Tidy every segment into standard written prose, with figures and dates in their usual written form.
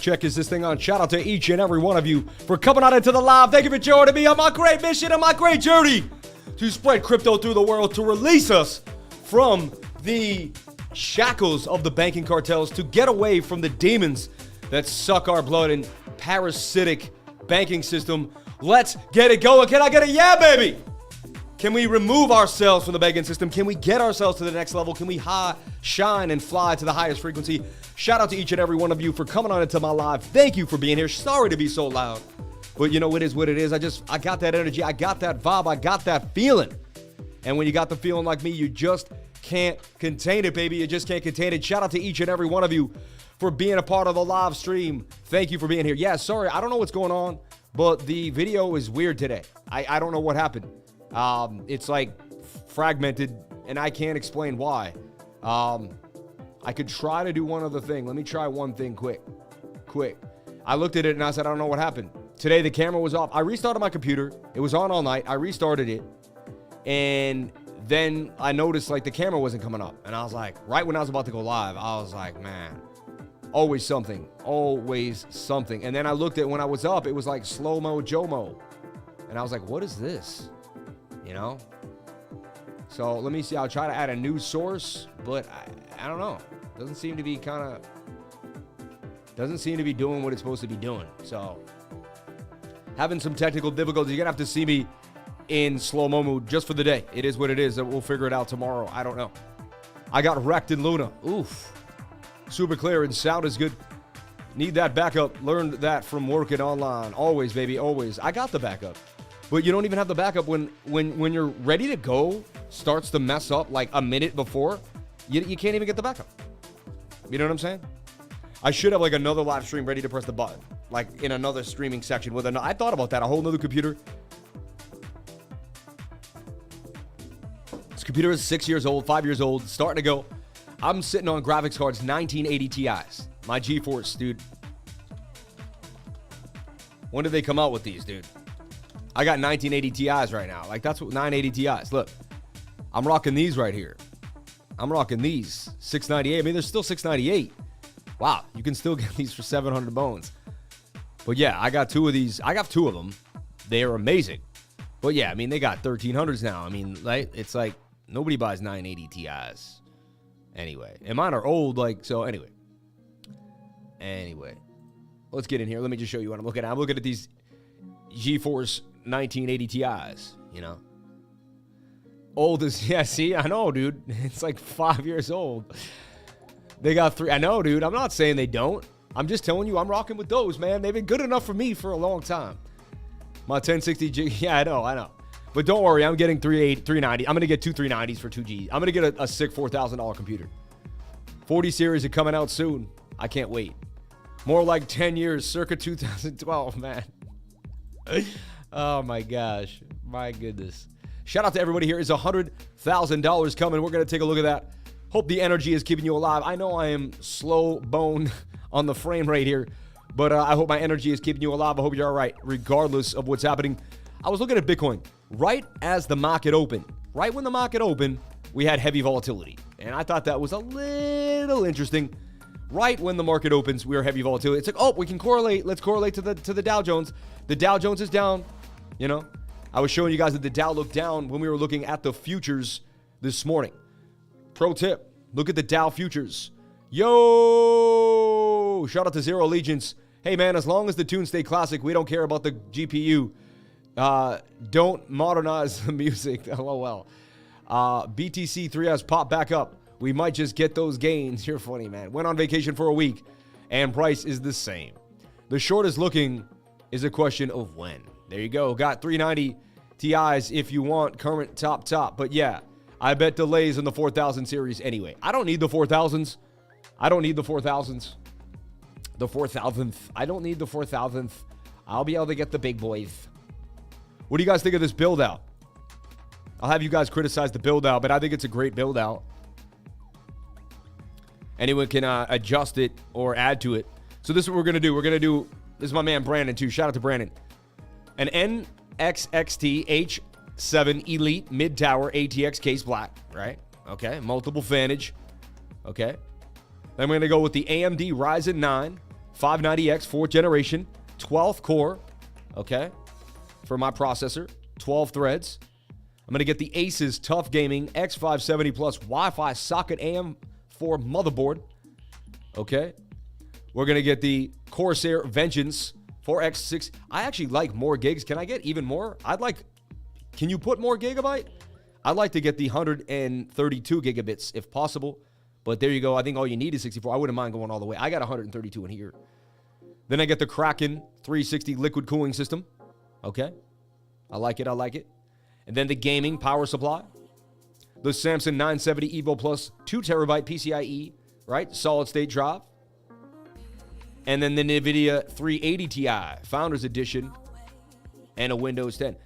Check. Is this thing on? Shout out to each and every one of you for coming out into the live. Thank you for joining me on my great mission and my great journey to spread crypto through the world, to release us from the shackles of the banking cartels, to get away from the demons that suck our blood and parasitic banking system. Let's get it going. Can I get a yeah, baby? Can we remove ourselves from the banking system? Can we get ourselves to the next level? Can we shine and fly to the highest frequency? Shout out to each and every one of you for coming on into my live. Thank you for being here. Sorry to be so loud, but you know, it is what it is. I got that energy. I got that vibe. I got that feeling. And when you got the feeling like me, you just can't contain it, baby. You just can't contain it. Shout out to each and every one of you for being a part of the live stream. Thank you for being here. Yeah, sorry. I don't know what's going on, but the video is weird today. I don't know what happened. It's like fragmented, and I can't explain why. I could try to do one other thing. Let me try one thing quick. I looked at it and I said, I don't know what happened. Today, the camera was off. I restarted my computer. It was on all night. I restarted it. And then I noticed like the camera wasn't coming up. And I was like, right when I was about to go live, I was like, man, always something. And then I looked at when I was up, it was like slow-mo Jomo. And I was like, what is this? You know? So let me see. I'll try to add a new source, but I don't know. Doesn't seem to be doing what it's supposed to be doing. So having some technical difficulties. You're gonna have to see me in slow-mo mode just for the day. It is what it is. We'll figure it out tomorrow. I don't know. I got wrecked in Luna. Oof. Super clear and sound is good. Need that backup. Learned that from working online. Always, baby, always. I got the backup. But you don't even have the backup when you're ready to go, starts to mess up like a minute before, you can't even get the backup. You know what I'm saying? I should have like another live stream ready to press the button, like in another streaming section with I thought about that, a whole nother computer. This computer is 6 years old, 5 years old, starting to go. I'm sitting on graphics cards, 1980 Ti's. My GeForce, dude. When did they come out with these, dude? I got 1980 Ti's right now. Like, that's what 980 Ti's. Look, I'm rocking these right here. I'm rocking these. 698. I mean, they're still 698. Wow, you can still get these for 700 bones. But yeah, I got two of these. I got two of them. They are amazing. But yeah, I mean, they got 1300s now. I mean, like, it's like nobody buys 980 Ti's. Anyway, and mine are old, like, so anyway. Let's get in here. Let me just show you what I'm looking at. I'm looking at these GeForce 1980 Ti's, you know. Old as, yeah, see, I know, dude. It's like 5 years old. They got three. I know, dude. I'm not saying they don't. I'm just telling you I'm rocking with those, man. They've been good enough for me for a long time. My 1060G, yeah, I know. But don't worry, I'm getting 390. I'm going to get two 390s for 2G. I'm going to get a sick $4,000 computer. 40 series are coming out soon. I can't wait. More like 10 years, circa 2012, man. Oh, my gosh. My goodness. Shout out to everybody here. Is $100,000 coming. We're going to take a look at that. Hope the energy is keeping you alive. I know I am slow bone on the frame rate here, but I hope my energy is keeping you alive. I hope you're all right, regardless of what's happening. I was looking at Bitcoin right as the market opened. Right when the market opened, we had heavy volatility. And I thought that was a little interesting. Right when the market opens, we are heavy volatility. It's like, oh, we can correlate. Let's correlate to the Dow Jones. The Dow Jones is down. You know, I was showing you guys that the Dow looked down when we were looking at the futures this morning. Pro tip, look at the Dow futures. Yo! Shout out to Zero Allegiance. Hey, man, as long as the tunes stay classic, we don't care about the GPU. Don't modernize the music. LOL. BTC 3S pop back up. We might just get those gains. You're funny, man. Went on vacation for a week, and price is the same. The short is looking is a question of when. There you go. Got 390 Ti's if you want current top. But yeah, I bet delays in the 4000 series anyway. I don't need the 4000s. I don't need the 4000s. The 4000th. I don't need the 4000th. I'll be able to get the big boys. What do you guys think of this build out? I'll have you guys criticize the build out, but I think it's a great build out. Anyone can adjust it or add to it. So this is what we're going to do. We're going to do, this is my man Brandon too. Shout out to Brandon. An NXXT H7 Elite Mid-Tower ATX case black, right? Okay, multiple fanage. Okay. Then we're going to go with the AMD Ryzen 9 590X 4th generation, 12th core. Okay. For my processor, 12 threads. I'm going to get the Asus Tough Gaming X570 Plus Wi-Fi socket AM4 motherboard. Okay. We're going to get the Corsair Vengeance 4x6. I actually like more gigs. Can I get even more? Can you put more gigabyte? I'd like to get the 132 gigabits if possible. But there you go. I think all you need is 64. I wouldn't mind going all the way. I got 132 in here. Then I get the Kraken 360 liquid cooling system. Okay. I like it. I like it. And then the gaming power supply. The Samsung 970 Evo Plus 2 terabyte PCIe, right? Solid state drive. And then the NVIDIA 380 Ti Founders Edition and a Windows 10.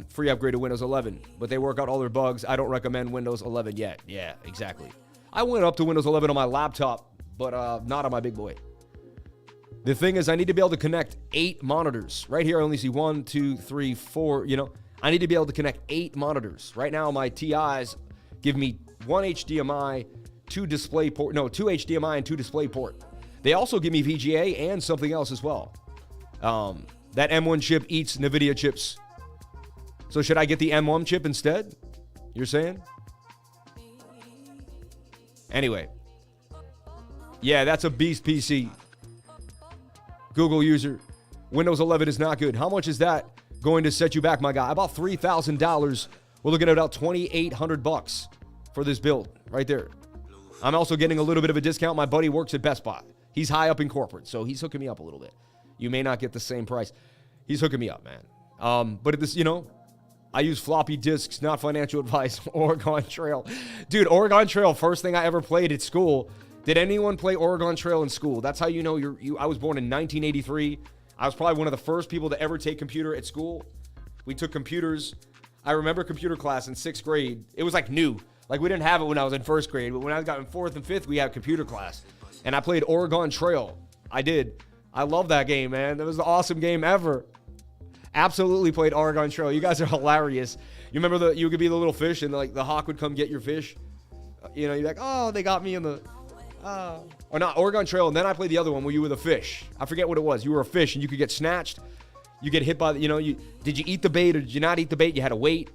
Free upgrade to Windows 11. But they work out all their bugs. I don't recommend Windows 11 yet. Yeah, exactly. I went up to Windows 11 on my laptop, but not on my big boy. The thing is, I need to be able to connect 8 monitors. Right here, I only see 1, 2, 3, 4, you know. I need to be able to connect 8 monitors. Right now, my TIs give me 1 HDMI, 2 display port. No, 2 HDMI and 2 display port. They also give me VGA and something else as well. That M1 chip eats NVIDIA chips. So should I get the M1 chip instead? You're saying? Anyway. Yeah, that's a beast PC. Google user. Windows 11 is not good. How much is that going to set you back, my guy? About $3,000. We're looking at about $2,800 for this build right there. I'm also getting a little bit of a discount. My buddy works at Best Buy. He's high up in corporate, so he's hooking me up a little bit. You may not get the same price. He's hooking me up, man. But this, you know, I use floppy disks, not financial advice. Oregon Trail. Dude, Oregon Trail, first thing I ever played at school. Did anyone play Oregon Trail in school? That's how you know I was born in 1983. I was probably one of the first people to ever take computer at school. We took computers. I remember computer class in 6th grade. It was like new. Like we didn't have it when I was in 1st grade, but when I got in 4th and 5th, we had computer class. And I played Oregon Trail. I did. I love that game, man. That was the awesome game ever. Absolutely played Oregon Trail. You guys are hilarious. You remember you could be the little fish and like the hawk would come get your fish. You know, you're like, oh, they got me in the, or not, Oregon Trail. And then I played the other one where you were the fish. I forget what it was. You were a fish and you could get snatched. You get hit by the, you know, did you eat the bait or did you not eat the bait? You had to wait.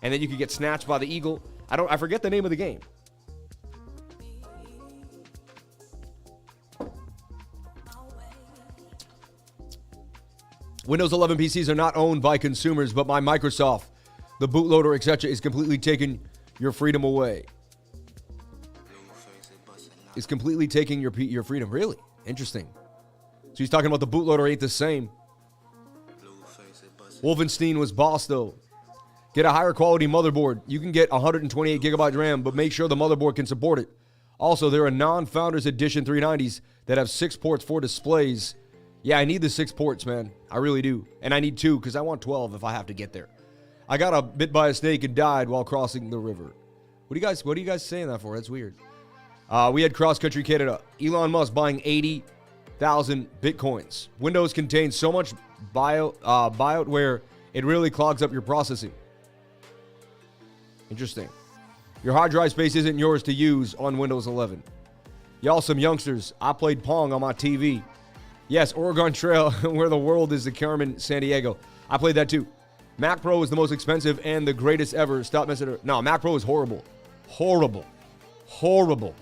And then you could get snatched by the eagle. I forget the name of the game. Windows 11 PCs are not owned by consumers, but by Microsoft. The bootloader, etc., is completely taking your freedom away. It's completely taking your freedom. Really? Interesting. So he's talking about the bootloader ain't the same. Wolfenstein was boss, though. Get a higher quality motherboard. You can get 128 gigabyte RAM, but make sure the motherboard can support it. Also, there are non-Founders Edition 390s that have 6 ports for displays. Yeah, I need the 6 ports, man. I really do. And I need 2 because I want 12 if I have to get there. I got bit by a snake and died while crossing the river. What are you guys saying that for? That's weird. We had cross-country Canada. Elon Musk buying 80,000 Bitcoins. Windows contains so much biotware, it really clogs up your processing. Interesting. Your hard drive space isn't yours to use on Windows 11. Y'all some youngsters. I played Pong on my TV. Yes, Oregon Trail, where the world is the Carmen San Diego. I played that too. Mac Pro is the most expensive and the greatest ever. Stop messing around. No, Mac Pro is horrible. Horrible. Horrible.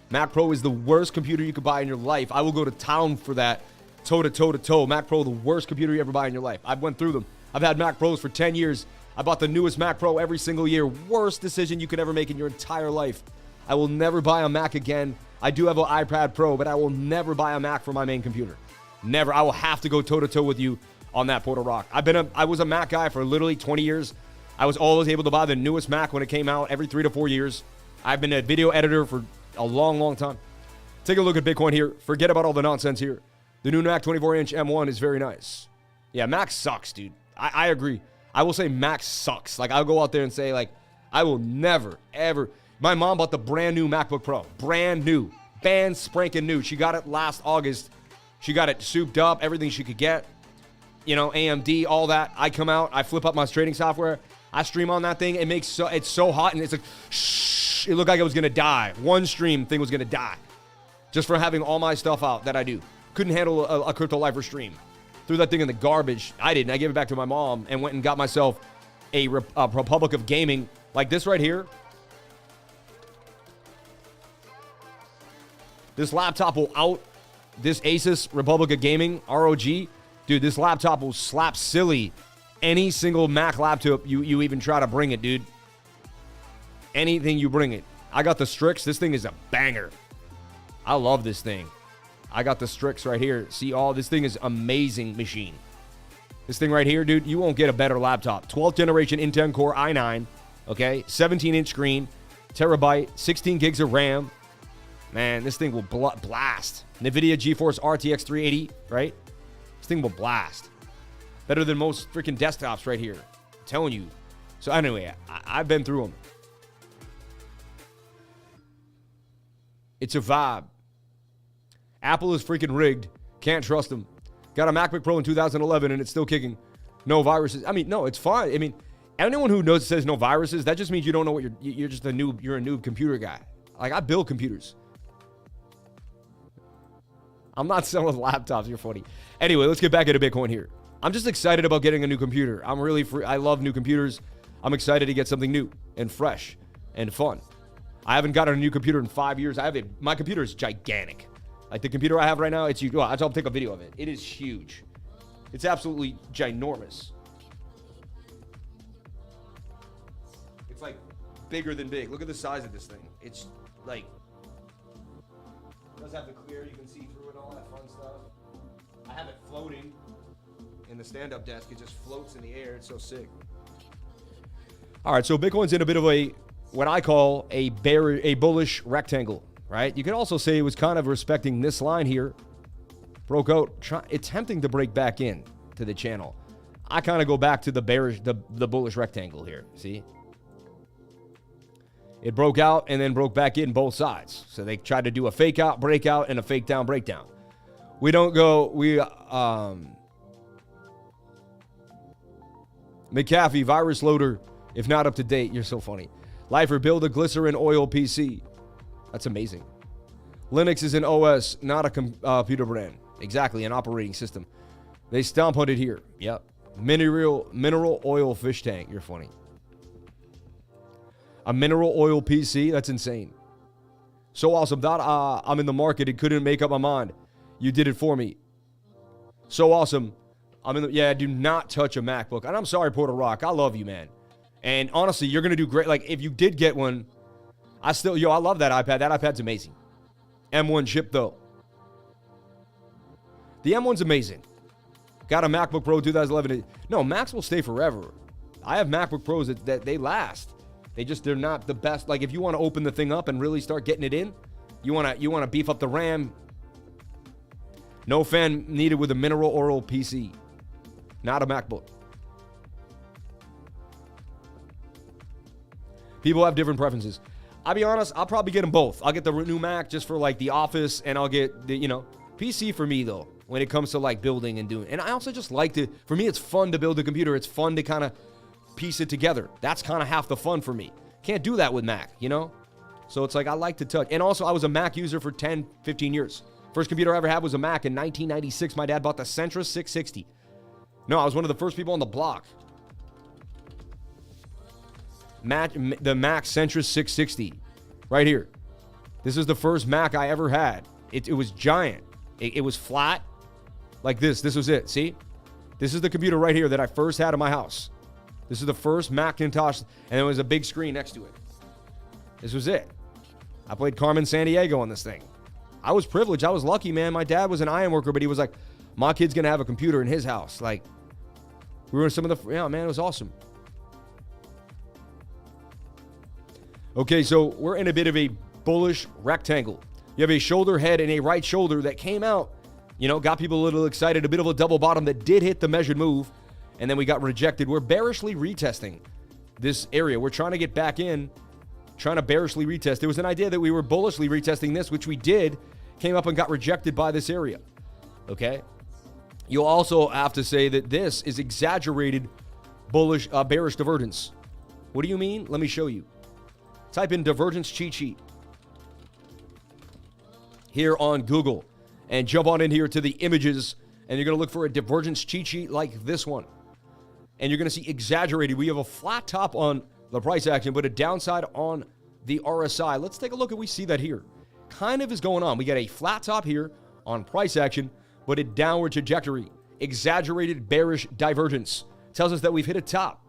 Mac Pro is the worst computer you could buy in your life. I will go to town for that. Toe to toe to toe. Mac Pro, the worst computer you ever buy in your life. I've went through them. I've had Mac Pros for 10 years. I bought the newest Mac Pro every single year. Worst decision you could ever make in your entire life. I will never buy a Mac again. I do have an iPad Pro, but I will never buy a Mac for my main computer. Never. I will have to go toe-to-toe with you on that Portal Rock. I was a Mac guy for literally 20 years. I was always able to buy the newest Mac when it came out every 3 to 4 years. I've been a video editor for a long, long time. Take a look at Bitcoin here. Forget about all the nonsense here. The new Mac 24-inch M1 is very nice. Yeah, Mac sucks, dude. I agree. I will say Mac sucks. Like, I'll go out there and say, like, I will never, ever. My mom bought the brand new MacBook Pro. Brand new. Band spanking new. She got it last August. She got it souped up, everything she could get. You know, AMD, all that. I come out, I flip up my trading software. I stream on that thing. It's so hot, and it's like, shh. It looked like I was going to die. One stream thing was going to die. Just for having all my stuff out that I do. Couldn't handle a Crypto Lifer stream. Threw that thing in the garbage. I didn't. I gave it back to my mom and went and got myself a Republic of Gaming. Like this right here. This laptop will this Asus Republic of Gaming ROG, dude, this laptop will slap silly any single Mac laptop you even try to bring it, dude. Anything you bring it. I got the Strix. This thing is a banger. I love this thing. I got the Strix right here. See, this thing is amazing machine. This thing right here, dude, you won't get a better laptop. 12th generation Intel Core i9, okay? 17-inch screen, terabyte, 16 gigs of RAM. Man, this thing will blast. NVIDIA GeForce RTX 380, right? This thing will blast. Better than most freaking desktops right here. I'm telling you. So anyway, I've been through them. It's a vibe. Apple is freaking rigged. Can't trust them. Got a MacBook Pro in 2011 and it's still kicking. No viruses. I mean, no, it's fine. I mean, anyone who says no viruses, that just means you don't know what you're just a noob. You're a noob computer guy. Like, I build computers. I'm not selling laptops. You're funny. Anyway, let's get back into Bitcoin here. I'm just excited about getting a new computer. I love new computers. I'm excited to get something new and fresh and fun. I haven't gotten a new computer in 5 years. My computer is gigantic. Like the computer I have right now, it's huge. Well, I'll take a video of it. It is huge. It's absolutely ginormous. It's like bigger than big. Look at the size of this thing. It's like, it does have the clear, you can see through it, all that fun stuff. I have it floating in the stand-up desk. It just floats in the air. It's so sick. All right, so Bitcoin's in a bit of what I call a bullish rectangle, right? You could also say it was kind of respecting this line here. Broke out, attempting to break back in to the channel. I kind of go back to the bearish, the bullish rectangle here. See? It broke out and then broke back in both sides. So they tried to do a fake out, breakout, and a fake down, breakdown. McAfee, virus loader, if not up to date. You're so funny. Lifer, build a glycerin oil PC. That's amazing. Linux is an OS, not a computer brand. Exactly, an operating system. They stomp on it here. Yep. Mineral oil fish tank. You're funny. A mineral oil PC? That's insane. So awesome. I'm in the market and couldn't make up my mind. You did it for me. So awesome. Do not touch a MacBook. And I'm sorry, Porter Rock. I love you, man. And honestly, you're going to do great. Like, if you did get one, I love that iPad. That iPad's amazing. M1 chip, though. The M1's amazing. Got a MacBook Pro 2011. No, Macs will stay forever. I have MacBook Pros that they last. They're not the best. Like, if you want to open the thing up and really start getting it in, you want to beef up the RAM. No fan needed with a mineral oil PC. Not a MacBook. People have different preferences. I'll be honest, I'll probably get them both. I'll get the new Mac just for like the office, and I'll get the, PC for me though, when it comes to like building and doing. And I also just like for me, it's fun to build a computer. It's fun to kind of piece it together. That's kind of half the fun for me. Can't do that with Mac, So it's like, I like to touch. And also, I was a Mac user for 10, 15 years. First computer I ever had was a Mac in 1996. My dad bought the Sentra 660. No, I was one of the first people on the block. The Mac Sentra 660. Right here. This is the first Mac I ever had. It was giant. It was flat. Like this. This was it. See? This is the computer right here that I first had in my house. This is the first Macintosh. And there was a big screen next to it. This was it. I played Carmen Sandiego on this thing. I was privileged. I was lucky, man. My dad was an iron worker, but he was like, my kid's going to have a computer in his house. Like, we were in some of man, it was awesome. Okay, so we're in a bit of a bullish rectangle. You have a shoulder head and a right shoulder that came out, got people a little excited, a bit of a double bottom that did hit the measured move, and then we got rejected. We're bearishly retesting this area. We're trying to get back in, trying to bearishly retest. There was an idea that we were bullishly retesting this, which we did, came up and got rejected by this area. Okay? You'll also have to say that this is exaggerated bearish divergence. What do you mean? Let me show you. Type in divergence cheat sheet here on Google and jump on in here to the images, and you're going to look for a divergence cheat sheet like this one. And you're going to see exaggerated. We have a flat top on the price action, but a downside on the RSI. Let's take a look, and we see that here. Kind of is going on. We got a flat top here on price action, but a downward trajectory. Exaggerated bearish divergence tells us that we've hit a top,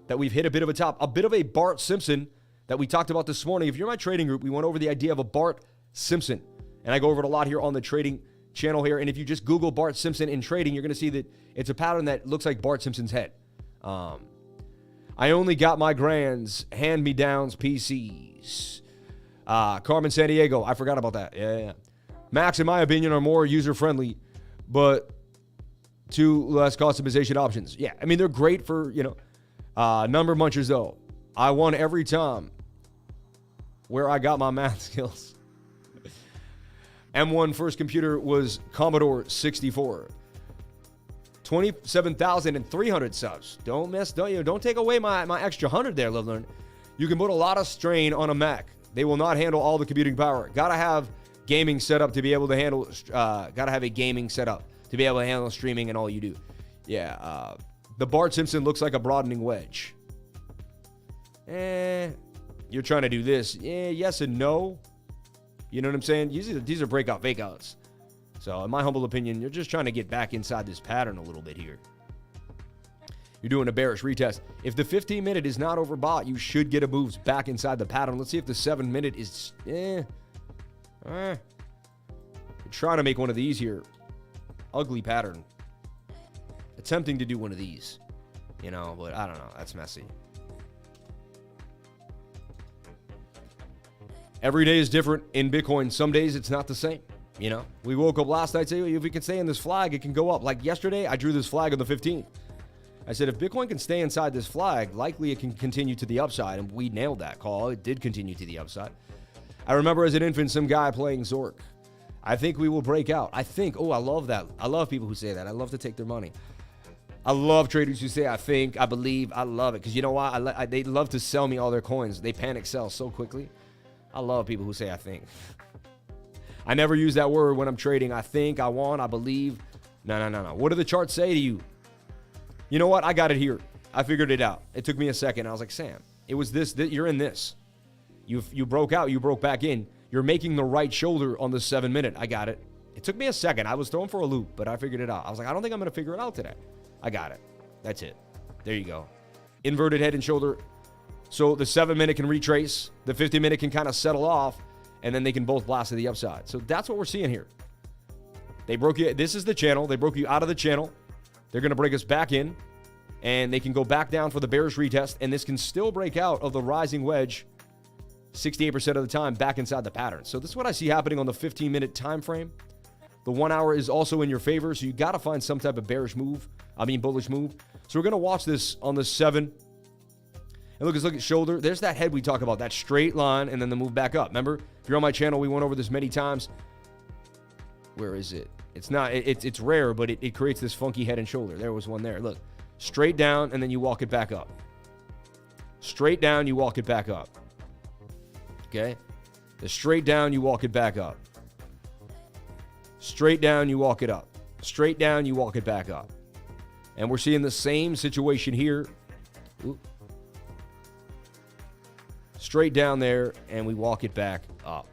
that we've hit a bit of a top, a bit of a Bart Simpson that we talked about this morning. If you're my trading group, we went over the idea of a Bart Simpson, and I go over it a lot here on the trading channel here. And if you just Google Bart Simpson in trading, you're going to see that it's a pattern that looks like Bart Simpson's head. I only got my grands hand-me-downs PCs. Carmen San Diego, I forgot about that. Yeah. Macs, in my opinion, are more user-friendly, but two less customization options. Yeah, I mean, they're great for, number munchers, though. I won every time where I got my math skills. M1 first computer was Commodore 64. 27,300 subs. Don't take away my extra 100 there, Love Learn. You can put a lot of strain on a Mac. They will not handle all the computing power. Gotta have gaming setup to be able to handle, gotta have a gaming setup to be able to handle streaming and all you do. Yeah, the Bart Simpson looks like a broadening wedge. You're trying to do this. Yes and no. You know what I'm saying? Usually these are breakout fakeouts. So in my humble opinion, you're just trying to get back inside this pattern a little bit here. You're doing a bearish retest. If the 15-minute is not overbought, you should get a move back inside the pattern. Let's see if the 7-minute is... You're trying to make one of these here. Ugly pattern. Attempting to do one of these. But I don't know. That's messy. Every day is different in Bitcoin. Some days it's not the same. We woke up last night saying, if we can stay in this flag, it can go up. Like yesterday, I drew this flag on the 15th. I said, if Bitcoin can stay inside this flag, likely it can continue to the upside. And we nailed that call. It did continue to the upside. I remember as an infant, some guy playing Zork. I think we will break out. I love that. I love people who say that. I love to take their money. I love traders who say, I think, I believe. I love it. Because you know why? They love to sell me all their coins. They panic sell so quickly. I love people who say, I think. I never use that word when I'm trading. I think, I want, I believe. No. What do the charts say to you? You know what? I got it here. I figured it out. It took me a second. I was like, Sam, it was this. You're in this. You broke out. You broke back in. You're making the right shoulder on the 7-minute. I got it. It took me a second. I was thrown for a loop, but I figured it out. I was like, I don't think I'm going to figure it out today. I got it. That's it. There you go. Inverted head and shoulder. So the 7-minute can retrace. The 50-minute can kind of settle off, and then they can both blast to the upside. So that's what we're seeing here. They broke you. This is the channel. They broke you out of the channel. They're going to break us back in, and they can go back down for the bearish retest, and this can still break out of the rising wedge 68% of the time back inside the pattern. So this is what I see happening on the 15-minute time frame. The 1 hour is also in your favor, so you got to find some type of bullish move. So we're going to watch this on the 7. And look at shoulder. There's that head we talk about, that straight line, and then the move back up. Remember, if you're on my channel, we went over this many times. Where is it? It's not, it's rare, but it creates this funky head and shoulder. There was one there. Look, straight down, and then you walk it back up. Straight down, you walk it back up. Okay? The straight down, you walk it back up. Straight down, you walk it up. Straight down, you walk it back up. And we're seeing the same situation here. Oop. Straight down there, and we walk it back up.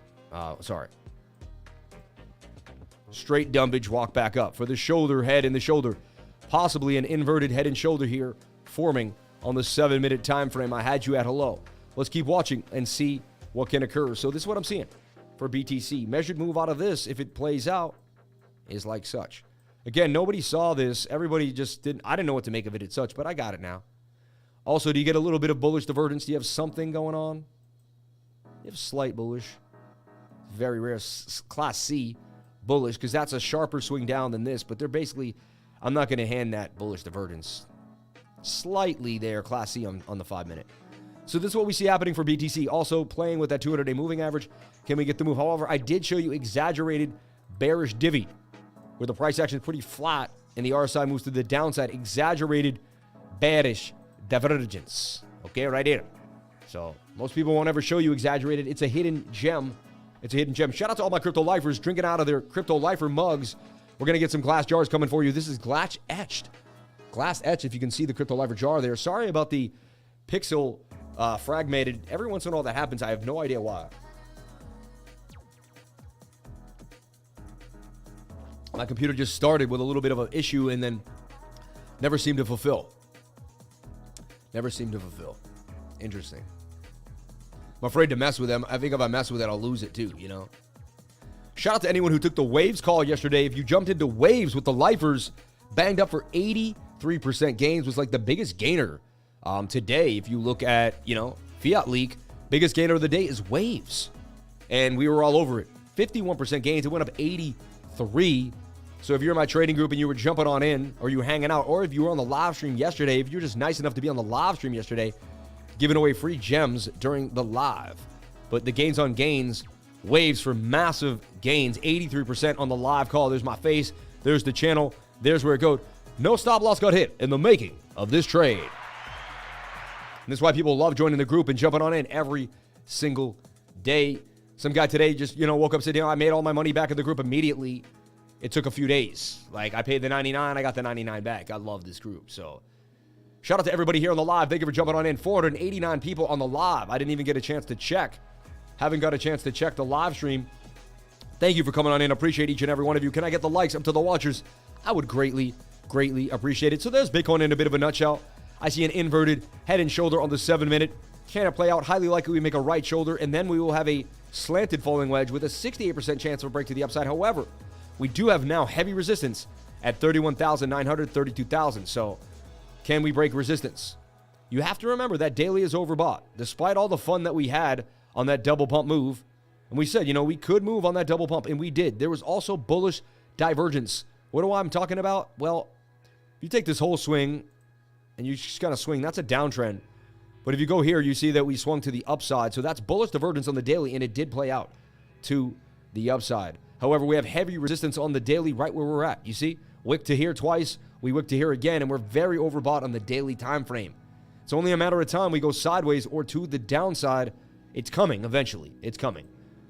Straight dumpage, walk back up. For the shoulder, head, and the shoulder. Possibly an inverted head and shoulder here forming on the 7-minute time frame. I had you at hello. Let's keep watching and see what can occur. So this is what I'm seeing for BTC. Measured move out of this, if it plays out, is like such. Again, nobody saw this. Everybody just didn't. I didn't know what to make of it as such, but I got it now. Also, do you get a little bit of bullish divergence? Do you have something going on? You have slight bullish. Very rare. Class C bullish, because that's a sharper swing down than this, but they're basically, I'm not going to hand that bullish divergence. Slightly there, Class C on the 5-minute. So this is what we see happening for BTC. Also playing with that 200-day moving average. Can we get the move? However, I did show you exaggerated bearish divvy, where the price action is pretty flat and the RSI moves to the downside. Exaggerated bearish divergence. Okay, right here. So most people won't ever show you exaggerated. It's a hidden gem. It's a hidden gem. Shout out to all my crypto lifers drinking out of their crypto lifer mugs. We're going to get some glass jars coming for you. This is glass etched. Glass etched, if you can see the crypto lifer jar there. Sorry about the pixel fragmented. Every once in a while that happens. I have no idea why. My computer just started with a little bit of an issue and then never seemed to fulfill. Never seemed to fulfill. Interesting. I'm afraid to mess with them. I think if I mess with it, I'll lose it too, you know? Shout out to anyone who took the Waves call yesterday. If you jumped into Waves with the lifers, banged up for 83% gains, was like the biggest gainer today. If you look at, you know, Fiat Leak, biggest gainer of the day is Waves. And we were all over it. 51% gains. It went up 83. So if you're in my trading group and you were jumping on in, or you were hanging out, or if you were on the live stream yesterday, if you're just nice enough to be on the live stream yesterday, giving away free gems during the live. But the gains on gains, Waves for massive gains, 83% on the live call. There's my face. There's the channel. There's where it goes. No stop loss got hit in the making of this trade. And this is why people love joining the group and jumping on in every single day. Some guy today just, you know, woke up and said, you know, I made all my money back in the group immediately. It took a few days. Like, I paid the 99, I got the 99 back. I love this group. So, shout out to everybody here on the live. Thank you for jumping on in. 489 people on the live. I didn't even get a chance to check. Haven't got a chance to check the live stream. Thank you for coming on in. Appreciate each and every one of you. Can I get the likes up to the watchers? I would greatly, greatly appreciate it. So, there's Bitcoin in a bit of a nutshell. I see an inverted head and shoulder on the 7-minute. Can it play out? Highly likely we make a right shoulder, and then we will have a slanted falling wedge with a 68% chance of a break to the upside. However, we do have now heavy resistance at 31,900, 32,000. So can we break resistance? You have to remember that daily is overbought. Despite all the fun that we had on that double pump move, and we said, you know, we could move on that double pump, and we did. There was also bullish divergence. What do I'm talking about? Well, if you take this whole swing and you just kind of swing, that's a downtrend. But if you go here, you see that we swung to the upside. So that's bullish divergence on the daily, and it did play out to the upside. However, we have heavy resistance on the daily right where we're at. You see, wick to here twice, we wick to here again, and we're very overbought on the daily time frame. It's only a matter of time we go sideways or to the downside. It's coming eventually. It's coming.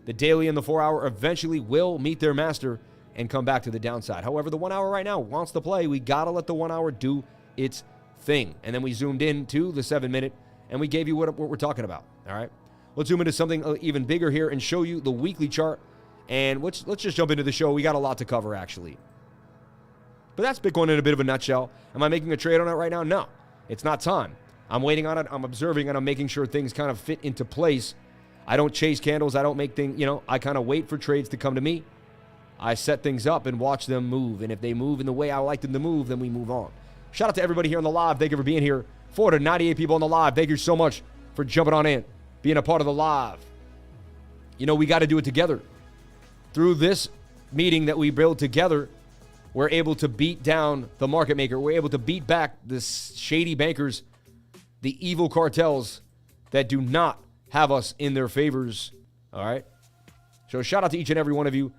The daily and the 4-hour eventually will meet their master and come back to the downside. However, the 1 hour right now wants to play. We got to let the 1 hour do its thing. And then we zoomed in to the 7-minute, and we gave you what we're talking about. All right? Let's zoom into something even bigger here and show you the weekly chart. And let's just jump into the show. We got a lot to cover, actually. But that's Bitcoin in a bit of a nutshell. Am I making a trade on it right now? No. It's not time. I'm waiting on it. I'm observing, and I'm making sure things kind of fit into place. I don't chase candles. I don't make things, you know, I kind of wait for trades to come to me. I set things up and watch them move. And if they move in the way I like them to move, then we move on. Shout out to everybody here on the live. Thank you for being here. 498 people on the live. Thank you so much for jumping on in, being a part of the live. You know, we got to do it together. Through this meeting that we build together, we're able to beat down the market maker. We're able to beat back the shady bankers, the evil cartels that do not have us in their favors. All right? So shout out to each and every one of you.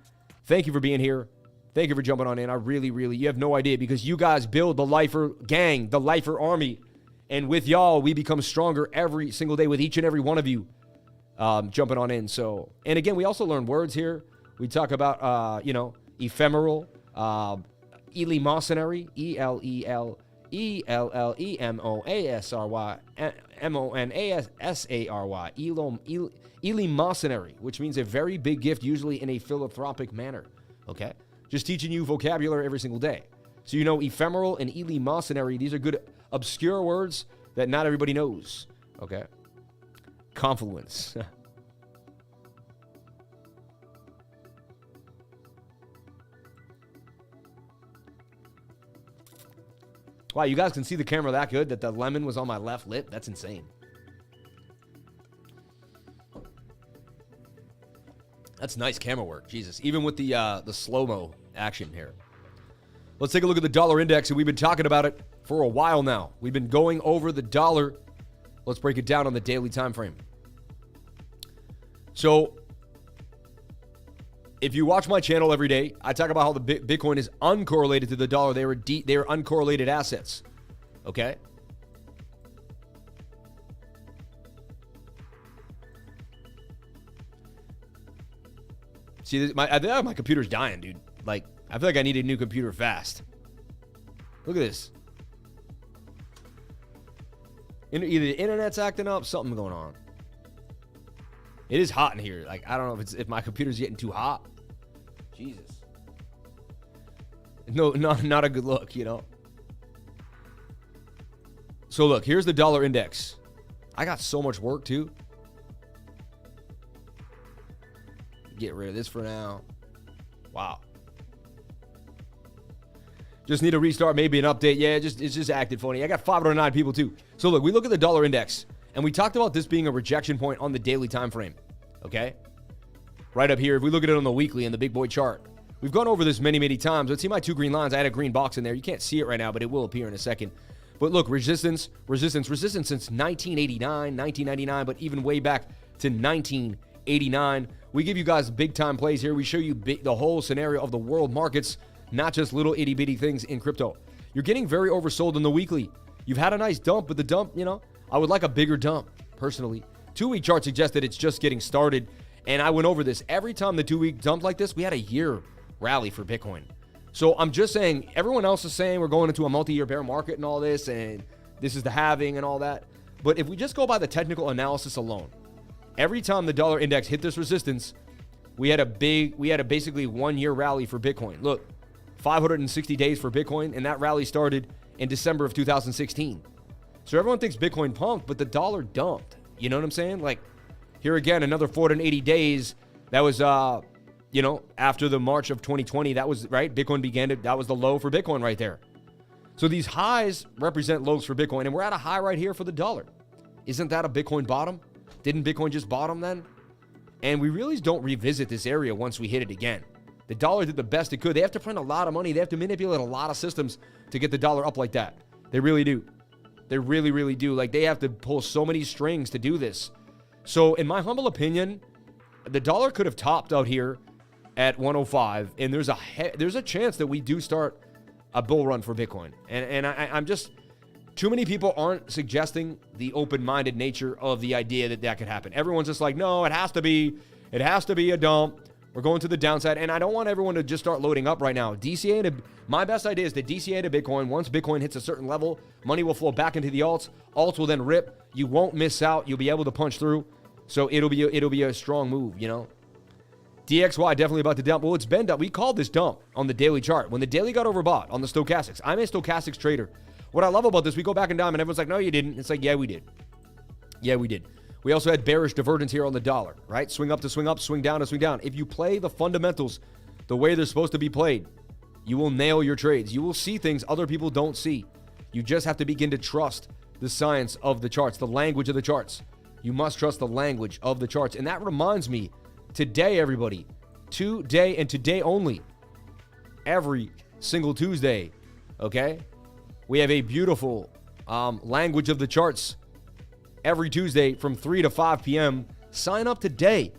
Thank you for being here. Thank you for jumping on in. I really, you have no idea, because you guys build the lifer gang, the lifer army. And with y'all, we become stronger every single day with each and every one of you jumping on in. So, and again, we also learn words here. We talk about, you know, ephemeral, eleemosynary, ELLELLEMOASRY, MONASSARY, eleemosynary, which means a very big gift, usually in a philanthropic manner. Okay? Just teaching you vocabulary every single day. So you know ephemeral and eleemosynary, these are good obscure words that not everybody knows. Okay? Confluence. Wow, you guys can see the camera that good that the lemon was on my left lip? That's insane. That's nice camera work. Jesus. Even with the slow-mo action here. Let's take a look at the dollar index, and we've been talking about it for a while now. We've been going over the dollar. Let's break it down on the daily time frame. So, if you watch my channel every day, I talk about how the Bitcoin is uncorrelated to the dollar. They are uncorrelated assets. Okay? See, I think my computer's dying, dude. Like, I feel like I need a new computer fast. Look at this. Either the internet's acting up, something going on. It is hot in here. Like, I don't know if my computer's getting too hot. Jesus. No, not a good look, you know. So look, here's the dollar index. I got so much work too. Get rid of this for now. Wow. Just need a restart, maybe an update. Yeah, it's just acted funny. I got 509 people too. So look, we look at the dollar index, and we talked about this being a rejection point on the daily time frame. Okay? Right up here, if we look at it on the weekly and the big boy chart, we've gone over this many, many times. Let's see my two green lines. I had a green box in there. You can't see it right now, but it will appear in a second. But look, resistance since 1989, 1999, but even way back to 1989. We give you guys big time plays here. We show you the whole scenario of the world markets, not just little itty bitty things in crypto. You're getting very oversold in the weekly. You've had a nice dump, but the dump, you know, I would like a bigger dump, personally. 2-week chart suggests that it's just getting started, and I went over this. Every time the 2-week dumped like this, we had a year rally for Bitcoin. So I'm just saying, everyone else is saying we're going into a multi-year bear market and all this, and this is the halving and all that. But if we just go by the technical analysis alone, every time the dollar index hit this resistance, we had a basically 1-year rally for Bitcoin. Look, 560 days for Bitcoin, and that rally started in December of 2016. So everyone thinks Bitcoin pumped, but the dollar dumped. You know what I'm saying? Like, here again, another 480 days. That was, you know, after the March of 2020, that was, right? Bitcoin began to, that was the low for Bitcoin right there. So these highs represent lows for Bitcoin, and we're at a high right here for the dollar. Isn't that a Bitcoin bottom? Didn't Bitcoin just bottom then? And we really don't revisit this area once we hit it again. The dollar did the best it could. They have to print a lot of money. They have to manipulate a lot of systems to get the dollar up like that. They really do. They really, really do. Like, they have to pull so many strings to do this. So in my humble opinion, the dollar could have topped out here at 105, and there's a chance that we do start a bull run for Bitcoin. And I'm just, too many people aren't suggesting the open-minded nature of the idea that that could happen. Everyone's just like, no, it has to be a dump. We're going to the downside, and I don't want everyone to just start loading up right now. My best idea is to DCA to Bitcoin. Once Bitcoin hits a certain level, money will flow back into the alts. Alts will then rip. You won't miss out. You'll be able to punch through. So it'll be a strong move, you know. DXY definitely about to dump. Well, it's been dump. We called this dump on the daily chart. When the daily got overbought on the stochastics, I'm a stochastics trader. What I love about this, we go back in time and everyone's like, no, you didn't. It's like, yeah, we did. Yeah, we did. We also had bearish divergence here on the dollar, right? Swing up to swing up, swing down to swing down. If you play the fundamentals the way they're supposed to be played, you will nail your trades. You will see things other people don't see. You just have to begin to trust the science of the charts, the language of the charts. You must trust the language of the charts. And that reminds me, today, everybody, today and today only, every single Tuesday, okay? We have a beautiful language of the charts every Tuesday from 3 to 5 p.m. Sign up today.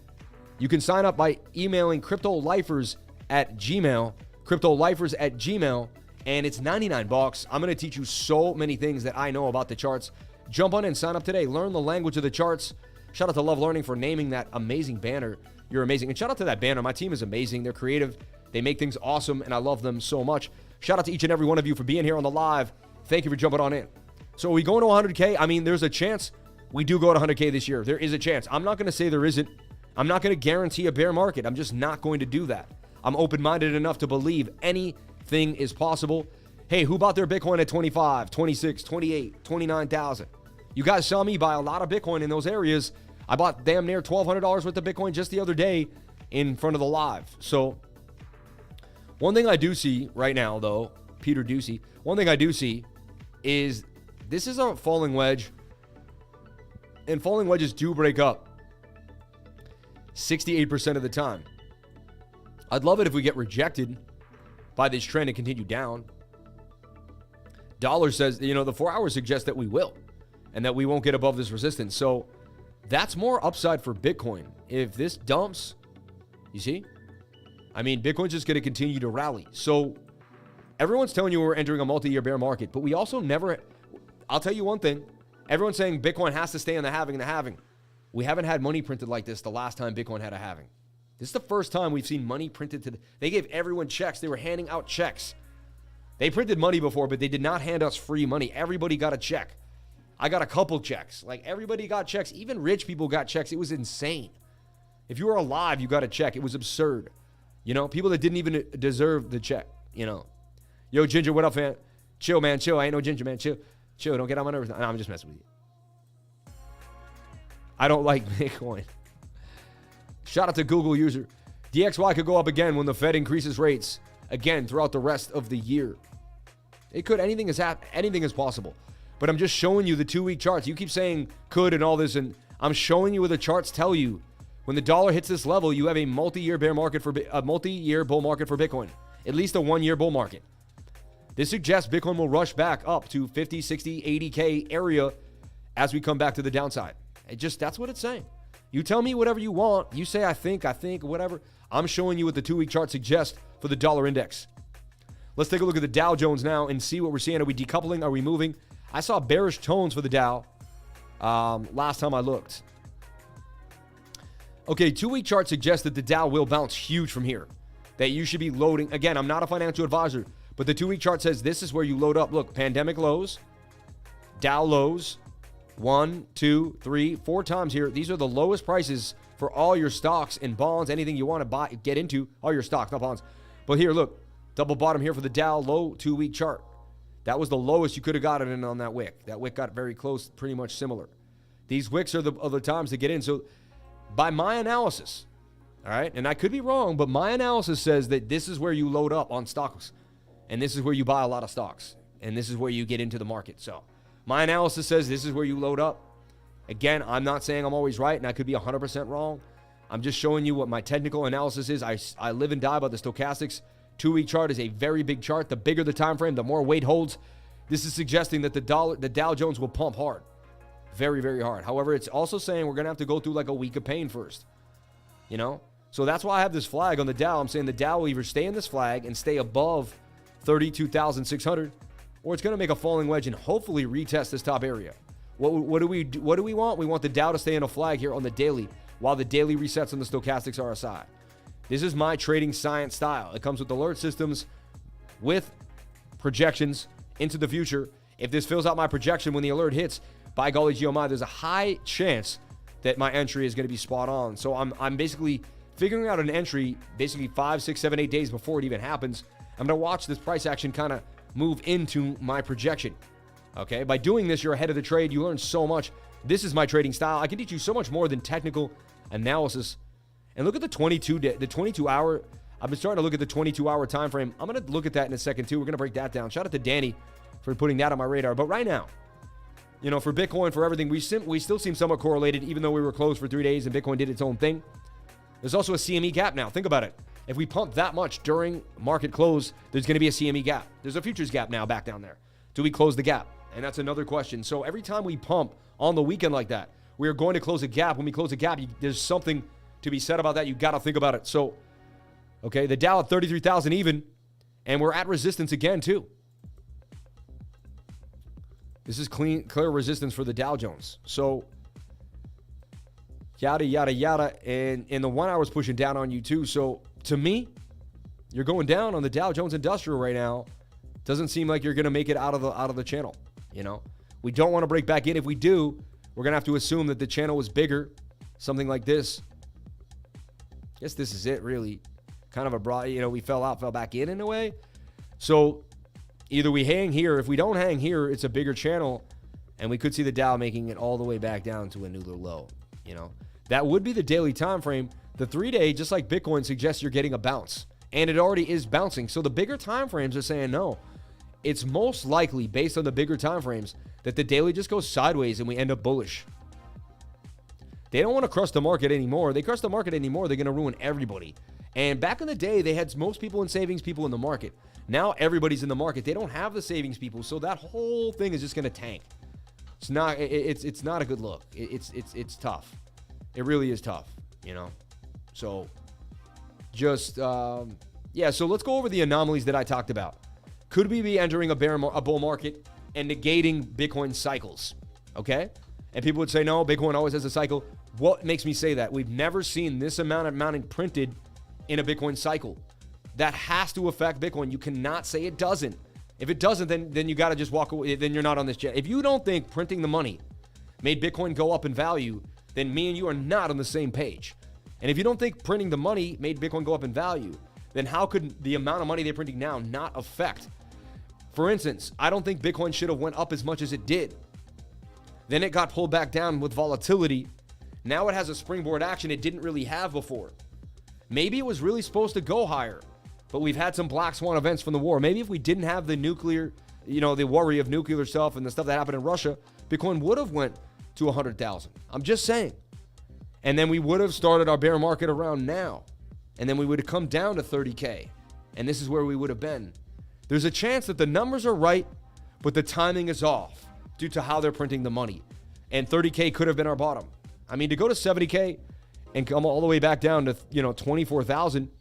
You can sign up by emailing cryptolifers@gmail, and it's $99. I'm going to teach you so many things that I know about the charts. Jump on and sign up today. Learn the language of the charts. Shout out to Love Learning for naming that amazing banner. You're amazing. And shout out to that banner. My team is amazing. They're creative. They make things awesome, and I love them so much. Shout out to each and every one of you for being here on the live. Thank you for jumping on in. So are we going to 100K? I mean, there's a chance we do go to 100K this year. There is a chance. I'm not going to say there isn't. I'm not going to guarantee a bear market. I'm just not going to do that. I'm open-minded enough to believe anything is possible. Hey, who bought their Bitcoin at 25, 26, 28, 29,000? You guys saw me buy a lot of Bitcoin in those areas. I bought damn near $1,200 worth of Bitcoin just the other day in front of the live. So one thing I do see right now, though, Peter Ducey, one thing I do see is this is a falling wedge. And falling wedges do break up 68% of the time. I'd love it if we get rejected by this trend and continue down. Dollar says, you know, the 4 hours suggest that we will and that we won't get above this resistance. So that's more upside for Bitcoin. If this dumps, you see? I mean, Bitcoin's just going to continue to rally. So everyone's telling you we're entering a multi-year bear market, but we also never, I'll tell you one thing. Everyone's saying Bitcoin has to stay in the halving and the halving. We haven't had money printed like this the last time Bitcoin had a halving. This is the first time we've seen money printed. They gave everyone checks. They were handing out checks. They printed money before, but they did not hand us free money. Everybody got a check. I got a couple checks. Like, everybody got checks. Even rich people got checks. It was insane. If you were alive, you got a check. It was absurd. You know, people that didn't even deserve the check, you know. Yo, Ginger, what up, fam? Chill, man. Chill. I ain't no Ginger, man. Chill. Chill. Don't get on my nerves. No, I'm just messing with you. I don't like Bitcoin. Shout out to Google user. DXY could go up again when the Fed increases rates again throughout the rest of the year. It could. Anything is possible. But I'm just showing you the 2-week charts. You keep saying could and all this, and I'm showing you what the charts tell you. When the dollar hits this level, you have a multi-year bull market for Bitcoin. At least a 1-year bull market. This suggests Bitcoin will rush back up to 50, 60, 80K area as we come back to the downside. That's what it's saying. You tell me whatever you want. You say I think, whatever. I'm showing you what the 2-week chart suggests for the dollar index. Let's take a look at the Dow Jones now and see what we're seeing. Are we decoupling? Are we moving? I saw bearish tones for the Dow last time I looked. Okay, 2-week chart suggests that the Dow will bounce huge from here. That you should be loading. Again, I'm not a financial advisor, but the 2-week chart says this is where you load up. Look, pandemic lows, Dow lows, 1, 2, 3, 4 times here. These are the lowest prices for all your stocks and bonds, anything you want to buy, get into, all your stocks, not bonds. But here, look, double bottom here for the Dow, low 2-week chart. That was the lowest you could have gotten in on that wick. That wick got very close, pretty much similar. These wicks are the times to get in. So by my analysis, all right, and I could be wrong, but my analysis says that this is where you load up on stocks. And this is where you buy a lot of stocks. And this is where you get into the market. So my analysis says this is where you load up. Again, I'm not saying I'm always right, and I could be 100% wrong. I'm just showing you what my technical analysis is. I live and die by the stochastics. 2-week chart is a very big chart. The bigger the time frame, the more weight holds. This is suggesting that the Dow Jones will pump hard. Very, very hard. However, it's also saying we're going to have to go through like a week of pain first. You know? So that's why I have this flag on the Dow. I'm saying the Dow will either stay in this flag and stay above 32,600, or it's going to make a falling wedge and hopefully retest this top area. What do we want? We want the Dow to stay in a flag here on the daily while the daily resets on the stochastics RSI. This is my trading science style. It comes with alert systems, with projections into the future. If this fills out my projection when the alert hits, by golly gee oh my, there's a high chance that my entry is going to be spot on. So I'm basically figuring out an entry basically 5, 6, 7, 8 days before it even happens. I'm going to watch this price action kind of move into my projection. Okay, by doing this, you're ahead of the trade. You learn so much. This is my trading style. I can teach you so much more than technical analysis. And look at the 22-hour. I've been starting to look at the 22-hour time frame. I'm going to look at that in a second too. We're going to break that down. Shout out to Danny for putting that on my radar. But right now, you know, for Bitcoin, for everything, we still seem somewhat correlated, even though we were closed for 3 days and Bitcoin did its own thing. There's also a CME gap now. Think about it. If we pump that much during market close, there's going to be a CME gap. There's a futures gap now back down there. Do we close the gap? And that's another question. So every time we pump on the weekend like that, we are going to close a gap. When we close a gap, there's something to be said about that. You got to think about it. So, okay, the Dow at 33,000 even, and we're at resistance again too. This is clear resistance for the Dow Jones. So, yada, yada, yada. And the 1 hour is pushing down on you too. So, to me, you're going down on the Dow Jones Industrial right now. Doesn't seem like you're going to make it out of the channel. You know, we don't want to break back in. If we do, we're going to have to assume that the channel was bigger, something like this. I guess this is it, really. Kind of a broad, you know, we fell back in a way. So either we hang here. If we don't hang here, it's a bigger channel, and we could see the Dow making it all the way back down to a new low. You know, that would be the daily time frame. The 3-day, just like Bitcoin, suggests you're getting a bounce, and it already is bouncing. So the bigger time frames are saying no. It's most likely, based on the bigger time frames, that the daily just goes sideways and we end up bullish. They don't want to crush the market anymore. They crush the market anymore, they're going to ruin everybody. And back in the day, they had most people in savings, people in the market. Now everybody's in the market. They don't have the savings people, so that whole thing is just going to tank. It's not. It's not a good look. It's tough. It really is tough. You know. So, just yeah. So let's go over the anomalies that I talked about. Could we be entering a bull market and negating Bitcoin cycles? Okay. And people would say, no, Bitcoin always has a cycle. What makes me say that? We've never seen this amount of mounting printed in a Bitcoin cycle. That has to affect Bitcoin. You cannot say it doesn't. If it doesn't, then you got to just walk away. Then you're not on this channel. If you don't think printing the money made Bitcoin go up in value, then me and you are not on the same page. And if you don't think printing the money made Bitcoin go up in value, then how could the amount of money they're printing now not affect For instance, I don't think Bitcoin should have went up as much as it did. Then it got pulled back down with volatility. Now it has a springboard action it didn't really have before. Maybe it was really supposed to go higher, but we've had some black swan events from the war. Maybe if we didn't have the nuclear, the worry of nuclear stuff and the stuff that happened in Russia, Bitcoin would have went to 100,000. I'm just saying. And then we would have started our bear market around now. And then we would have come down to 30K. And this is where we would have been. There's a chance that the numbers are right, but the timing is off due to how they're printing the money. And 30K could have been our bottom. I mean, to go to 70K and come all the way back down to, 24,000,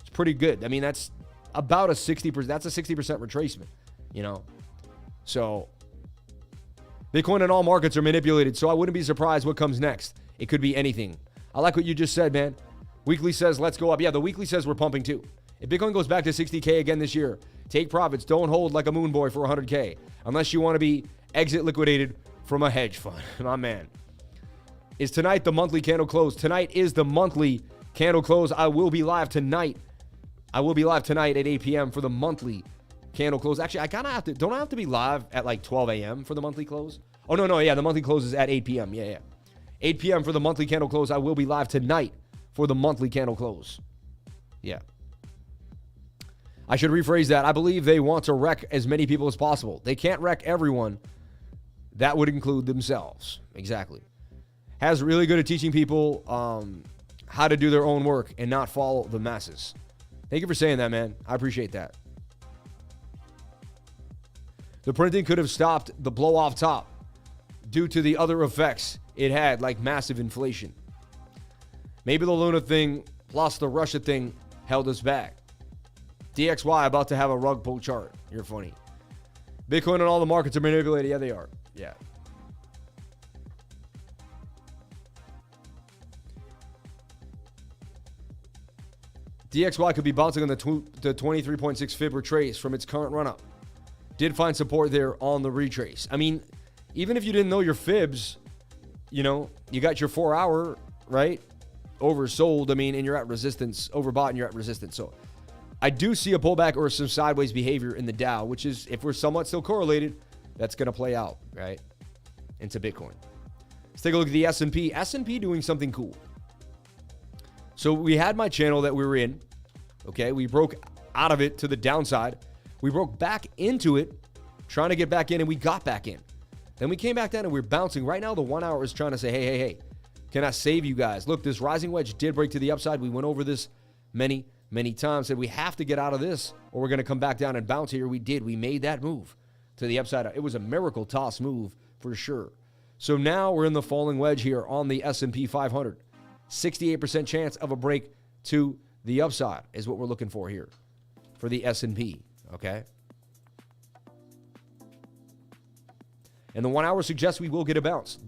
it's pretty good. I mean, that's about a 60%. That's a 60% retracement, So Bitcoin and all markets are manipulated, so I wouldn't be surprised what comes next. It could be anything. I like what you just said, man. Weekly says, let's go up. Yeah, the weekly says we're pumping too. If Bitcoin goes back to 60K again this year, take profits. Don't hold like a moon boy for 100K unless you want to be exit liquidated from a hedge fund. My man. Is tonight the monthly candle close? Tonight is the monthly candle close. I will be live tonight. I will be live tonight at 8 p.m. for the monthly candle close. Actually, I kind of have to, don't I have to be live at like 12 a.m. for the monthly close? Oh, no, yeah, the monthly close is at 8 p.m. Yeah. 8 p.m. for the monthly candle close. I will be live tonight for the monthly candle close. Yeah. I should rephrase that. I believe they want to wreck as many people as possible. They can't wreck everyone. That would include themselves. Exactly. Has really good at teaching people how to do their own work and not follow the masses. Thank you for saying that, man. I appreciate that. The printing could have stopped the blow off top due to the other effects it had, like massive inflation. Maybe the Luna thing plus the Russia thing held us back. DXY about to have a rug pull chart. You're funny. Bitcoin and all the markets are manipulated. Yeah, they are. Yeah. DXY could be bouncing on the 23.6 fib retrace from its current run-up. Did find support there on the retrace. I mean, even if you didn't know your fibs, you got your 4 hour, right? Oversold, and you're at resistance, overbought and you're at resistance. So I do see a pullback or some sideways behavior in the Dow, which is, if we're somewhat still correlated, that's going to play out, right? Into Bitcoin. Let's take a look at the S&P. S&P doing something cool. So we had my channel that we were in, okay? We broke out of it to the downside. We broke back into it, trying to get back in, and we got back in. Then we came back down, and we're bouncing. Right now, the 1 hour is trying to say, hey, can I save you guys? Look, this rising wedge did break to the upside. We went over this many times. Said we have to get out of this, or we're going to come back down and bounce here. We did. We made that move to the upside. It was a miracle toss move for sure. So now we're in the falling wedge here on the S&P 500. 68% chance of a break to the upside is what we're looking for here for the S&P, okay? And the 1 hour suggests we will get a bounce.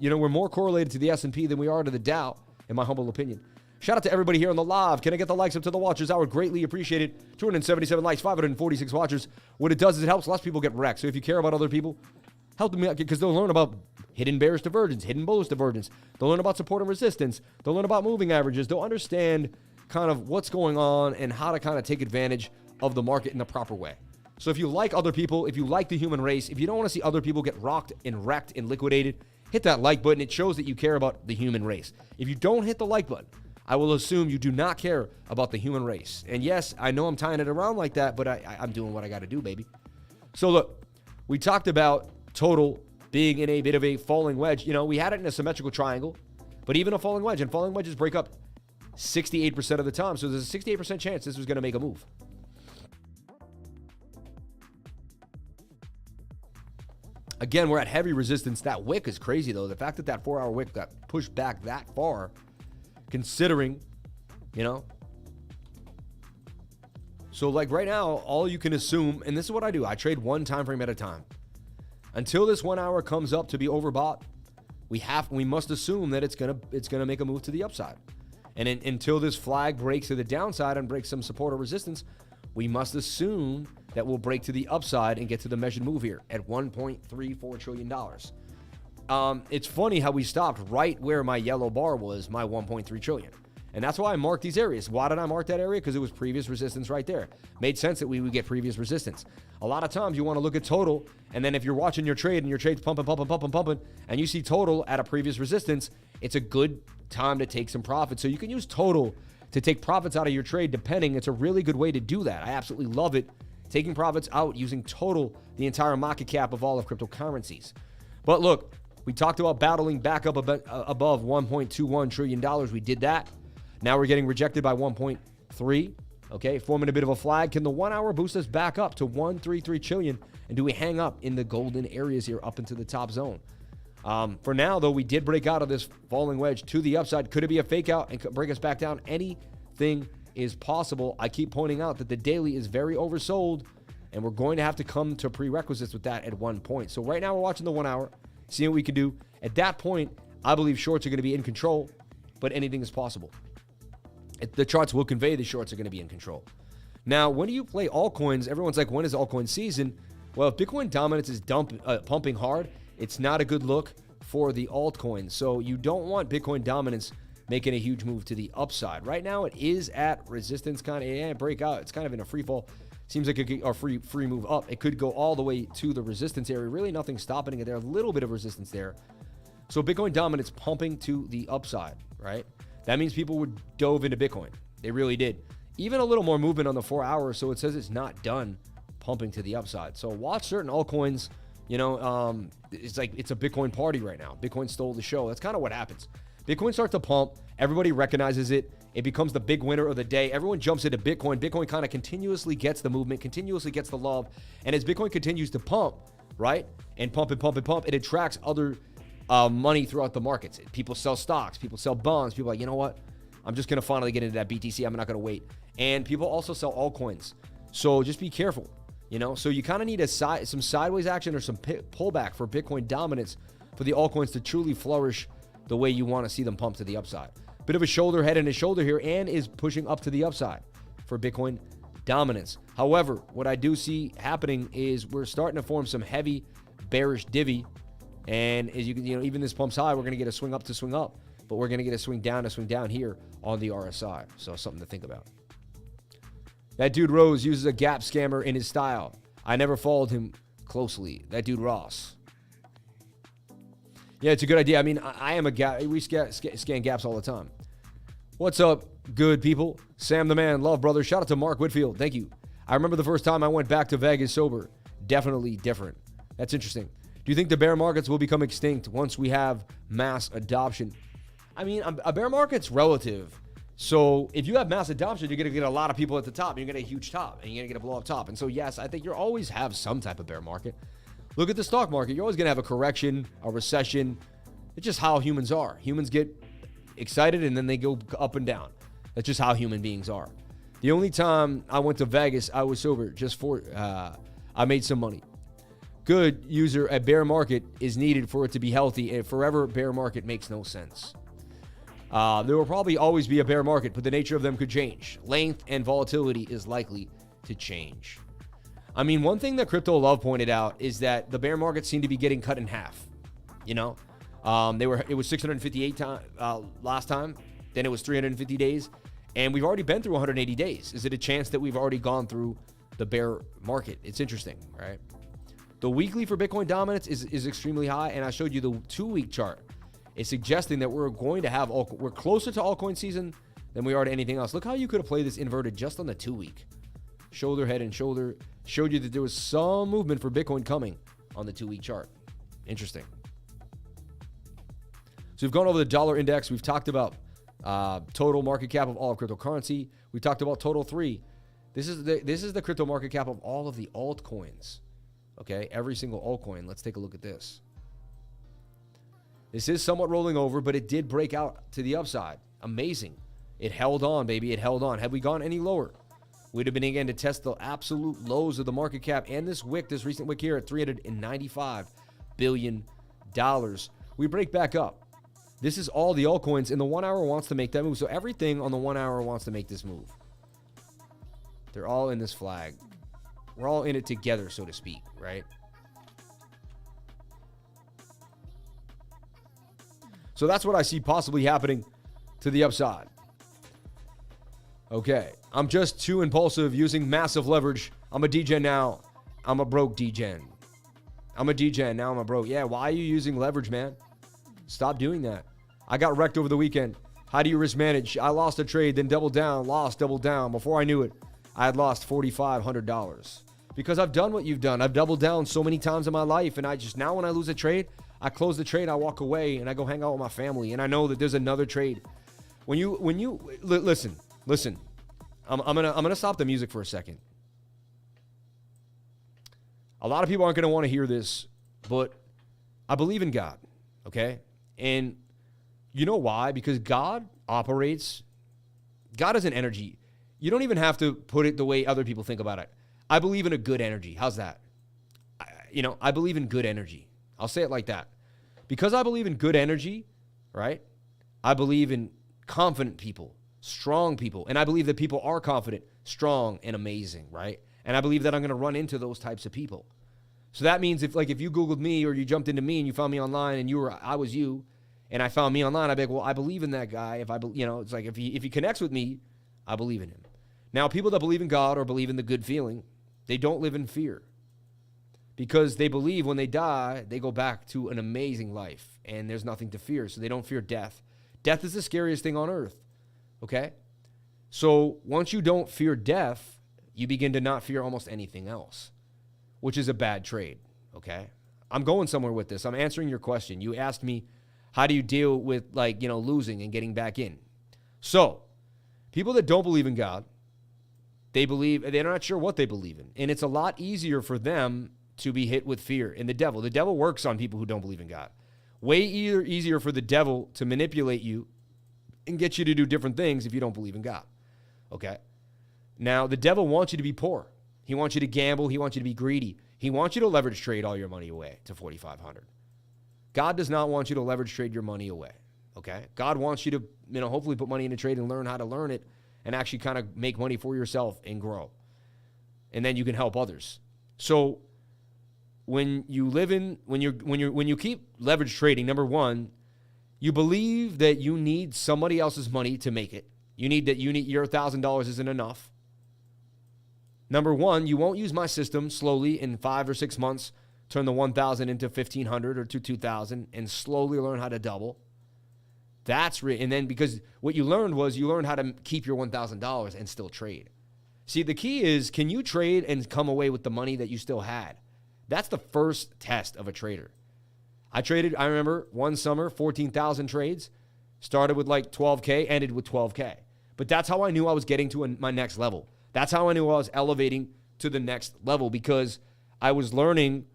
We're more correlated to the S&P than we are to the Dow, in my humble opinion. Shout out to everybody here on the live. Can I get the likes up to the watchers? I would greatly appreciate it. 277 likes, 546 watchers. What it does is it helps less people get wrecked. So if you care about other people, help them, because they'll learn about hidden bearish divergence, hidden bullish divergence. They'll learn about support and resistance. They'll learn about moving averages. They'll understand kind of what's going on and how to kind of take advantage of the market in the proper way. So if you like other people, if you like the human race, if you don't want to see other people get rocked and wrecked and liquidated, hit that like button. It shows that you care about the human race. If you don't hit the like button, I will assume you do not care about the human race. And yes, I know I'm tying it around like that, but I'm doing what I got to do, baby. So look, we talked about total being in a bit of a falling wedge. We had it in a symmetrical triangle, but even a falling wedge, and falling wedges break up 68% of the time. So there's a 68% chance this was going to make a move. Again, we're at heavy resistance. That wick is crazy, though. The fact that that 4 hour wick got pushed back that far, considering, So like right now, all you can assume, and this is what I do, I trade one time frame at a time. Until this 1 hour comes up to be overbought, we must assume that it's gonna make a move to the upside. And until this flag breaks to the downside and breaks some support or resistance, we must assume that we'll break to the upside and get to the measured move here at $1.34 trillion. It's funny how we stopped right where my yellow bar was, my 1.3 trillion. And that's why I marked these areas. Why did I mark that area? Because it was previous resistance right there. Made sense that we would get previous resistance. A lot of times you want to look at total, and then if you're watching your trade and your trade's pumping, and you see total at a previous resistance, it's a good time to take some profits. So you can use total to take profits out of your trade depending. It's a really good way to do that. I absolutely love it. Taking profits out using total, the entire market cap of all of cryptocurrencies. But look, we talked about battling back up above $1.21 trillion. We did that. Now we're getting rejected by 1.3, okay, forming a bit of a flag. Can the 1 hour boost us back up to 133 trillion? And do we hang up in the golden areas here up into the top zone? For now, though, we did break out of this falling wedge to the upside. Could it be a fake out and bring us back down? Anything is possible. I keep pointing out that the daily is very oversold, and we're going to have to come to prerequisites with that at one point. So right now we're watching the 1 hour, seeing what we can do. At that point, I believe shorts are going to be in control, but anything is possible. The charts will convey the shorts are going to be in control. Now, when do you play altcoins? Everyone's like, when is altcoin season? Well, if Bitcoin dominance is pumping hard, it's not a good look for the altcoins. So you don't want Bitcoin dominance making a huge move to the upside. Right now, it is at resistance, kind of breakout. It's kind of in a free fall. Seems like a free move up. It could go all the way to the resistance area. Really nothing stopping it there. A little bit of resistance there. So Bitcoin dominance pumping to the upside, right? That means people would dove into Bitcoin. They really did. Even a little more movement on the 4 hours, so it says it's not done pumping to the upside. So watch certain altcoins. You know, it's like it's a Bitcoin party right now. Bitcoin stole the show. That's kind of what happens. Bitcoin starts to pump. Everybody recognizes it. It becomes the big winner of the day. Everyone jumps into Bitcoin. Bitcoin kind of continuously gets the movement, continuously gets the love. And as Bitcoin continues to pump, right, and pump, it attracts other money throughout the markets. People sell stocks, people sell bonds, people are like, you know what? I'm just going to finally get into that BTC. I'm not going to wait. And people also sell altcoins. So just be careful, you know? So you kind of need some sideways action or some pullback for Bitcoin dominance for the altcoins to truly flourish the way you want to see them pump to the upside. Bit of a shoulder, head and a shoulder here, and is pushing up to the upside for Bitcoin dominance. However, what I do see happening is we're starting to form some heavy bearish divvy. And as you can, even this pumps high, we're going to get a swing up to swing up, but we're going to get a swing down here on the RSI. So something to think about. That dude Rose uses a gap scammer in his style. I never followed him closely. That dude Ross. Yeah, it's a good idea. I mean, I am a gap. We scan gaps all the time. What's up, good people? Sam the man, love brother. Shout out to Mark Whitfield. Thank you. I remember the first time I went back to Vegas sober. Definitely different. That's interesting. Do you think the bear markets will become extinct once we have mass adoption? I mean, a bear market's relative. So if you have mass adoption, you're going to get a lot of people at the top. And you're going to get a huge top. And you're going to get a blow up top. And so, yes, I think you'll always have some type of bear market. Look at the stock market. You're always going to have a correction, a recession. It's just how humans are. Humans get excited and then they go up and down. That's just how human beings are. The only time I went to Vegas, I was sober just for, I made some money. Good user, a bear market is needed for it to be healthy. A forever bear market makes no sense. There will probably always be a bear market, but the nature of them could change. Length and volatility is likely to change. I mean, one thing that Crypto Love pointed out is that the bear markets seem to be getting cut in half. You know, it was 658 last time, then it was 350 days, and we've already been through 180 days. Is it a chance that we've already gone through the bear market? It's interesting, right? The weekly for Bitcoin dominance is extremely high, and I showed you the 2-week chart. It's suggesting that we're going to have we're closer to altcoin season than we are to anything else. Look how you could have played this inverted just on the 2-week. Shoulder, head, and shoulder. Showed you that there was some movement for Bitcoin coming on the 2-week chart. Interesting. So we've gone over the dollar index. We've talked about total market cap of all of cryptocurrency. We talked about total 3. This is the crypto market cap of all of the altcoins. Okay, every single altcoin. Let's take a look at this. This is somewhat rolling over, but it did break out to the upside. Amazing. It held on, baby. It held on. Had we gone any lower, we'd have been again to test the absolute lows of the market cap and this wick, this recent wick here at $395 billion. We break back up. This is all the altcoins, and the 1 hour wants to make that move. So everything on the 1 hour wants to make this move. They're all in this flag. We're all in it together, so to speak, right? So that's what I see possibly happening to the upside. Okay. I'm just too impulsive using massive leverage. I'm a DGen now. I'm a broke DGen. I'm a DGen. Now I'm a broke. Yeah, why are you using leverage, man? Stop doing that. I got wrecked over the weekend. How do you risk manage? I lost a trade, then doubled down, lost, doubled down. Before I knew it, I had lost $4,500. Because I've done what you've done. I've doubled down so many times in my life, and I just, now when I lose a trade, I close the trade, I walk away, and I go hang out with my family, and I know that there's another trade. Listen. I'm gonna stop the music for a second. A lot of people aren't gonna want to hear this, but I believe in God, okay? And you know why? Because God operates. God is an energy. You don't even have to put it the way other people think about it. I believe in a good energy. How's that? I believe in good energy. I'll say it like that. Because I believe in good energy, right? I believe in confident people, strong people. And I believe that people are confident, strong, and amazing, right? And I believe that I'm going to run into those types of people. So that means if you Googled me or you jumped into me and you found me online and I was you and I found me online, I'd be like, well, I believe in that guy. It's like if he connects with me, I believe in him. Now, people that believe in God or believe in the good feeling, they don't live in fear because they believe when they die, they go back to an amazing life and there's nothing to fear. So they don't fear death. Death is the scariest thing on earth. Okay. So once you don't fear death, you begin to not fear almost anything else, which is a bad trade. Okay. I'm going somewhere with this. I'm answering your question. You asked me, how do you deal with losing and getting back in? So people that don't believe in God, they're not sure what they believe in. And it's a lot easier for them to be hit with fear and the devil. The devil works on people who don't believe in God. Way easier for the devil to manipulate you and get you to do different things if you don't believe in God. Okay? Now, the devil wants you to be poor. He wants you to gamble. He wants you to be greedy. He wants you to leverage trade all your money away to 4,500. God does not want you to leverage trade your money away. Okay? God wants you to, hopefully put money in a trade and learn how to learn it and actually kind of make money for yourself and grow. And then you can help others. So when you keep leverage trading, number one, you believe that you need somebody else's money to make it. Your $1,000 isn't enough. Number one, you won't use my system slowly in 5 or 6 months, turn the 1,000 into 1,500 or to 2,000 and slowly learn how to double. And then because what you learned how to keep your $1,000 and still trade. See, the key is, can you trade and come away with the money that you still had? That's the first test of a trader. I remember one summer, 14,000 trades, started with like 12K, ended with 12K. But that's how I knew I was getting to my next level. That's how I knew I was elevating to the next level, because I was learning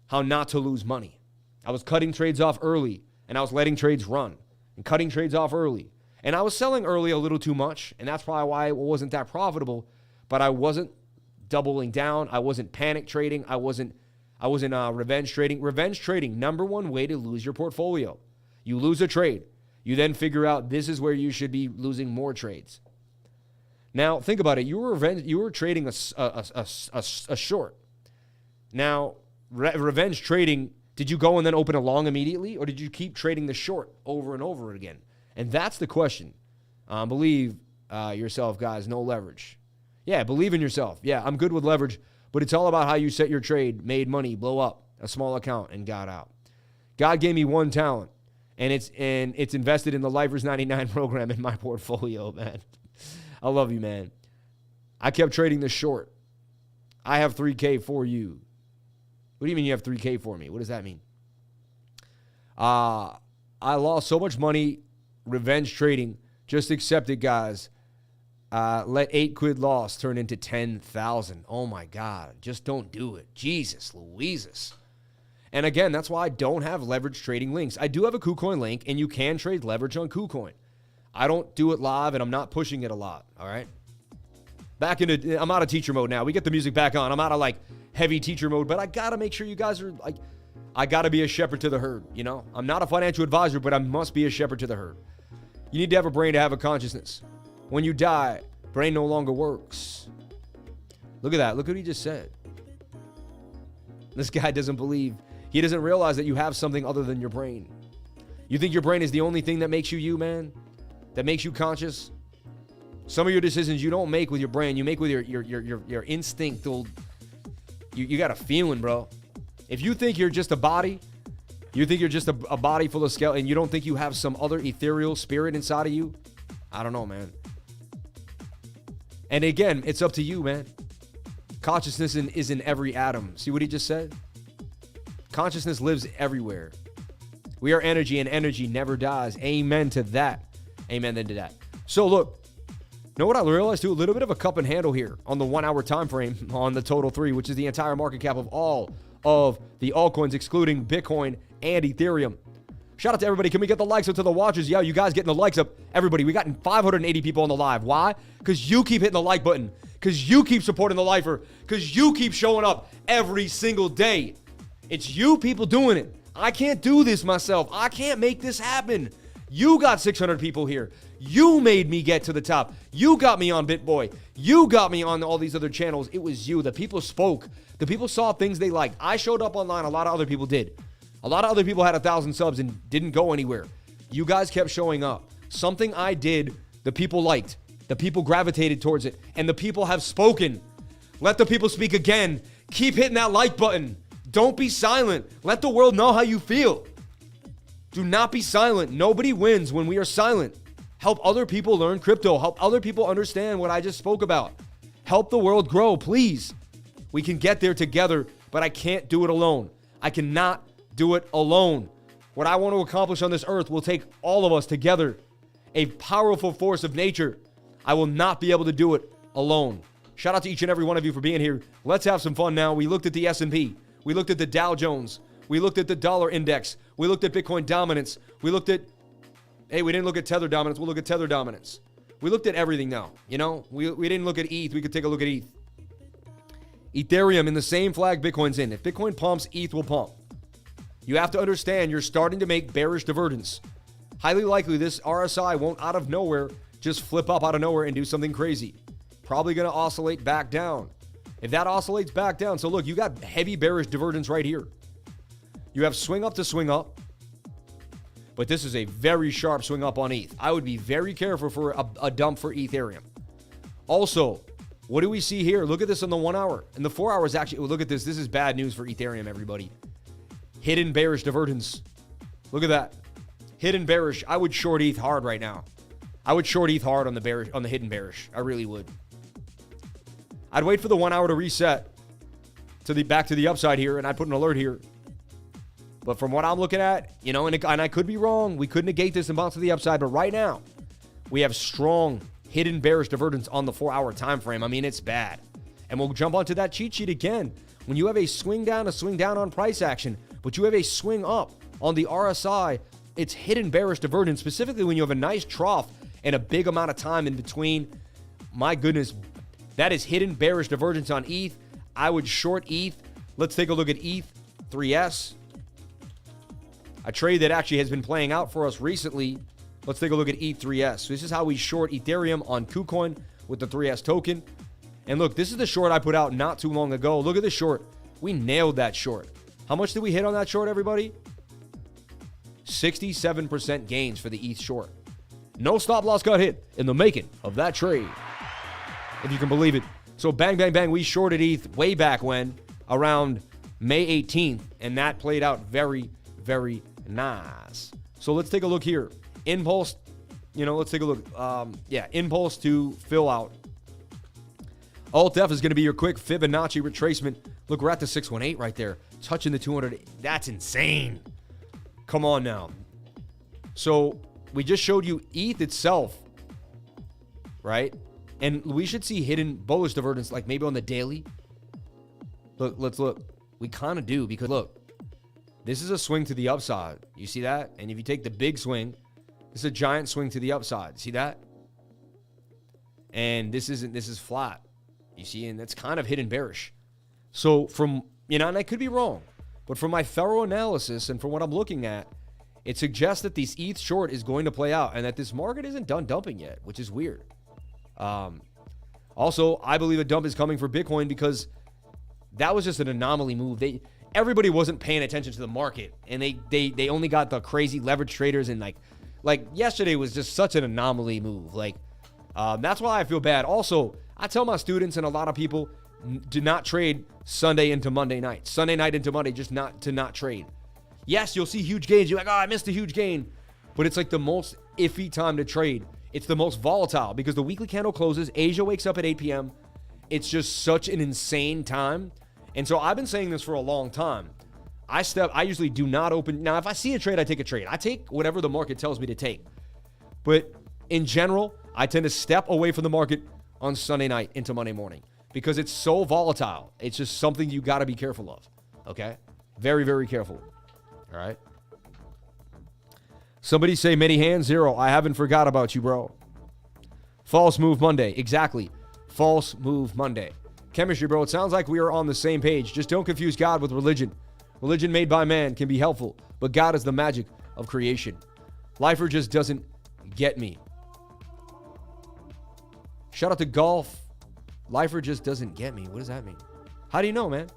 how not to lose money. I was cutting trades off early, and I was letting trades run and cutting trades off early. And I was selling early a little too much, and that's probably why it wasn't that profitable, but I wasn't doubling down. I wasn't panic trading. I wasn't revenge trading. Revenge trading, number one way to lose your portfolio. You lose a trade. You then figure out this is where you should be losing more trades. Now, think about it. You were trading a short. Now, revenge trading, did you go and then open a long immediately, or did you keep trading the short over and over again? And that's the question. Believe yourself, guys. No leverage. Yeah, believe in yourself. Yeah, I'm good with leverage, but it's all about how you set your trade, made money, blow up a small account, and got out. God gave me one talent, and it's invested in the Lifers 99 program in my portfolio, man. I love you, man. I kept trading the short. I have 3K for you. What do you mean you have 3K for me? What does that mean? I lost so much money revenge trading. Just accept it, guys. Let 8 quid loss turn into 10,000. Oh, my God. Just don't do it. Jesus Louises. And again, that's why I don't have leverage trading links. I do have a KuCoin link, and you can trade leverage on KuCoin. I don't do it live, and I'm not pushing it a lot, all right? I'm out of teacher mode now. We get the music back on. I'm out of, heavy teacher mode, but I got to make sure you guys are, I got to be a shepherd to the herd, I'm not a financial advisor, but I must be a shepherd to the herd. You need to have a brain to have a consciousness. When you die, brain no longer works. Look at that. Look what he just said. This guy doesn't believe. He doesn't realize that you have something other than your brain. You think your brain is the only thing that makes you, man? That makes you conscious? Some of your decisions you don't make with your brain. You make with your instinct. You got a feeling, bro. If you think you're just a body, you think you're just a body full of skeleton, and you don't think you have some other ethereal spirit inside of you, I don't know, man. And again, it's up to you, man. Consciousness is in every atom. See what he just said? Consciousness lives everywhere. We are energy, and energy never dies. Amen to that. Amen to that. So look, know what I realized too? A little bit of a cup and handle here on the 1 hour time frame on the total 3, which is the entire market cap of all of the altcoins, excluding Bitcoin and Ethereum. Shout out to everybody. Can we get the likes up to the watchers? Yo, you guys getting the likes up. Everybody, we got 580 people on the live. Why? Because you keep hitting the like button. Because you keep supporting the lifer. Because you keep showing up every single day. It's you people doing it. I can't do this myself. I can't make this happen. You got 600 people here. You made me get to the top. You got me on BitBoy. You got me on all these other channels. It was you. The people spoke. The people saw things they liked. I showed up online. A lot of other people did. A lot of other people had 1,000 subs and didn't go anywhere. You guys kept showing up. Something I did, the people liked. The people gravitated towards it. And the people have spoken. Let the people speak again. Keep hitting that like button. Don't be silent. Let the world know how you feel. Do not be silent. Nobody wins when we are silent. Help other people learn crypto. Help other people understand what I just spoke about. Help the world grow, please. We can get there together, but I can't do it alone. I cannot do it alone. What I want to accomplish on this earth will take all of us together. A powerful force of nature. I will not be able to do it alone. Shout out to each and every one of you for being here. Let's have some fun now. We looked at the S&P. We looked at the Dow Jones. We looked at the dollar index. We looked at Bitcoin dominance. We looked at, hey, we didn't look at Tether dominance. We'll look at Tether dominance. We looked at everything now. You know, we didn't look at ETH. We could take a look at ETH. Ethereum in the same flag Bitcoin's in. If Bitcoin pumps, ETH will pump. You have to understand you're starting to make bearish divergence. Highly likely this RSI won't out of nowhere just flip up out of nowhere and do something crazy. Probably going to oscillate back down. If that oscillates back down, so look, you got heavy bearish divergence right here. You have swing up to swing up. But this is a very sharp swing up on ETH. I would be very careful for a dump for Ethereum. Also, what do we see here? Look at this on the 1 hour. And the 4 hours actually, look at this. This is bad news for Ethereum, everybody. Hidden bearish divergence. Look at that. Hidden bearish. I would short ETH hard right now. I would short ETH hard on the bearish, on the hidden bearish. I really would. I'd wait for the 1 hour to reset to the back to the upside here, and I'd put an alert here. But from what I'm looking at, you know, and I could be wrong. We could negate this and bounce to the upside, but right now we have strong hidden bearish divergence on the 4 hour time frame. I mean, it's bad. And we'll jump onto that cheat sheet again. When you have a swing down on price action, but you have a swing up on the RSI, it's hidden bearish divergence, specifically when you have a nice trough and a big amount of time in between. My goodness, that is hidden bearish divergence on ETH. I would short ETH. Let's take a look at ETH 3S. A trade that actually has been playing out for us recently. Let's take a look at ETH 3S. So this is how we short Ethereum on KuCoin with the 3S token. And look, this is the short I put out not too long ago. Look at this short. We nailed that short. How much did we hit on that short, everybody? 67% gains for the ETH short. No stop loss got hit in the making of that trade, if you can believe it. So bang, bang, bang, we shorted ETH way back when, around May 18th, and that played out very, very nice. So let's take a look here. Impulse, let's take a look. Impulse to fill out. Alt-F is going to be your quick Fibonacci retracement. Look, we're at the 618 right there. Touching the 200. That's insane. Come on now. So we just showed you ETH itself, right? And we should see hidden bullish divergence, like maybe on the daily. Look, let's look. We kind of do, because look, this is a swing to the upside. You see that? And if you take the big swing, this is a giant swing to the upside. See that? And this is flat. You see, and that's kind of hidden bearish. So from, and I could be wrong, but from my thorough analysis and from what I'm looking at, it suggests that this ETH short is going to play out and that this market isn't done dumping yet, which is weird. Also, I believe a dump is coming for Bitcoin because that was just an anomaly move. Everybody wasn't paying attention to the market, and they only got the crazy leverage traders, and like yesterday was just such an anomaly move. Like, That's why I feel bad. Also, I tell my students and a lot of people, do not trade Sunday into Monday night. Sunday night into Monday, just not trade. Yes, you'll see huge gains. You're like, oh, I missed a huge gain. But it's like the most iffy time to trade. It's the most volatile because the weekly candle closes. Asia wakes up at 8 p.m. It's just such an insane time. And so I've been saying this for a long time. I usually do not open. Now, if I see a trade, I take a trade. I take whatever the market tells me to take. But in general, I tend to step away from the market on Sunday night into Monday morning because it's so volatile. It's just something you got to be careful of. Okay? Very, very careful. All right? Somebody say many hands, 0. I haven't forgot about you, bro. False move Monday. Exactly. False move Monday. Chemistry, bro. It sounds like we are on the same page. Just don't confuse God with religion. Religion made by man can be helpful, but God is the magic of creation. Lifer just doesn't get me. Shout out to Golf. Lifer just doesn't get me. What does that mean? How do you know, man?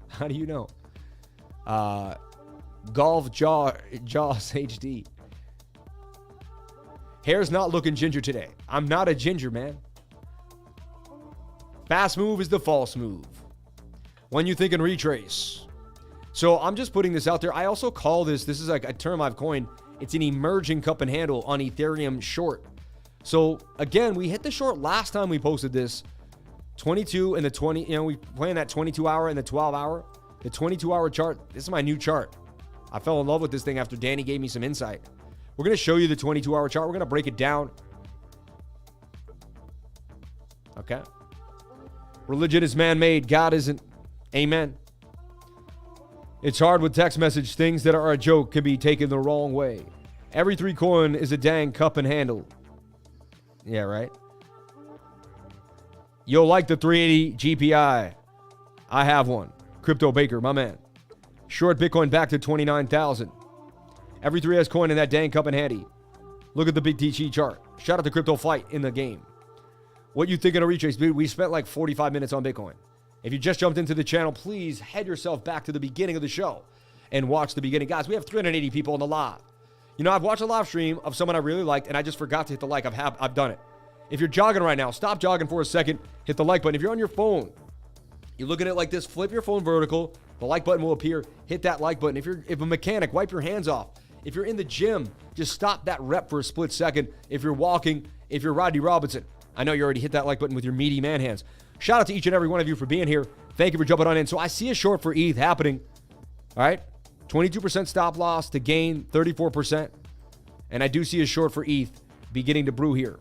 How do you know? Golf Jaws HD. Hair's not looking ginger today. I'm not a ginger, man. Fast move is the false move. When you think in retrace. So I'm just putting this out there. I also call this is like a term I've coined. It's an emerging cup and handle on Ethereum short. So again, we hit the short last time we posted this. 22 and the 20, we play in that 22 hour and the 12 hour. The 22 hour chart, this is my new chart. I fell in love with this thing after Danny gave me some insight. We're going to show you the 22 hour chart. We're going to break it down. Okay. Religion is man-made. God isn't. Amen. It's hard with text message. Things that are a joke can be taken the wrong way. Every 3 coin is a dang cup and handle. Yeah, right? You'll like the 380 GPI. I have one. Crypto Baker, my man. Short Bitcoin back to 29,000. Every 3S coin in that dang cup and handy. Look at the BTC chart. Shout out to Crypto Fight in the game. What you thinking of retrace? We spent like 45 minutes on Bitcoin. If you just jumped into the channel, please head yourself back to the beginning of the show and watch the beginning. Guys, we have 380 people on the live. You know, I've watched a live stream of someone I really liked, and I just forgot to hit the like. I've done it. If you're jogging right now, stop jogging for a second. Hit the like button. If you're on your phone, you look at it like this. Flip your phone vertical. The like button will appear. Hit that like button. If a mechanic, wipe your hands off. If you're in the gym, just stop that rep for a split second. If you're walking, if you're Rodney Robinson, I know you already hit that like button with your meaty man hands. Shout out to each and every one of you for being here. Thank you for jumping on in. So I see a short for ETH happening. All right. 22% stop loss to gain 34%. And I do see a short for ETH beginning to brew here.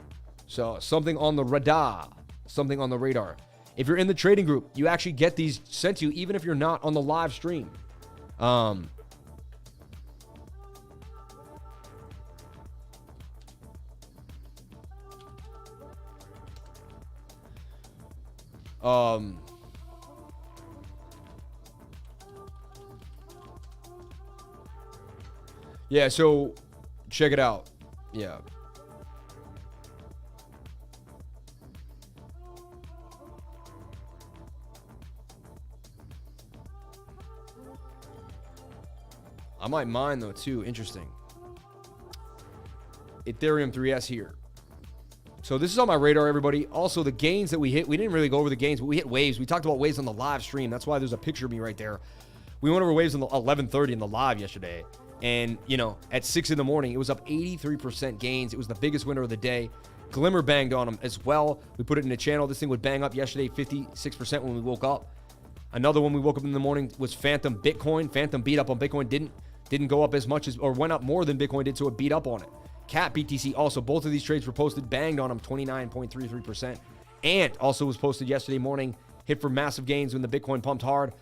So something on the radar. Something on the radar. If you're in the trading group, you actually get these sent to you even if you're not on the live stream. Yeah, so check it out. Yeah. I might mine though too. Interesting. Ethereum 3S here. So this is on my radar, everybody. Also, the gains that we hit, we didn't really go over the gains, but we hit waves. We talked about waves on the live stream. That's why there's a picture of me right there. We went over waves on the 11:30 in the live yesterday. And, you know, at 6 in the morning, it was up 83% gains. It was the biggest winner of the day. Glimmer banged on them as well. We put it in the channel. This thing would bang up yesterday, 56% when we woke up. Another one we woke up in the morning was Phantom Bitcoin. Phantom beat up on Bitcoin. Didn't go up as much as, or went up more than Bitcoin did, so it beat up on it. Cat BTC also, both of these trades were posted, banged on them, 29.33%. Ant also was posted yesterday morning, hit for massive gains when the Bitcoin pumped hard.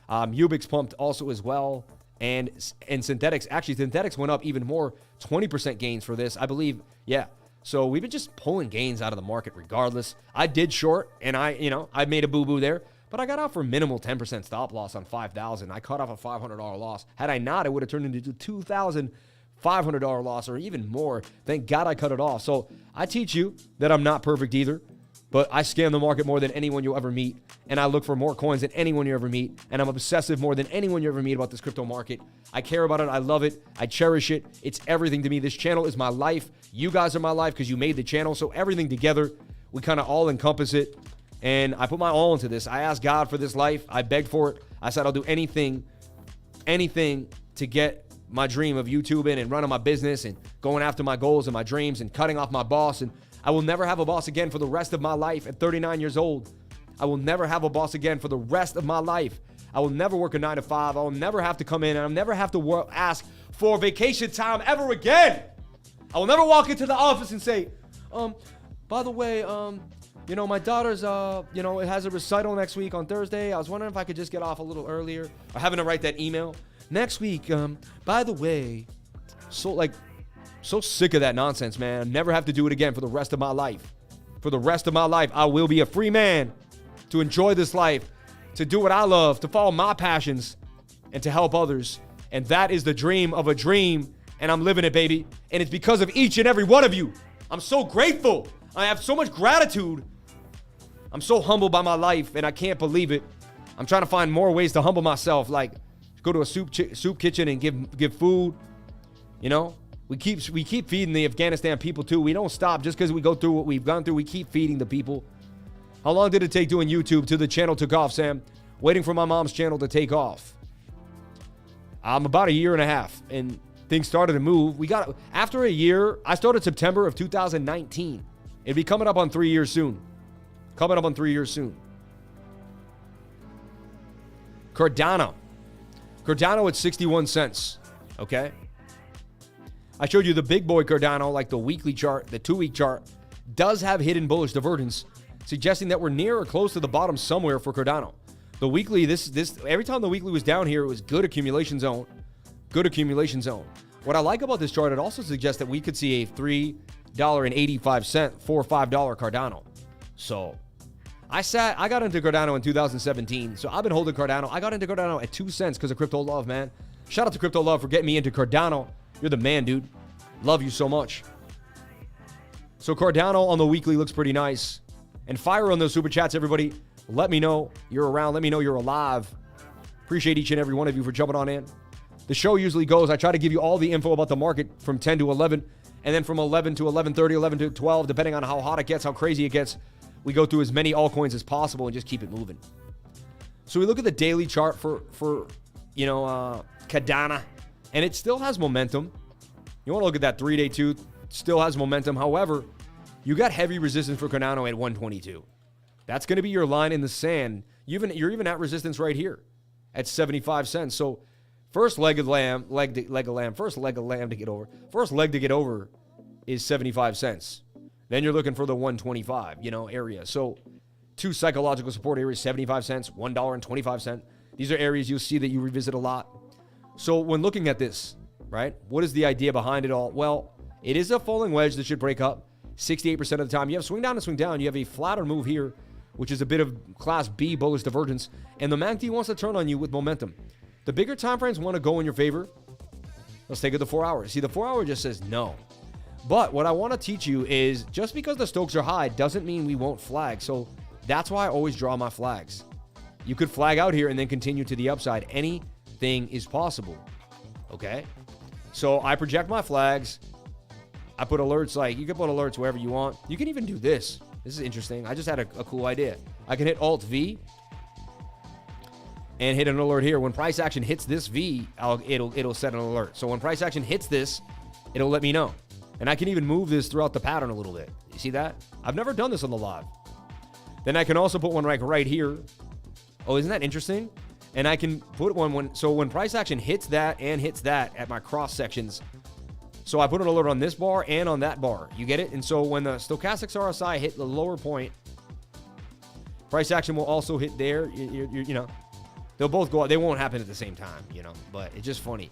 Ubix pumped also as well. And synthetics, actually synthetics went up even more, 20% gains for this, I believe. Yeah. So we've been just pulling gains out of the market regardless. I did short and I made a boo-boo there, but I got out for minimal 10% stop loss on 5,000. I cut off a $500 loss. Had I not, it would have turned into $2,500 loss or even more. Thank God I cut it off. So I teach you that I'm not perfect either, but I scan the market more than anyone you'll ever meet. And I look for more coins than anyone you ever meet. And I'm obsessive more than anyone you ever meet about this crypto market. I care about it. I love it. I cherish it. It's everything to me. This channel is my life. You guys are my life because you made the channel. So everything together, We kind of all encompass it. And I put my all into this. I asked God for this life. I begged for it. I said I'll do anything to get my dream of YouTubing and running my business and going after my goals and my dreams and cutting off my boss. And I will never have a boss again for the rest of my life at 39 years old. I will never have a boss again for the rest of my life. I will never work a 9 to 5. I will never have to come in and I'll never have to ask for vacation time ever again. I will never walk into the office and say, by the way, you know, my daughter's, you know, it has a recital next week on Thursday. I was wondering if I could just get off a little earlier. Or having to write that email. Next week, by the way, so sick of that nonsense, man. I never have to do it again for the rest of my life. For the rest of my life, I will be a free man to enjoy this life, to do what I love, to follow my passions, and to help others. And that is the dream of a dream, and I'm living it, baby. And it's because of each and every one of you. I'm so grateful. I have so much gratitude. I'm so humbled by my life, and I can't believe it. I'm trying to find more ways to humble myself, like go to a soup kitchen and give food. You know, we keep feeding the Afghanistan people too. We don't stop just because we go through what we've gone through. We keep feeding the people. How long did it take doing YouTube till the channel took off, Sam? Waiting for my mom's channel to take off. I'm about a year and a half, and things started to move. After a year, I started September of 2019. It'll be coming up on 3 years soon. Cardano at 61 cents, okay? I showed you the big boy Cardano, like the weekly chart, the 2-week chart, does have hidden bullish divergence, suggesting that we're near or close to the bottom somewhere for Cardano. The weekly, every time the weekly was down here, it was good accumulation zone. What I like about this chart, it also suggests that we could see a $3.85, $4 or $5 Cardano. So I got into Cardano in 2017. So I've been holding Cardano. I got into Cardano at 2 cents because of Crypto Love, man. Shout out to Crypto Love for getting me into Cardano. You're the man, dude. Love you so much. So Cardano on the weekly looks pretty nice. And fire on those super chats, everybody. Let me know you're around. Let me know you're alive. Appreciate each and every one of you for jumping on in. The show usually goes, I try to give you all the info about the market from 10 to 11. And then from 11 to 11:30, 11 to 12, depending on how hot it gets, how crazy it gets, we go through as many altcoins as possible and just keep it moving. So we look at the daily chart for Cardano, and it still has momentum. You want to look at that 3-day tooth, still has momentum. However, you got heavy resistance for Cardano at 122. That's going to be your line in the sand. You're even at resistance right here at 75 cents. So first leg of lamb to get over. First leg to get over is 75 cents. Then you're looking for the 125, area. So two psychological support areas, 75 cents, $1.25. These are areas you'll see that you revisit a lot. So when looking at this, right, what is the idea behind it all? Well, it is a falling wedge that should break up 68% of the time. You have swing down and swing down. You have a flatter move here, which is a bit of Class B bullish divergence. And the MACD wants to turn on you with momentum. The bigger time frames want to go in your favor. Let's take it to 4 hours. See, the 4 hour just says no. But what I want to teach you is just because the Stokes are high doesn't mean we won't flag. So that's why I always draw my flags. You could flag out here and then continue to the upside. Anything is possible. Okay? So I project my flags. I put alerts, like you can put alerts wherever you want. You can even do this. This is interesting. I just had a cool idea. I can hit Alt V and hit an alert here. When price action hits this V, it'll set an alert. So when price action hits this, it'll let me know. And I can even move this throughout the pattern a little bit. You see that? I've never done this on the live. Then I can also put one right here. Oh, isn't that interesting? And I can put one when price action hits that and hits that at my cross sections. So I put an alert on this bar and on that bar. You get it? And so when the stochastics RSI hit the lower point, price action will also hit there. They'll both go out. They won't happen at the same time, but it's just funny.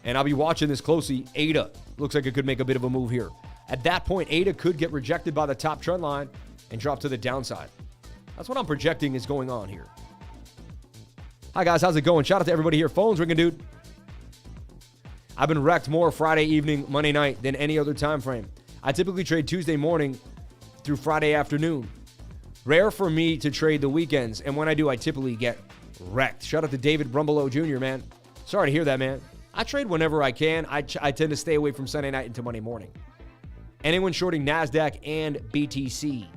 And I'll be watching this closely. ADA looks like it could make a bit of a move here. At that point, ADA could get rejected by the top trend line and drop to the downside. That's what I'm projecting is going on here. Hi, guys. How's it going? Shout out to everybody here. Phone's ringing, dude. I've been wrecked more Friday evening, Monday night than any other time frame. I typically trade Tuesday morning through Friday afternoon. Rare for me to trade the weekends, and when I do, I typically get wrecked. Shout out to David Brumbelow Jr., man. Sorry to hear that, man. I trade whenever I can. I tend to stay away from Sunday night until Monday morning. Anyone shorting NASDAQ and BTC.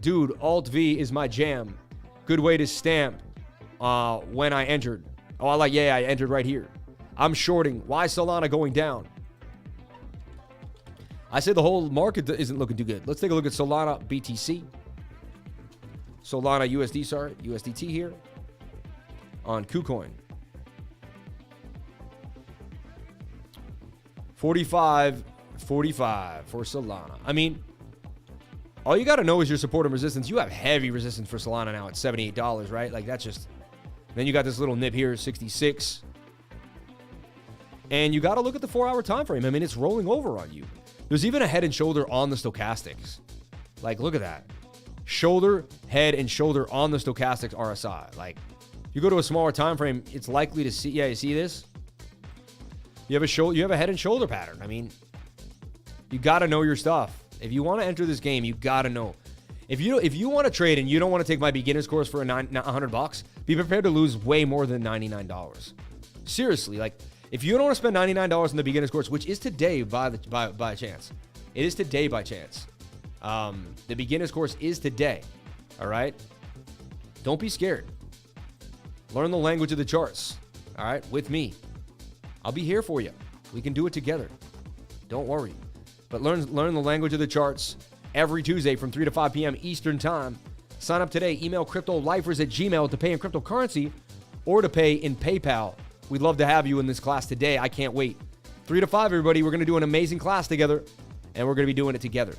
Dude, Alt V is my jam. Good way to stamp when I entered. Oh, I entered right here. I'm shorting. Why Solana going down? I said the whole market isn't looking too good. Let's take a look at Solana BTC. Solana USDT here on KuCoin. 45.45 for Solana. I mean, all you got to know is your support and resistance. You have heavy resistance for Solana now at $78, right? Like that's just... Then you got this little nip here, 66. And you got to look at the 4-hour time frame. I mean, it's rolling over on you. There's even a head and shoulder on the stochastics. Like, look at that. Shoulder, head, and shoulder on the stochastics RSI. Like, you go to a smaller time frame, it's likely to see... Yeah, you see this? You have a head and shoulder pattern. I mean, you got to know your stuff. If you want to enter this game, you got to know. If you want to trade and you don't want to take my beginner's course for $100, be prepared to lose way more than $99. Seriously, like if you don't want to spend $99 in the beginner's course, which is today by chance, it is today by chance. The beginner's course is today. All right, don't be scared. Learn the language of the charts. All right, with me, I'll be here for you. We can do it together. Don't worry. But learn the language of the charts. Every Tuesday from 3 to 5 p.m. Eastern Time. Sign up today. Email cryptolifers@gmail.com to pay in cryptocurrency or to pay in PayPal. We'd love to have you in this class today. I can't wait. 3 to 5, everybody. We're going to do an amazing class together, and we're going to be doing it together.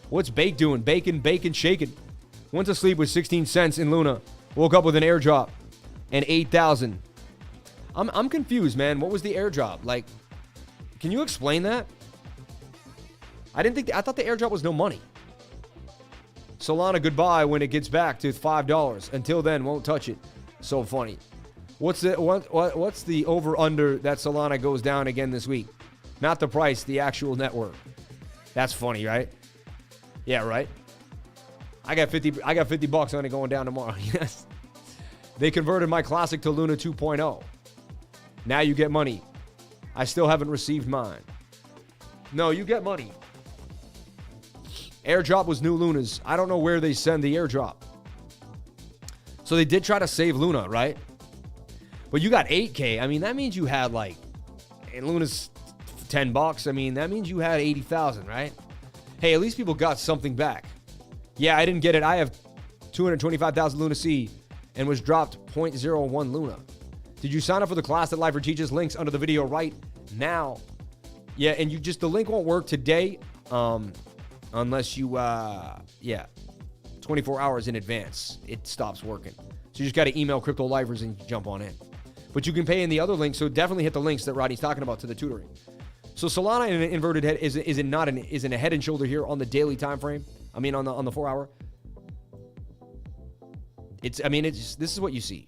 What's Bake doing? Bacon, shaking. Went to sleep with 16 cents in Luna. Woke up with an airdrop and 8,000. I'm confused, man. What was the airdrop? Like, can you explain that? I thought the airdrop was no money. Solana, goodbye when it gets back to $5. Until then, won't touch it. So funny. What's the over under that Solana goes down again this week? Not the price, the actual network. That's funny, right? Yeah, right. I got $50 on it going down tomorrow. Yes. They converted my classic to Luna 2.0. Now you get money. I still haven't received mine. No, you get money. Airdrop was new Lunas. I don't know where they send the airdrop. So they did try to save Luna, right? But you got 8K. I mean, that means you had like, and Luna's $10. I mean, that means you had 80,000, right? Hey, at least people got something back. Yeah, I didn't get it. I have 225,000 Luna C and was dropped 0.01 Luna. Did you sign up for the class that Lifer teaches? Links under the video right now. Yeah, and the link won't work today. Unless you, 24 hours in advance, it stops working. So you just got to email Crypto Lifers and jump on in. But you can pay in the other links, so definitely hit the links that Rodney's talking about to the tutoring. So Solana in an inverted head is in a head and shoulder here on the daily time frame. I mean on the 4 hour. This is what you see.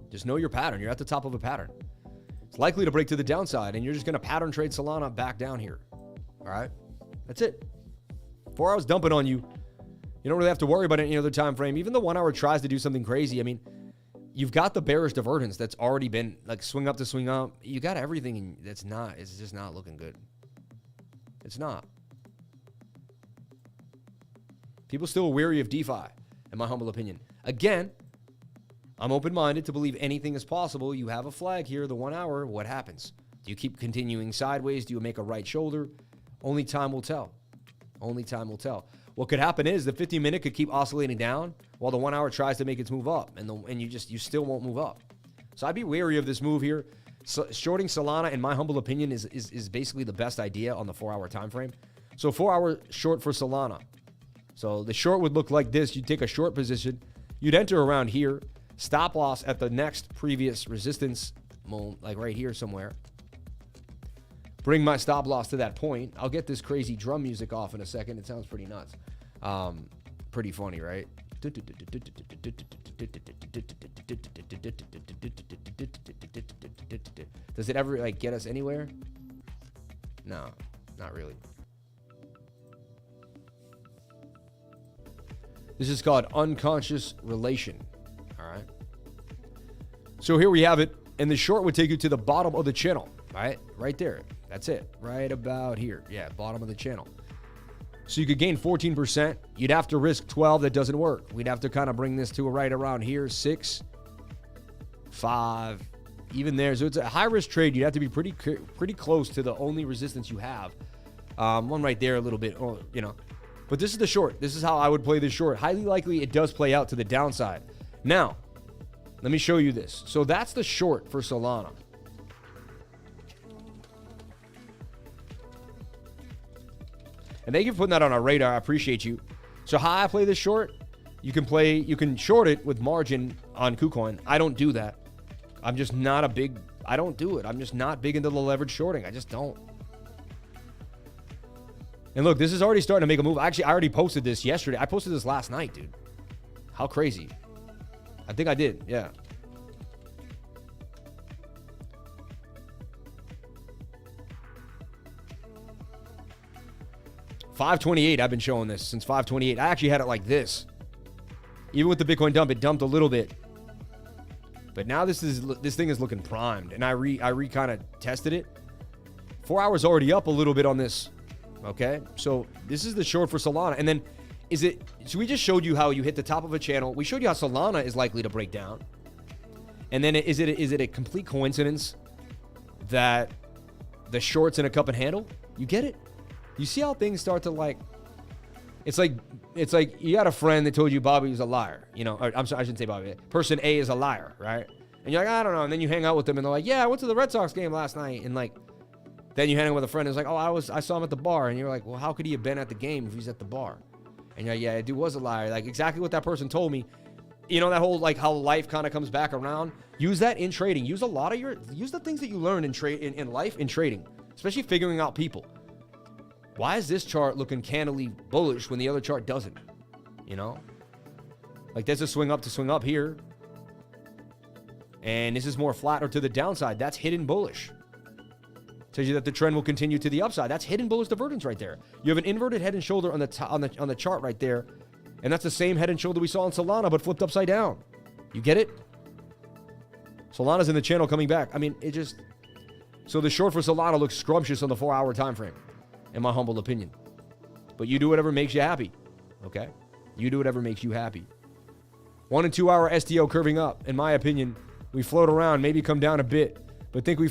Just know your pattern. You're at the top of a pattern. It's likely to break to the downside, and you're just going to pattern trade Solana back down here. All right, that's it. 4 hours dumping on you. You don't really have to worry about any other time frame. Even the 1 hour tries to do something crazy. I mean, you've got the bearish divergence that's already been like swing up to swing up. You got everything it's just not looking good. It's not. People still are weary of DeFi, in my humble opinion. Again, I'm open-minded to believe anything is possible. You have a flag here, the 1 hour. What happens? Do you keep continuing sideways? Do you make a right shoulder? Only time will tell. Only time will tell. What could happen is the 15-minute could keep oscillating down while the 1 hour tries to make its move up, and you still won't move up. So I'd be wary of this move here. So shorting Solana, in my humble opinion, is basically the best idea on the 4 hour time frame. So 4 hour short for Solana. So the short would look like this. You'd take a short position. You'd enter around here. Stop loss at the next previous resistance, like right here somewhere. Bring my stop loss to that point. I'll get this crazy drum music off in a second. It sounds pretty nuts. Pretty funny, right? Does it ever like get us anywhere? No, not really. This is called unconscious relation. All right. So here we have it. And the short would take you to the bottom of the channel, right? Right there. That's it. Right about here. Yeah, bottom of the channel. So you could gain 14%. You'd have to risk 12. That doesn't work. We'd have to kind of bring this to right around here. 6, 5, even there. So it's a high-risk trade. You'd have to be pretty close to the only resistance you have. One right there a little bit, you know. But this is the short. This is how I would play this short. Highly likely it does play out to the downside. Now, let me show you this. So that's the short for Solana. And thank you for putting that on our radar. I appreciate you. So how I play this short, you can short it with margin on KuCoin. I don't do that. I'm just not I don't do it. I'm just not big into the leverage shorting. I just don't. And look, this is already starting to make a move. Actually, I already posted this yesterday. I posted this last night, dude. How crazy. I think I did, yeah. $5.28, I've been showing this since $5.28. I actually had it like this. Even with the Bitcoin dump, it dumped a little bit. But now this thing is looking primed. And I kind of tested it. 4 hours already up a little bit on this. Okay, so this is the short for Solana. And then so we just showed you how you hit the top of a channel. We showed you how Solana is likely to break down. And then is it a complete coincidence that the short's in a cup and handle? You get it? You see how things start to like, it's like you got a friend that told you Bobby was a liar, you know, or, I'm sorry, I shouldn't say Bobby. Person A is a liar, right? And you're like, I don't know. And then you hang out with them and they're like, yeah, I went to the Red Sox game last night. And like, then you hang out with a friend who's like, oh, I saw him at the bar. And you're like, well, how could he have been at the game if he's at the bar? And you're like, yeah, dude was a liar. Like exactly what that person told me. You know, that whole like how life kind of comes back around. Use that in trading. Use the things that you learn in life in trading, especially figuring out people. Why is this chart looking candidly bullish when the other chart doesn't? You know? Like there's a swing up here. And this is more flat or to the downside. That's hidden bullish. Tells you that the trend will continue to the upside. That's hidden bullish divergence right there. You have an inverted head and shoulder on the chart right there. And that's the same head and shoulder we saw in Solana, but flipped upside down. You get it? Solana's in the channel coming back. I mean, so the short for Solana looks scrumptious on the 4-hour time frame, in my humble opinion. But you do whatever makes you happy, okay? You do whatever makes you happy. 1 and 2 hour STO curving up, in my opinion. We float around, maybe come down a bit, but think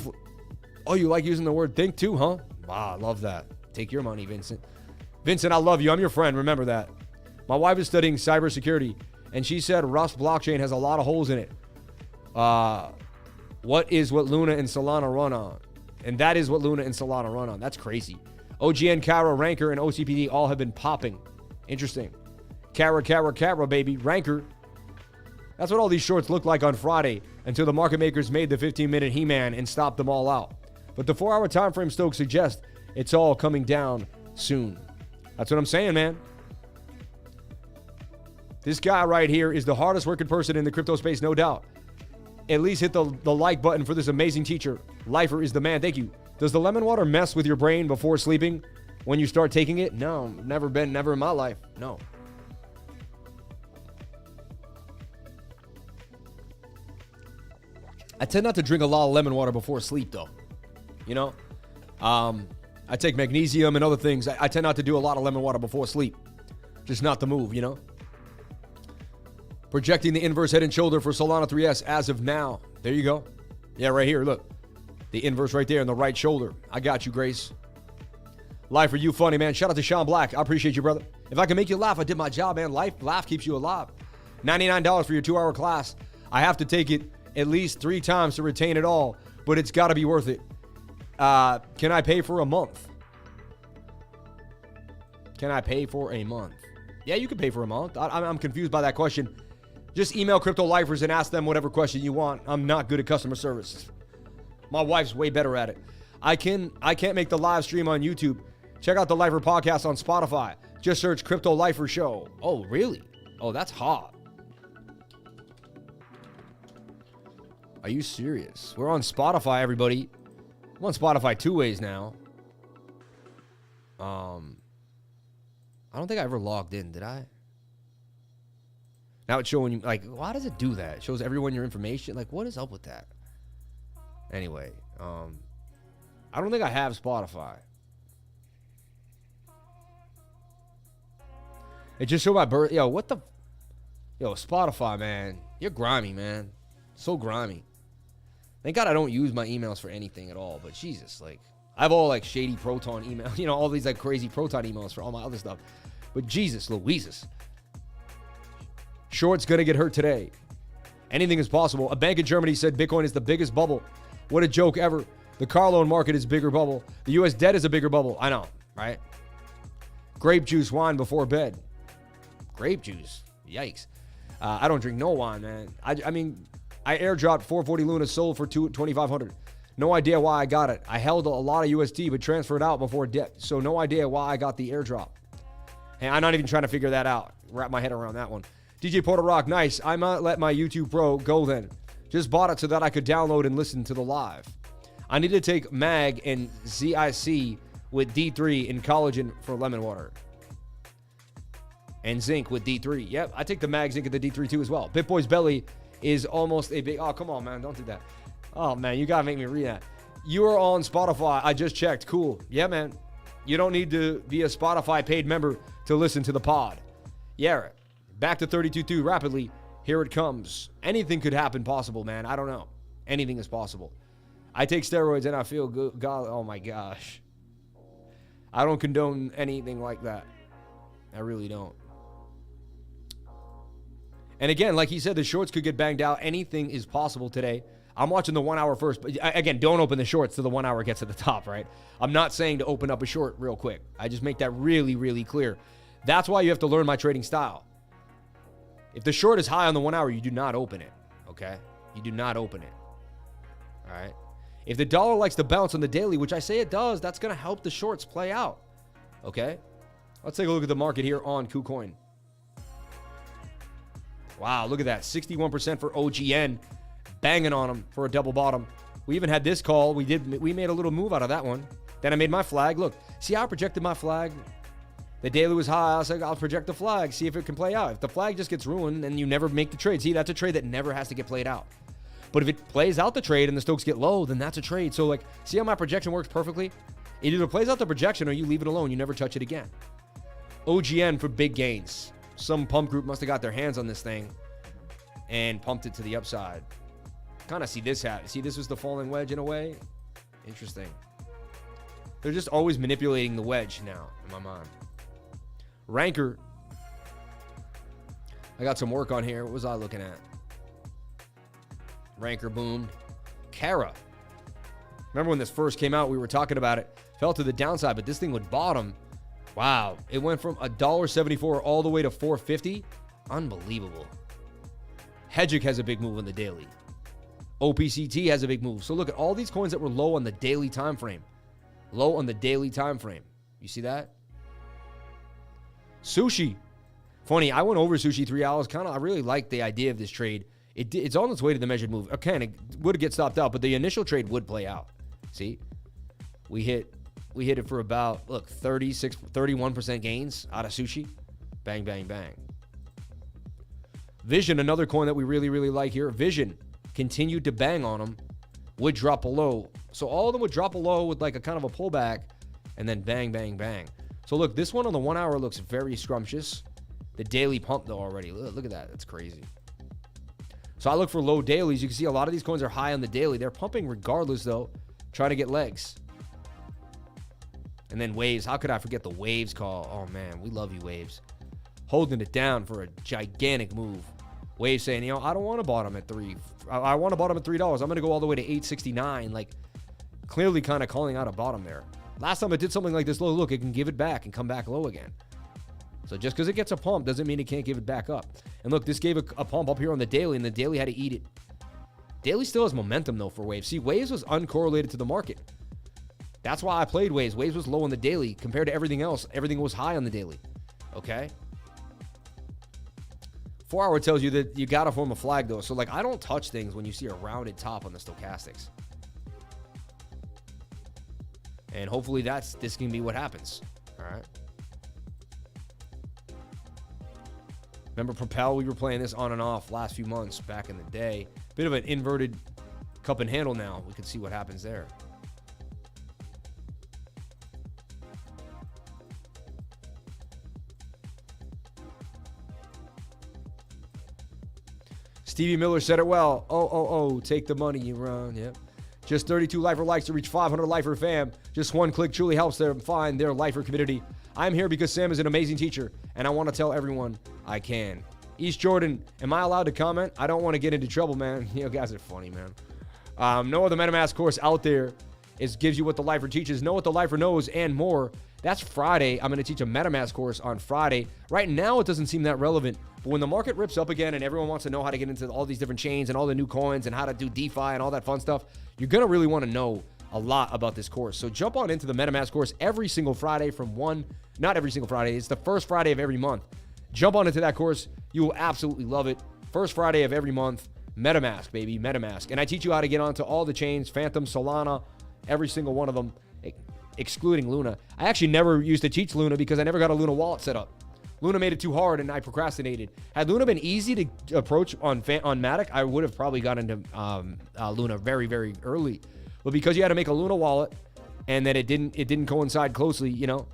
oh, you like using the word think too, huh? Wow, I love that. Take your money, Vincent. Vincent, I love you. I'm your friend. Remember that. My wife is studying cybersecurity, and she said Rust blockchain has a lot of holes in it. What Luna and Solana run on? And that is what Luna and Solana run on. That's crazy. OGN, Kara, Ranker, and OCPD all have been popping. Interesting. Kara, baby. Ranker. That's what all these shorts look like on Friday until the market makers made the 15-minute He-Man and stopped them all out. But the 4-hour time frame still suggests it's all coming down soon. That's what I'm saying, man. This guy right here is the hardest working person in the crypto space, no doubt. At least hit the like button for this amazing teacher. Lifer is the man. Thank you. Does the lemon water mess with your brain before sleeping when you start taking it? No, never in my life. No. I tend not to drink a lot of lemon water before sleep, though. You know? I take magnesium and other things. I tend not to do a lot of lemon water before sleep. Just not the move, you know? Projecting the inverse head and shoulder for Solana 3S as of now. There you go. Yeah, right here, look. The inverse right there in the right shoulder. I got you, Grace. Life, are you funny, man? Shout out to Sean Black. I appreciate you, brother. If I can make you laugh, I did my job, man. Laugh keeps you alive. $99 for your 2-hour class. I have to take it at least 3 times to retain it all, but it's got to be worth it. Can I pay for a month? Can I pay for a month? Yeah, you can pay for a month. I'm confused by that question. Just email Crypto Lifers and ask them whatever question you want. I'm not good at customer service. My wife's way better at it. I can't make the live stream on YouTube. Check out the Lifer podcast on Spotify. Just search Crypto Lifer Show. Oh, really? Oh, that's hot. Are you serious? We're on Spotify, everybody. I'm on Spotify 2 ways now. I don't think I ever logged in, did I? Now it's showing you, like, why does it do that? It shows everyone your information. Like, what is up with that? Anyway, I don't think I have Spotify. It just showed my birth. Yo, what the? Yo, Spotify, man. You're grimy, man. So grimy. Thank God I don't use my emails for anything at all. But Jesus, like, I have all like shady Proton emails. You know, all these like crazy Proton emails for all my other stuff. But Jesus, Louises. Short's gonna get hurt today. Anything is possible. A bank in Germany said Bitcoin is the biggest bubble. What a joke ever. The car loan market is a bigger bubble. The U.S. debt is a bigger bubble. I know, right? Grape juice wine before bed. Grape juice. Yikes. I don't drink no wine, man. I mean, I airdropped 440 Luna, sold for 2,500. No idea why I got it. I held a lot of USD, but transferred out before debt. So no idea why I got the airdrop. And I'm not even trying to figure that out. Wrap my head around that one. DJ Porter Rock, nice. I might let my YouTube Pro go then. Just bought it so that I could download and listen to the live. I need to take MAG and ZIC with D3 in collagen for lemon water. And zinc with D3. Yep, I take the MAG, zinc, and the D3 too as well. BitBoy's belly is almost a big... Oh, come on, man. Don't do that. Oh, man, you got to make me read that. You are on Spotify. I just checked. Cool. Yeah, man. You don't need to be a Spotify paid member to listen to the pod. Yeah, back to 32.2 rapidly. Here it comes. Anything could happen possible, man. I don't know. Anything is possible. I take steroids and I feel good. God, oh, my gosh. I don't condone anything like that. I really don't. And again, like he said, the shorts could get banged out. Anything is possible today. I'm watching the 1 hour first. But again, don't open the shorts till the 1 hour gets to the top, right? I'm not saying to open up a short real quick. I just make that really, really clear. That's why you have to learn my trading style. If the short is high on the 1 hour, you do not open it, okay? You do not open it, all right? If the dollar likes to bounce on the daily, which I say it does, that's going to help the shorts play out, okay? Let's take a look at the market here on KuCoin. Wow, look at that. 61% for OGN. Banging on them for a double bottom. We even had this call. We made a little move out of that one. Then I made my flag. Look, see how I projected my flag? The daily was high. I was like, I'll project the flag, see if it can play out. If the flag just gets ruined, then you never make the trade. See, that's a trade that never has to get played out. But if it plays out the trade and the Stokes get low, then that's a trade. So, like, see how my projection works perfectly? It either plays out the projection or you leave it alone. You never touch it again. OGN for big gains. Some pump group must have got their hands on this thing and pumped it to the upside. Kind of see this happen. See, this was the falling wedge in a way. Interesting. They're just always manipulating the wedge now, in my mind. Ranker. I got some work on here. What was I looking at? Ranker boomed. Kara. Remember when this first came out, we were talking about it. Fell to the downside, but this thing would bottom. Wow. It went from $1.74 all the way to $4.50. Unbelievable. Hedgic has a big move on the daily. OPCT has a big move. So look at all these coins that were low on the daily time frame. Low on the daily time frame. You see that? Sushi. Funny, I went over Sushi 3 hours. I really like the idea of this trade. It's on its way to the measured move. Okay, it would get stopped out, but the initial trade would play out. See? We hit it for about, look, 31% gains out of Sushi. Bang, bang, bang. Vision, another coin that we really, really like here. Vision continued to bang on them. Would drop below. So all of them would drop below with like a kind of a pullback and then bang, bang, bang. So look, this one on the 1 hour looks very scrumptious. The daily pump though already. Look at that. That's crazy. So I look for low dailies. You can see a lot of these coins are high on the daily. They're pumping regardless though, trying to get legs. And then waves. How could I forget the waves call? Oh man, we love you, waves. Holding it down for a gigantic move. Waves saying, you know, I don't want to bottom at $3. I want to bottom at $3. I'm going to go all the way to $8.69. Like, clearly kind of calling out a bottom there. Last time it did something like this low, look, it can give it back and come back low again. So just because it gets a pump doesn't mean it can't give it back up. And look, this gave a pump up here on the daily, and the daily had to eat it. Daily still has momentum, though, for Waves. See, Waves was uncorrelated to the market. That's why I played Waves. Waves was low on the daily compared to everything else. Everything was high on the daily. Okay? 4 hour tells you that you got to form a flag, though. So, like, I don't touch things when you see a rounded top on the stochastics. And hopefully this can be what happens. All right? Remember Propel? We were playing this on and off last few months back in the day. Bit of an inverted cup and handle now. We can see what happens there. Stevie Miller said it well. Take the money you run. Yep. Just 32 lifer likes to reach 500 lifer fam. Just one click truly helps them find their lifer community. I'm here because Sam is an amazing teacher, and I want to tell everyone I can. East Jordan, am I allowed to comment? I don't want to get into trouble, man. You guys are funny, man. No other MetaMask course out there gives you what the lifer teaches, know what the lifer knows, and more. That's Friday. I'm going to teach a MetaMask course on Friday. Right now, it doesn't seem that relevant. But when the market rips up again and everyone wants to know how to get into all these different chains and all the new coins and how to do DeFi and all that fun stuff, you're going to really want to know a lot about this course. So jump on into the MetaMask course every single Friday from not every single Friday. It's the first Friday of every month. Jump on into that course. You will absolutely love it. First Friday of every month. MetaMask, baby. MetaMask. And I teach you how to get onto all the chains, Phantom, Solana, every single one of them, excluding Luna. I actually never used to teach Luna because I never got a Luna wallet set up. Luna made it too hard and I procrastinated. Had Luna been easy to approach on Matic, I would have probably got into Luna very, very early. But because you had to make a Luna wallet and then it didn't coincide closely, you know.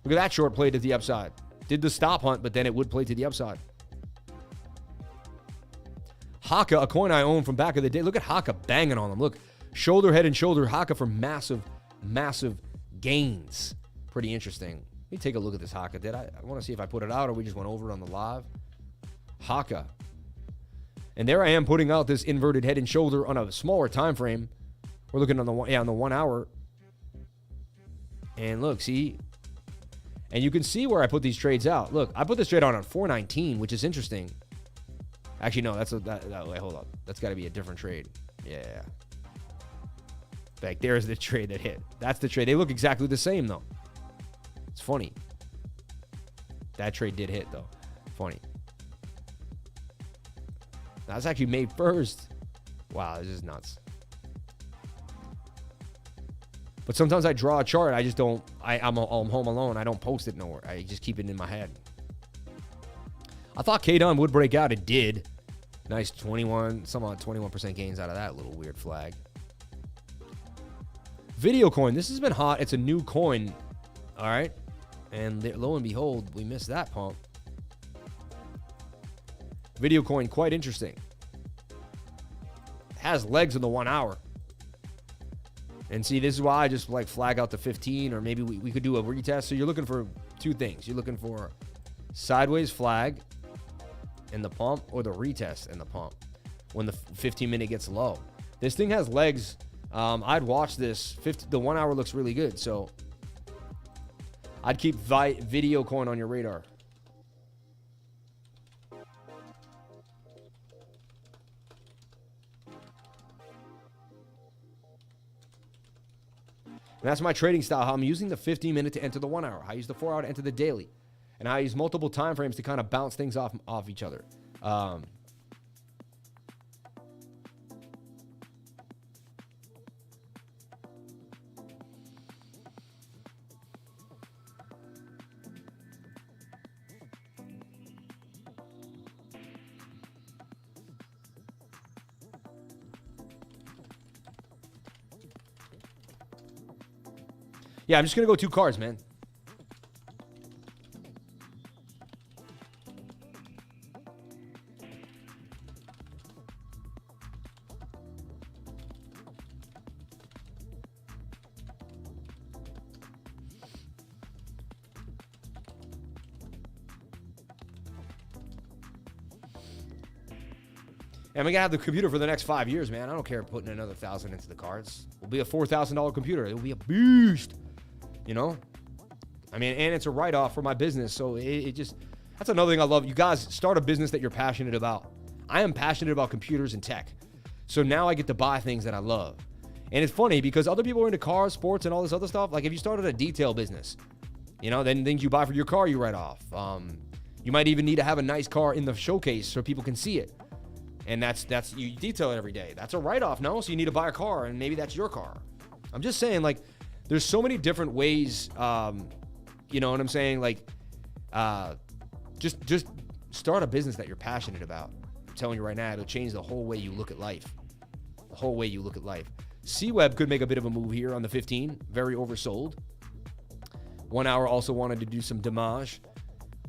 Look at that short play to the upside. Did the stop hunt, but then it would play to the upside. HAKA, a coin I own from back of the day. Look at HAKA banging on them. Look, shoulder, head, and shoulder. HAKA for massive, massive gains. Pretty interesting. Let me take a look at this HAKA. I want to see if I put it out or we just went over it on the live. HAKA. And there I am putting out this inverted head and shoulder on a smaller time frame. We're looking on the 1 hour. And look, see? And you can see where I put these trades out. Look, I put this trade on 419, which is interesting. Actually, no, wait, hold up. That's got to be a different trade. Yeah. Like, there's the trade that hit. That's the trade. They look exactly the same, though. It's funny. That trade did hit, though. Funny. That's actually May 1st. Wow, this is nuts. But sometimes I draw a chart. I just don't. I'm home alone. I don't post it nowhere. I just keep it in my head. I thought KDON would break out. It did. Nice 21% gains out of that little weird flag. Video coin. This has been hot. It's a new coin. All right. And lo and behold, we missed that pump. Video coin, quite interesting. Has legs in the 1 hour. And see, this is why I just like flag out the 15, or maybe we could do a retest. So you're looking for two things. You're looking for sideways flag in the pump or the retest in the pump when the 15-minute gets low. This thing has legs. I'd watch this. The 1 hour looks really good. So I'd keep video coin on your radar. And that's my trading style, how I'm using the 15-minute to enter the 1 hour. I use the 4 hour to enter the daily. And I use multiple time frames to kind of bounce things off each other. Yeah, I'm just going to go 2 cards, man. And we're going to have the computer for the next 5 years, man. I don't care putting another 1,000 into the cards. It'll be a $4,000 computer. It'll be a beast. You know? I mean, and it's a write-off for my business. So it just, that's another thing I love. You guys start a business that you're passionate about. I am passionate about computers and tech. So now I get to buy things that I love. And it's funny because other people are into cars, sports, and all this other stuff. Like if you started a detail business, you know, then things you buy for your car, you write off. You might even need to have a nice car in the showcase so people can see it. And that's you detail it every day. That's a write-off, no? So you need to buy a car, and maybe that's your car. I'm just saying, like, there's so many different ways, you know what I'm saying? Like, just start a business that you're passionate about. I'm telling you right now, it'll change the whole way you look at life. the whole way you look at life. CWEB could make a bit of a move here on the 15. Very oversold. 1 hour also wanted to do some damage.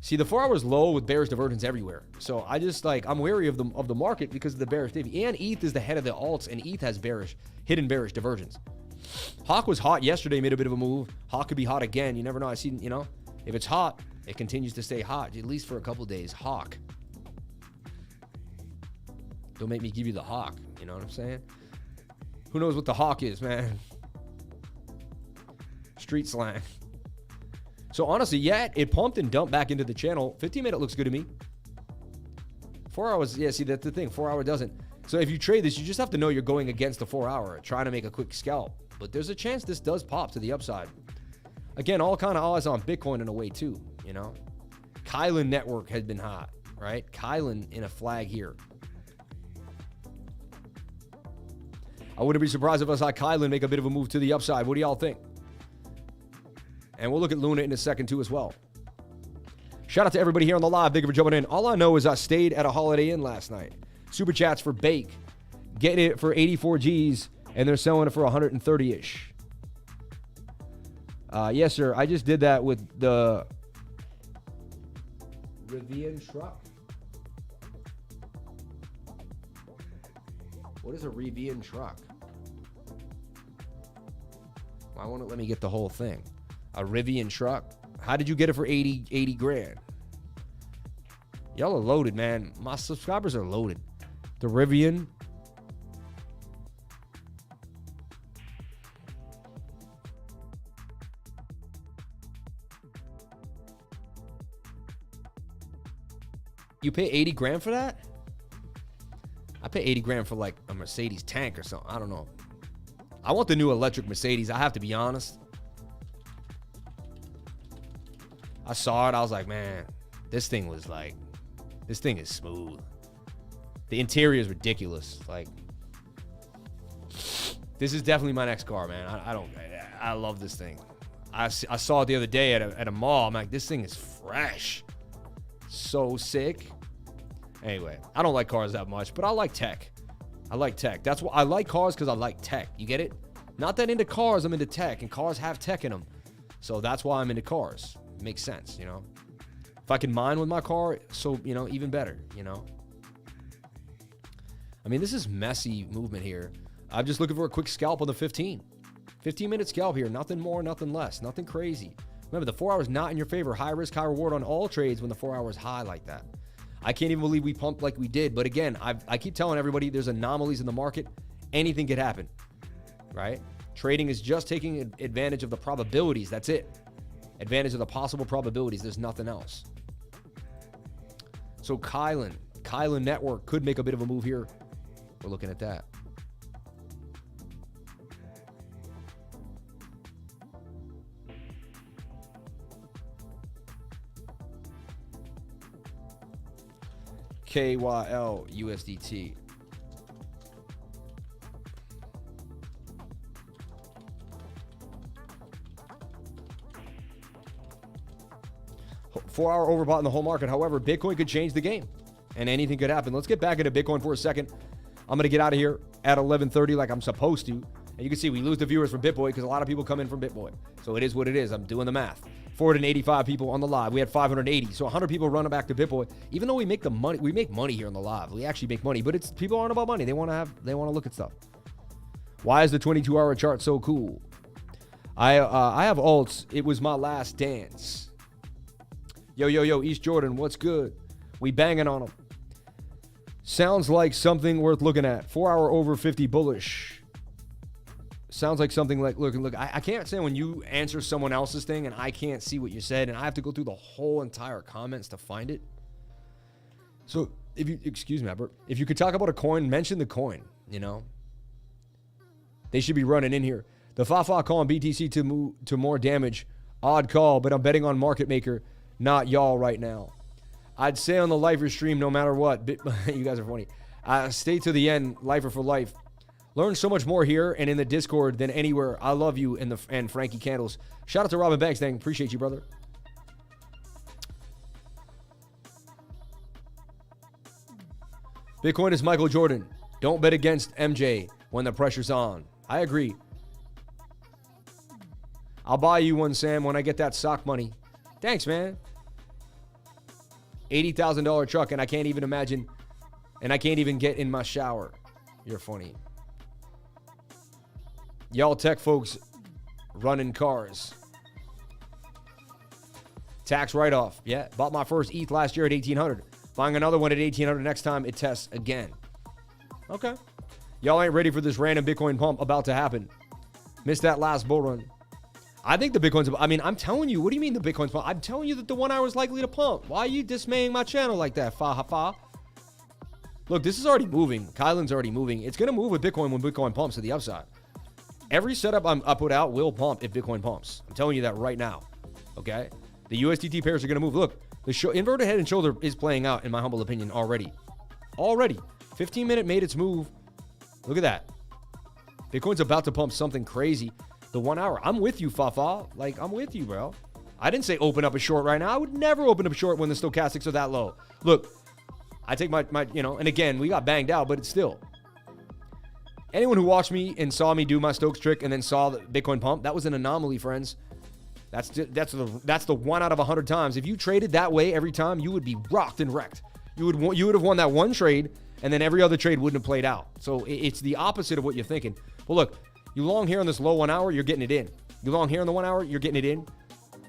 See, the 4 hours low with bearish divergence everywhere. So I just I'm wary of the market because of the bearish divvy. And ETH is the head of the alts, and ETH has hidden bearish divergence. HAKA was hot yesterday, made a bit of a move. HAKA could be hot again. You never know. I see, if it's hot, it continues to stay hot, at least for a couple days. HAKA. Don't make me give you the hawk. You know what I'm saying? Who knows what the hawk is, man? Street slang. So honestly, yeah, it pumped and dumped back into the channel. 15-minute looks good to me. 4 hours, yeah, see, that's the thing. 4 hour doesn't. So if you trade this, you just have to know you're going against the 4 hour, trying to make a quick scalp. But there's a chance this does pop to the upside. Again, all kind of eyes on Bitcoin in a way too, KDON network has been hot, right? KDON in a flag here. I wouldn't be surprised if I saw KDON make a bit of a move to the upside. What do y'all think? And we'll look at Luna in a second too as well. Shout out to everybody here on the live. Thank you for jumping in. All I know is I stayed at a Holiday Inn last night. Super chats for Bake. Getting it for 84 G's, and they're selling it for 130-ish. Yes, sir. I just did that with the Rivian truck. What is a Rivian truck? Why won't it let me get the whole thing? A Rivian truck? How did you get it for 80 grand? Y'all are loaded, man. My subscribers are loaded. The Rivian. You pay 80 grand for that? I pay 80 grand for like a Mercedes tank or something. I don't know. I want the new electric Mercedes. I have to be honest. I saw it. I was like, man, this thing is smooth. The interior is ridiculous. Like, this is definitely my next car, man. I love this thing. I saw it the other day at a mall. I'm like, this thing is fresh. So sick. Anyway, I don't like cars that much, but I like tech. I like tech. That's why I like cars, because I like tech. You get it? Not that into cars, I'm into tech, and cars have tech in them. So that's why I'm into cars. It makes sense, If I can mine with my car, so, even better, I mean, this is messy movement here. I'm just looking for a quick scalp on the 15. 15-minute scalp here. Nothing more, nothing less. Nothing crazy. Remember, the 4 hour is not in your favor. High risk, high reward on all trades when the 4 hour is high like that. I can't even believe we pumped like we did. But again, I keep telling everybody there's anomalies in the market. Anything could happen, right? Trading is just taking advantage of the probabilities. That's it. Advantage of the possible probabilities. There's nothing else. So KDON network could make a bit of a move here. We're looking at that. KYL USDT. Four-hour overbought in the whole market. However, Bitcoin could change the game, and anything could happen. Let's get back into Bitcoin for a second. I'm going to get out of here at 11:30 like I'm supposed to. And you can see we lose the viewers from BitBoy because a lot of people come in from BitBoy. So it is what it is. I'm doing the math. 485 people on the live. We had 580. So 100 people running back to BitBoy. Even though we make the money, we make money here on the live. We actually make money, but it's people aren't about money. They want to look at stuff. Why is the 22-hour chart so cool? I have alts. It was my last dance. Yo, East Jordan, what's good? We banging on them. Sounds like something worth looking at. 4 hour over 50 bullish. Sounds like something like, look, I can't say when you answer someone else's thing and I can't see what you said and I have to go through the whole entire comments to find it. So if you, excuse me, Albert, if you could talk about a coin, mention the coin, They should be running in here. The Fafa calling BTC to more damage. Odd call, but I'm betting on market maker, not y'all right now. I'd say on the lifer stream, no matter what. You guys are funny. Stay to the end, lifer for life. Learn so much more here and in the Discord than anywhere. I love you and Frankie Candles. Shout out to Robin Banks, dang. Appreciate you, brother. Bitcoin is Michael Jordan. Don't bet against MJ. when the pressure's on. I agree. I'll buy you one, Sam, when I get that sock money. Thanks, man. $80,000 truck, and I can't even imagine, and I can't even get in my shower. You're funny. Y'all tech folks running cars. Tax write-off. Yeah, bought my first ETH last year at 1,800. Buying another one at 1,800 next time it tests again. Okay. Y'all ain't ready for this random Bitcoin pump about to happen. Missed that last bull run. I think the Bitcoin's, I mean, I'm telling you, what do you mean the Bitcoin's pump? I'm telling you that the 1 hour is likely to pump. Why are you dismaying my channel like that, fa? Look, this is already moving. Kylan's already moving. It's going to move with Bitcoin when Bitcoin pumps to the upside. Every setup I put out will pump if Bitcoin pumps. I'm telling you that right now. Okay? The USDT pairs are going to move. Look, the inverted head and shoulder is playing out, in my humble opinion, already. 15-minute made its move. Look at that. Bitcoin's about to pump something crazy. The 1 hour. I'm with you, Fafa. Like, I'm with you, bro. I didn't say open up a short right now. I would never open up a short when the stochastics are that low. Look, I take my and again, we got banged out, but it's still. Anyone who watched me and saw me do my Stokes trick and then saw the Bitcoin pump, that was an anomaly, friends. That's the 1 out of 100 times. If you traded that way every time, you would be rocked and wrecked. You would have won that one trade, and then every other trade wouldn't have played out. So it's the opposite of what you're thinking. Well, look, you long here on this low 1 hour, you're getting it in. You long here on the 1 hour, you're getting it in.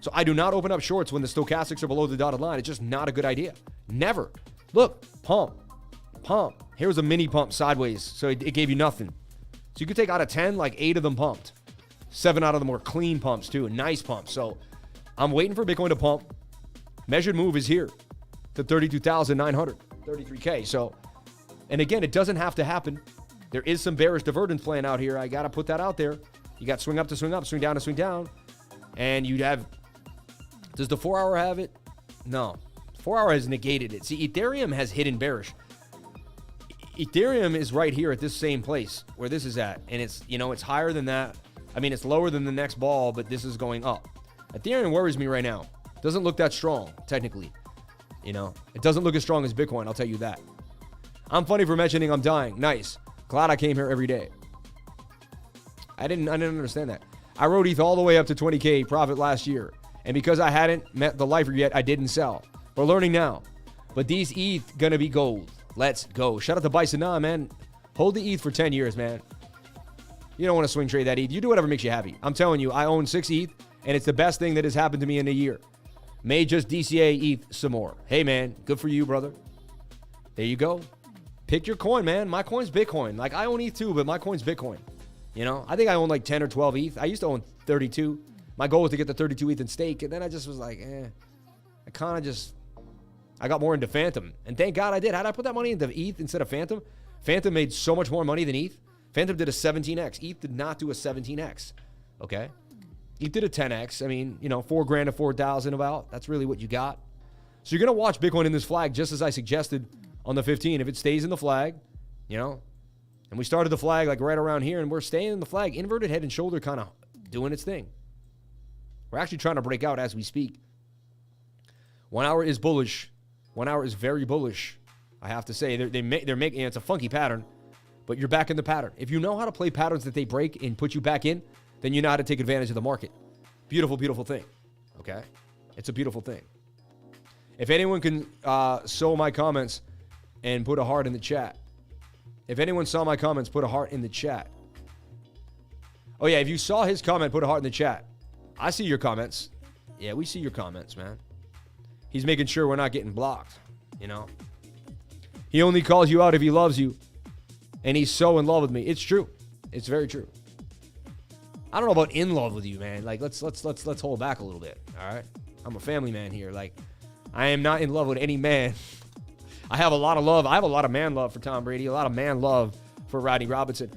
So I do not open up shorts when the stochastics are below the dotted line. It's just not a good idea. Never. Look, pump. Here's a mini pump sideways. So it gave you nothing. So you could take out of 10, like 8 of them pumped. 7 out of them were clean pumps too, nice pumps. So I'm waiting for Bitcoin to pump. Measured move is here to 32,900, 33K. So, and again, it doesn't have to happen. There is some bearish divergence playing out here. I got to put that out there. You got swing up to swing up, swing down to swing down. And you'd have, does the 4 hour have it? No. 4 hour has negated it. See, Ethereum has hidden bearish. Ethereum is right here at this same place where this is at. And it's, it's higher than that. I mean, it's lower than the next ball, but this is going up. Ethereum worries me right now. Doesn't look that strong, technically. It doesn't look as strong as Bitcoin, I'll tell you that. I'm funny for mentioning I'm dying. Nice. Glad I came here every day. I didn't understand that. I rode ETH all the way up to 20K profit last year. And because I hadn't met the lifer yet, I didn't sell. We're learning now. But these ETH gonna be gold. Let's go. Shout out to Bison. Nah, man. Hold the ETH for 10 years, man. You don't want to swing trade that ETH. You do whatever makes you happy. I'm telling you, I own 6 ETH, and it's the best thing that has happened to me in a year. May just DCA ETH some more. Hey, man. Good for you, brother. There you go. Pick your coin, man. My coin's Bitcoin. Like, I own ETH too, but my coin's Bitcoin. I think I own like 10 or 12 ETH. I used to own 32. My goal was to get the 32 ETH in stake, and then I just was like, I got more into Phantom. And thank God I did. How'd I put that money into ETH instead of Phantom? Phantom made so much more money than ETH. Phantom did a 17x. ETH did not do a 17x. Okay? ETH did a 10x. I mean, $4,000 to 4,000 about. That's really what you got. So you're going to watch Bitcoin in this flag just as I suggested on the 15. If it stays in the flag, and we started the flag like right around here, and we're staying in the flag, inverted head and shoulder kind of doing its thing. We're actually trying to break out as we speak. 1 hour is bullish. 1 hour is very bullish. I have to say, they're making, it's a funky pattern, but you're back in the pattern. If you know how to play patterns that they break and put you back in, then you know how to take advantage of the market. Beautiful, beautiful thing. Okay? It's a beautiful thing. If anyone can sow my comments and put a heart in the chat. If anyone saw my comments, put a heart in the chat. Oh yeah, if you saw his comment, put a heart in the chat. I see your comments. Yeah, we see your comments, man. He's making sure we're not getting blocked, He only calls you out if he loves you. And he's so in love with me. It's true. It's very true. I don't know about in love with you, man. Like, let's hold back a little bit, all right? I'm a family man here. Like, I am not in love with any man. I have a lot of love. I have a lot of man love for Tom Brady, a lot of man love for Rodney Robinson.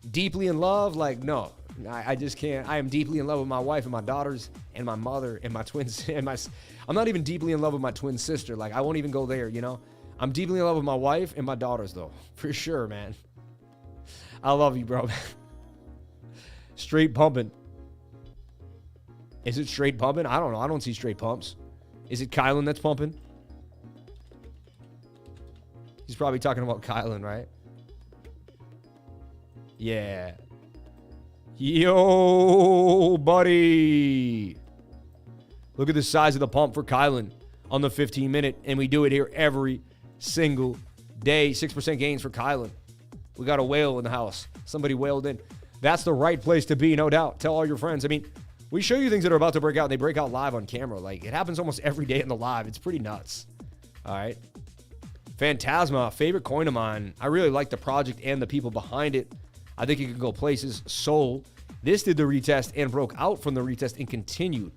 Deeply in love? Like, no. I just can't. I am deeply in love with my wife and my daughters and my mother and my twins. I'm not even deeply in love with my twin sister. Like, I won't even go there, I'm deeply in love with my wife and my daughters, though. For sure, man. I love you, bro. Straight pumping. Is it straight pumping? I don't know. I don't see straight pumps. Is it Kylan that's pumping? He's probably talking about Kylan, right? Yeah. Yo, buddy. Look at the size of the pump for Kylan on the 15-minute, and we do it here every single day. 6% gains for Kylan. We got a whale in the house. Somebody whaled in. That's the right place to be, no doubt. Tell all your friends. I mean, we show you things that are about to break out, and they break out live on camera. Like, it happens almost every day in the live. It's pretty nuts. All right. Phantasma, favorite coin of mine. I really like the project and the people behind it. I think it can go places. Soul. This did the retest and broke out from the retest and continued.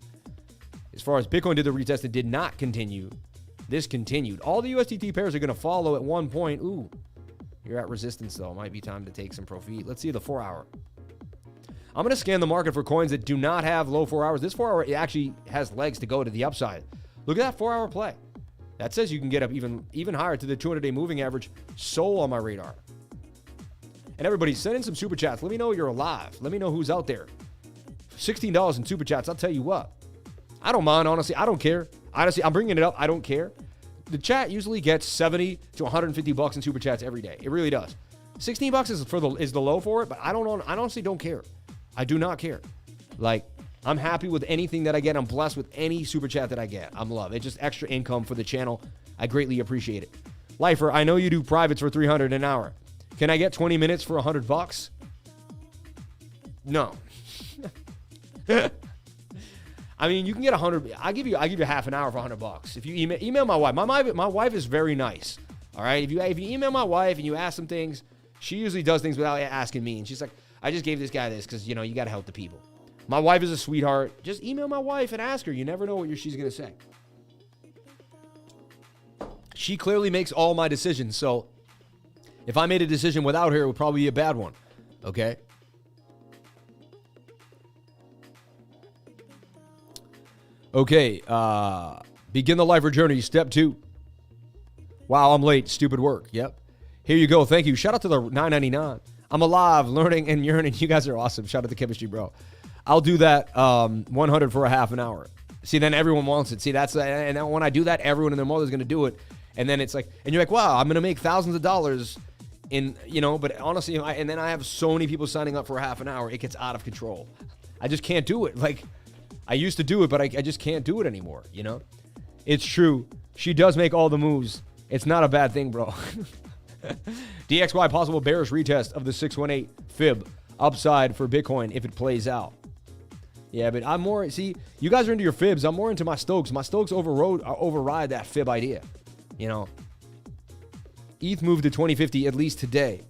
As far as Bitcoin did the retest, it did not continue. This continued. All the USDT pairs are going to follow at one point. Ooh, you're at resistance, though. Might be time to take some profit. Let's see the 4-hour. I'm going to scan the market for coins that do not have low 4 hours. This 4-hour actually has legs to go to the upside. Look at that 4-hour play. That says you can get up even higher to the 200-day moving average. Soul on my radar. And everybody, send in some super chats. Let me know you're alive. Let me know who's out there. $16 in super chats. I'll tell you what. I don't mind, honestly. I don't care. Honestly, I'm bringing it up. I don't care. The chat usually gets 70 to 150 bucks in super chats every day. It really does. 16 bucks is the low for it, but I honestly don't care. I do not care. Like, I'm happy with anything that I get. I'm blessed with any super chat that I get. I'm love. It's just extra income for the channel. I greatly appreciate it. Lifer, I know you do privates for $300 an hour. Can I get 20 minutes for 100 bucks? No. I mean, you can get 100. I give you half an hour for 100 bucks. If you email my wife. My wife is very nice. All right. If you email my wife and you ask some things, she usually does things without asking me. And she's like, I just gave this guy this because, you got to help the people. My wife is a sweetheart. Just email my wife and ask her. You never know what she's going to say. She clearly makes all my decisions. So if I made a decision without her, it would probably be a bad one. Okay? Okay. Begin the lifer journey. Step 2. Wow, I'm late. Stupid work. Yep. Here you go. Thank you. Shout out to the $9.99. I'm alive, learning and yearning. You guys are awesome. Shout out to chemistry, bro. I'll do that 100 for a half an hour. See, then everyone wants it. See, and then when I do that, everyone and their mother is going to do it. And then it's like, and you're like, wow, I'm going to make thousands of dollars in, but honestly, and then I have so many people signing up for a half an hour, it gets out of control. I just can't do it. Like, I used to do it, but I just can't do it anymore, It's true. She does make all the moves. It's not a bad thing, bro. DXY, possible bearish retest of the 618 fib upside for Bitcoin if it plays out. Yeah, but I'm more, see, you guys are into your fibs. I'm more into my Stokes. My Stokes override that fib idea. ETH moved to 2050 at least today.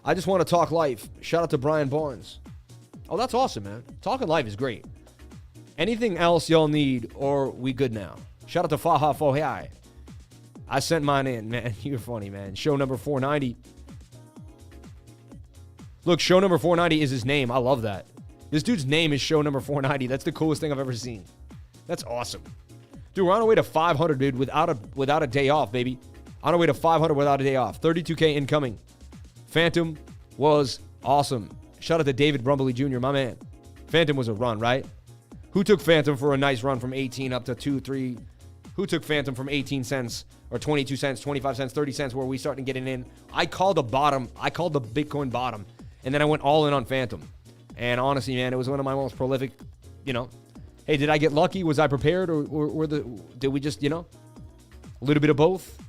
I just want to talk life. Shout out to Brian Barnes. Oh, that's awesome, man. Talking life is great. Anything else y'all need, or we good now? Shout out to Faha Fohai. I sent mine in, man. You're funny, man. Show number 490. Look, show number 490 is his name. I love that. This dude's name is show number 490. That's the coolest thing I've ever seen. That's awesome. Dude, we're on our way to 500, dude, without a day off, baby. On our way to 500 without a day off. 32K incoming. Phantom was awesome. Shout out to David Brumbley Jr., my man. Phantom was a run, right? Who took Phantom for a nice run from 18 up to 2, 3? Who took Phantom from 18 cents or 22 cents, 25 cents, 30 cents where we started getting in? I called the bottom. I called the Bitcoin bottom. And then I went all in on Phantom. And honestly, man, it was one of my most prolific, Hey, did I get lucky? Was I prepared? Or did we just, a little bit of both?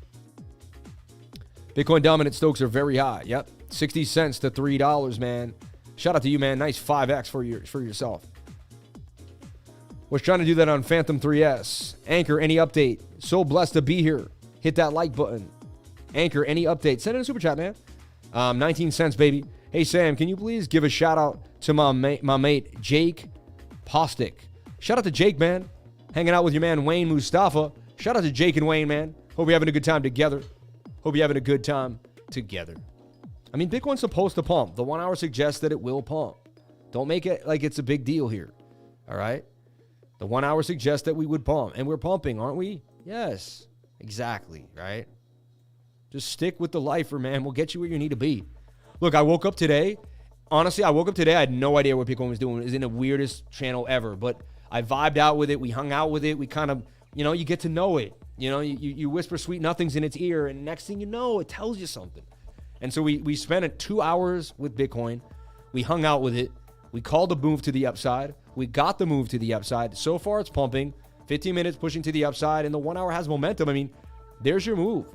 Bitcoin dominant Stokes are very high. Yep. 60 cents to $3, man. Shout out to you, man. Nice 5X for yourself. Was trying to do that on Phantom 3S. Anchor, any update? So blessed to be here. Hit that like button. Anchor, any update? Send in a super chat, man. 19 cents, baby. Hey, Sam, can you please give a shout out to my mate, Jake Postic? Shout out to Jake, man. Hanging out with your man, Wayne Mustafa. Shout out to Jake and Wayne, man. Hope you're having a good time together. I mean, Bitcoin's supposed to pump. The 1 hour suggests that it will pump. Don't make it like it's a big deal here. All right? The 1 hour suggests that we would pump. And we're pumping, aren't we? Yes. Exactly, right? Just stick with the lifer, man. We'll get you where you need to be. Look, I woke up today. Honestly, I had no idea what Bitcoin was doing. It was in the weirdest channel ever. But I vibed out with it. We hung out with it. We kind of, you get to know it. You whisper sweet nothings in its ear. And next thing you know, it tells you something. And so we spent 2 hours with Bitcoin. We hung out with it. We called the move to the upside. We got the move to the upside. So far, it's pumping. 15 minutes pushing to the upside, and the 1 hour has momentum. I mean, there's your move.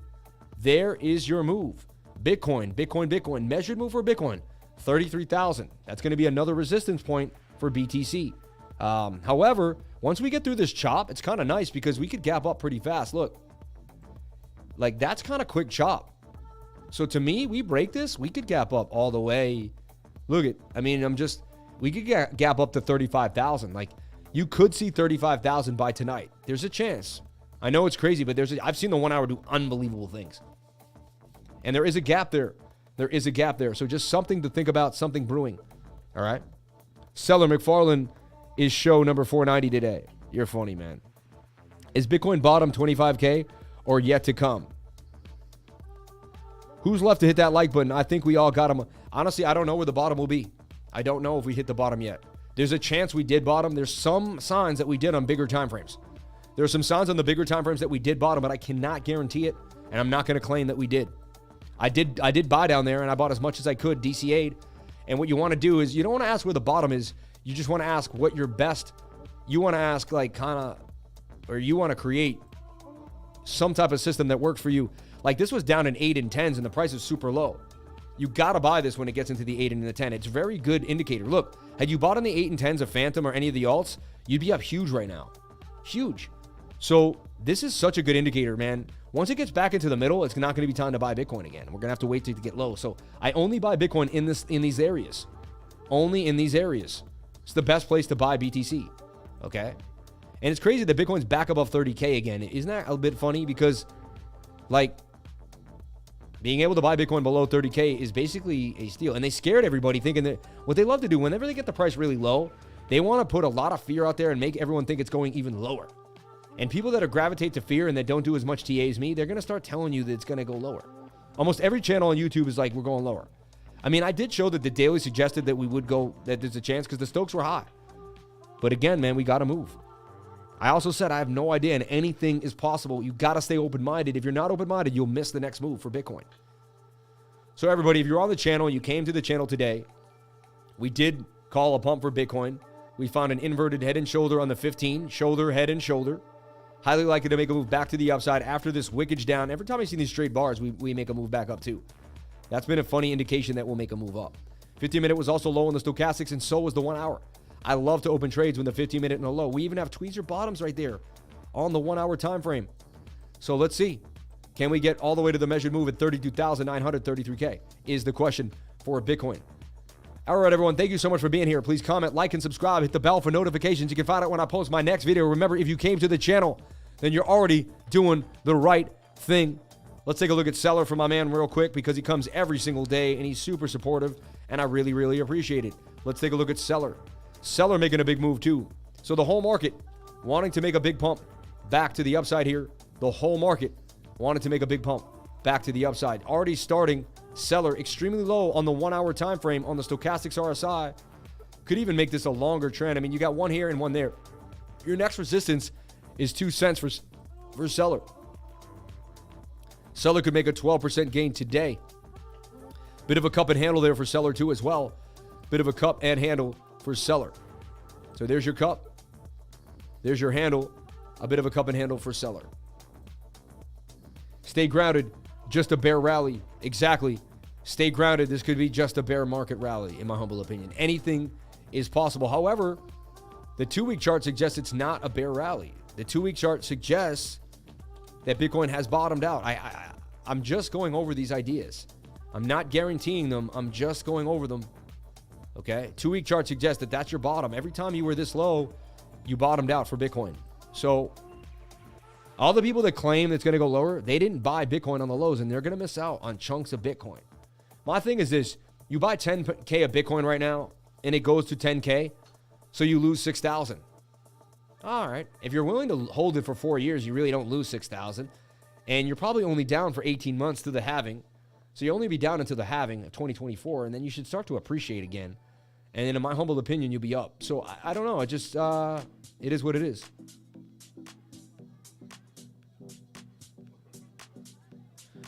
There is your move. Bitcoin, Bitcoin, Bitcoin. Measured move for Bitcoin, 33,000. That's going to be another resistance point for BTC. However, once we get through this chop, it's kind of nice because we could gap up pretty fast. Look, like that's kind of quick chop. So to me, we break this, we could gap up all the way. Look at, I mean, we could gap up to 35,000. Like you could see 35,000 by tonight. There's a chance. I know it's crazy, but I've seen the 1 hour do unbelievable things. And there is a gap there. There is a gap there. So just something to think about, something brewing. All right. Seller McFarland is show number 490 today. You're funny, man. Is Bitcoin bottom 25K or yet to come? Who's left to hit that like button? I think we all got them. Honestly, I don't know where the bottom will be. I don't know if we hit the bottom yet. There's a chance we did bottom. There's some signs that we did on bigger time frames. There are some signs on the bigger time frames that we did bottom, but I cannot guarantee it, and I'm not going to claim that we did. I did buy down there, and I bought as much as I could, DCA'd. And what you want to do is you don't want to ask where the bottom is. You just want to ask what your best. You want to ask like kind of, or you want to create some type of system that works for you. Like this was down in 8 and 10s, and the price is super low. You got to buy this when it gets into the 8 and the 10. It's a very good indicator. Look, had you bought on the 8 and 10s of Phantom or any of the alts, you'd be up huge right now. Huge. So this is such a good indicator, man. Once it gets back into the middle, it's not going to be time to buy Bitcoin again. We're going to have to wait to get low. So I only buy Bitcoin in these areas. Only in these areas. It's the best place to buy BTC. Okay? And it's crazy that Bitcoin's back above 30K again. Isn't that a bit funny? Because, like, being able to buy Bitcoin below 30K is basically a steal. And they scared everybody thinking that what they love to do, whenever they get the price really low, they want to put a lot of fear out there and make everyone think it's going even lower. And people that gravitate to fear and that don't do as much TA as me, they're going to start telling you that it's going to go lower. Almost every channel on YouTube is like, we're going lower. I mean, I did show that the daily suggested that we would go, that there's a chance because the Stokes were high. But again, man, we got to move. I also said I have no idea and anything is possible. You got to stay open-minded. If you're not open-minded, you'll miss the next move for Bitcoin. So everybody, if you're on the channel, you came to the channel today, we did call a pump for Bitcoin. We found an inverted head and shoulder on the 15, shoulder, head and shoulder. Highly likely to make a move back to the upside after this wickage down. Every time I see these straight bars, we make a move back up too. That's been a funny indication that we'll make a move up. 15-minute was also low on the stochastics, and so was the 1 hour. I love to open trades when the 15-minute and a low. We even have tweezer bottoms right there on the 1 hour time frame. So let's see. Can we get all the way to the measured move at 32,933K is the question for Bitcoin. All right, everyone. Thank you so much for being here. Please comment, like, and subscribe. Hit the bell for notifications. You can find out when I post my next video. Remember, if you came to the channel, then you're already doing the right thing. Let's take a look at Seller for my man real quick because he comes every single day and he's super supportive, and I really, really appreciate it. Let's take a look at Seller. Seller making a big move too. So the whole market wanting to make a big pump back to the upside here. The whole market wanted to make a big pump back to the upside. Already starting Seller extremely low on the 1 hour time frame on the stochastics RSI. Could even make this a longer trend. I mean, you got one here and one there. Your next resistance is 2 cents for Seller. Seller could make a 12% gain today. Bit of a cup and handle there for Seller too as well. Bit of a cup and handle for Seller. So there's your cup. There's your handle. A bit of a cup and handle for Seller. Stay grounded. Just a bear rally. Exactly. Stay grounded. This could be just a bear market rally, in my humble opinion. Anything is possible. However, the 2-week chart suggests it's not a bear rally. The 2-week chart suggests that Bitcoin has bottomed out. I'm just going over these ideas. I'm not guaranteeing them. I'm just going over them. Okay? 2-week chart suggests that that's your bottom. Every time you were this low, you bottomed out for Bitcoin. So all the people that claim it's going to go lower, they didn't buy Bitcoin on the lows, and they're going to miss out on chunks of Bitcoin. My thing is this. You buy 10K of Bitcoin right now, and it goes to 10K, so you lose 6,000. All right. If you're willing to hold it for 4 years, you really don't lose 6,000. And you're probably only down for 18 months to the halving. So you'll only be down until the halving of 2024, and then you should start to appreciate again. And then in my humble opinion, you'll be up. So I don't know. It just, it is what it is.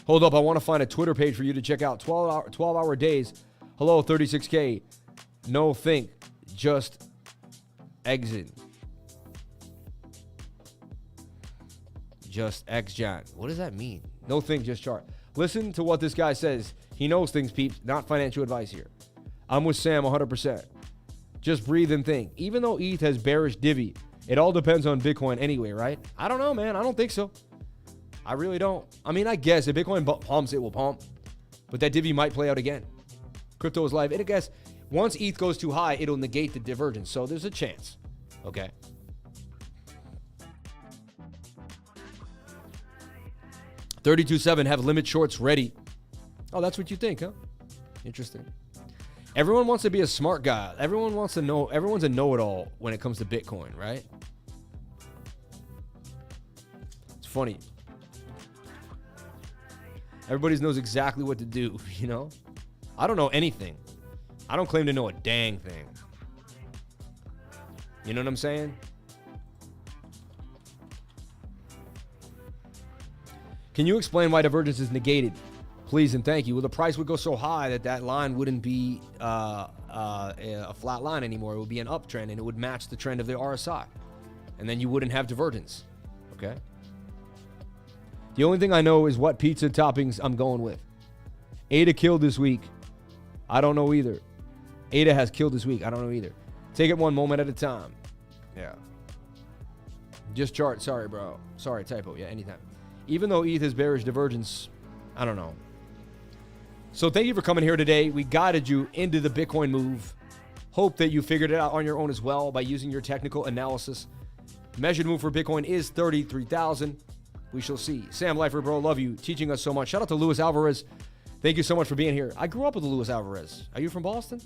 Hold up, I want to find a Twitter page for you to check out. 12-hour days. Hello, 36K. No think, just exit. Just XJAT. What does that mean? No think, just chart. Listen to what this guy says. He knows things, peeps. Not financial advice here. I'm with Sam 100%. Just breathe and think. Even though ETH has bearish divvy, it all depends on Bitcoin anyway, right? I don't know, man. I don't think so. I really don't. I mean, I guess if Bitcoin pumps, it will pump. But that divvy might play out again. Crypto is live. And I guess once ETH goes too high, it'll negate the divergence. So there's a chance. Okay. $32.7 have limit shorts ready. Oh, that's what you think, huh? Interesting. Everyone wants to be a smart guy. Everyone wants to know. Everyone's a know-it-all when it comes to Bitcoin, right? It's funny. Everybody knows exactly what to do, you know? I don't know anything. I don't claim to know a dang thing. You know what I'm saying? Can you explain why divergence is negated? Please and thank you. Well, the price would go so high that that line wouldn't be a flat line anymore. It would be an uptrend, and it would match the trend of the RSI. And then you wouldn't have divergence. Okay? The only thing I know is what pizza toppings I'm going with. Ada killed this week. I don't know either. Ada has killed this week. I don't know either. Take it one moment at a time. Yeah. Just chart. Sorry, bro. Sorry, typo. Yeah, anytime. Even though ETH has bearish divergence, I don't know. So thank you for coming here today. We guided you into the Bitcoin move. Hope that you figured it out on your own as well by using your technical analysis. Measured move for Bitcoin is 33,000. We shall see. Sam Lifer, bro, love you. Teaching us so much. Shout out to Luis Alvarez. Thank you so much for being here. I grew up with Luis Alvarez. Are you from Boston?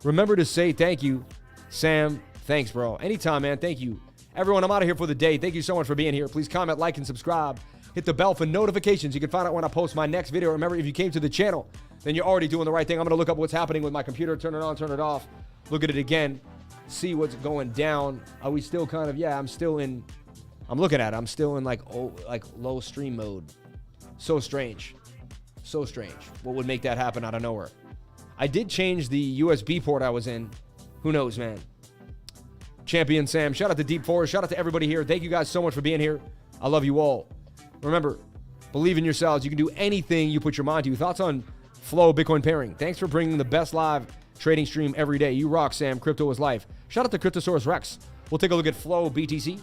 Remember to say thank you. Sam, thanks, bro. Anytime, man. Thank you. Everyone, I'm out of here for the day. Thank you so much for being here. Please comment, like, and subscribe. Hit the bell for notifications. You can find out when I post my next video. Remember, if you came to the channel, then you're already doing the right thing. I'm going to look up what's happening with my computer. Turn it on, turn it off. Look at it again. See what's going down. Are we still kind of, yeah, I'm looking at it. I'm still in like low stream mode. So strange. So strange. What would make that happen out of nowhere? I did change the USB port I was in. Who knows, man? Champion Sam. Shout out to Deep Forest. Shout out to everybody here. Thank you guys so much for being here. I love you all. Remember, believe in yourselves. You can do anything you put your mind to. Thoughts on Flow Bitcoin pairing? Thanks for bringing the best live trading stream every day. You rock, Sam. Crypto is life. Shout out to Cryptosaurus Rex. We'll take a look at FLOWBTC.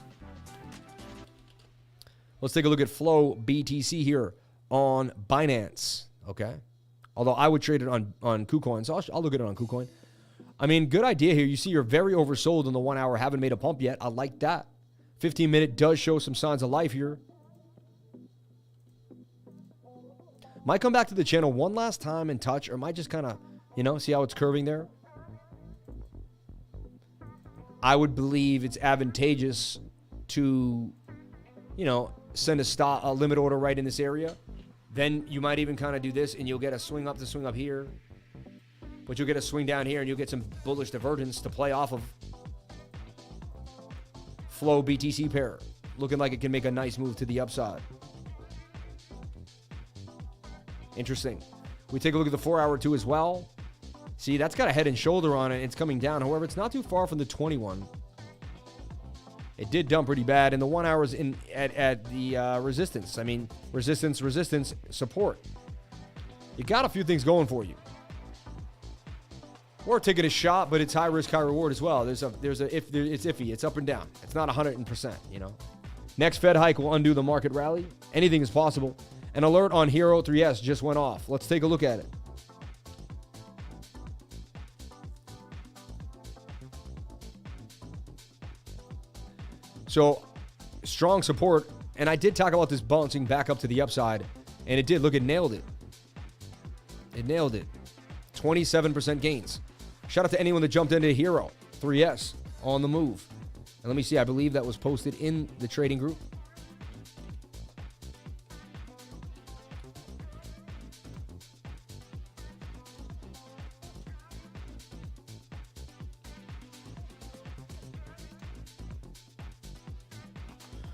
Let's take a look at FLOWBTC here on Binance. Okay. Although I would trade it on KuCoin, so I'll look at it on KuCoin. I mean, good idea here. You see you're very oversold in the 1 hour. Haven't made a pump yet. I like that. 15-minute does show some signs of life here. Might come back to the channel one last time and touch, or might just kind of, see how it's curving there? I would believe it's advantageous to, send a limit order right in this area. Then you might even kind of do this, and you'll get a swing up here. But you'll get a swing down here, and you'll get some bullish divergence to play off of. FLOWBTC pair. Looking like it can make a nice move to the upside. Interesting. We take a look at the 4 hour too as well. See, that's got a head and shoulder on it. It's coming down. However, it's not too far from the 21. It did dump pretty bad. And the 1 hour is at the resistance. I mean, resistance, support. You got a few things going for you. Or take it a shot, but it's high risk, high reward as well. It's iffy. It's up and down. It's not 100%, Next Fed hike will undo the market rally. Anything is possible. An alert on Hero 3S just went off. Let's take a look at it. So, strong support. And I did talk about this bouncing back up to the upside. And it did. Look, it nailed it. It nailed it. 27% gains. Shout out to anyone that jumped into Hero 3S on the move. And let me see. I believe that was posted in the trading group.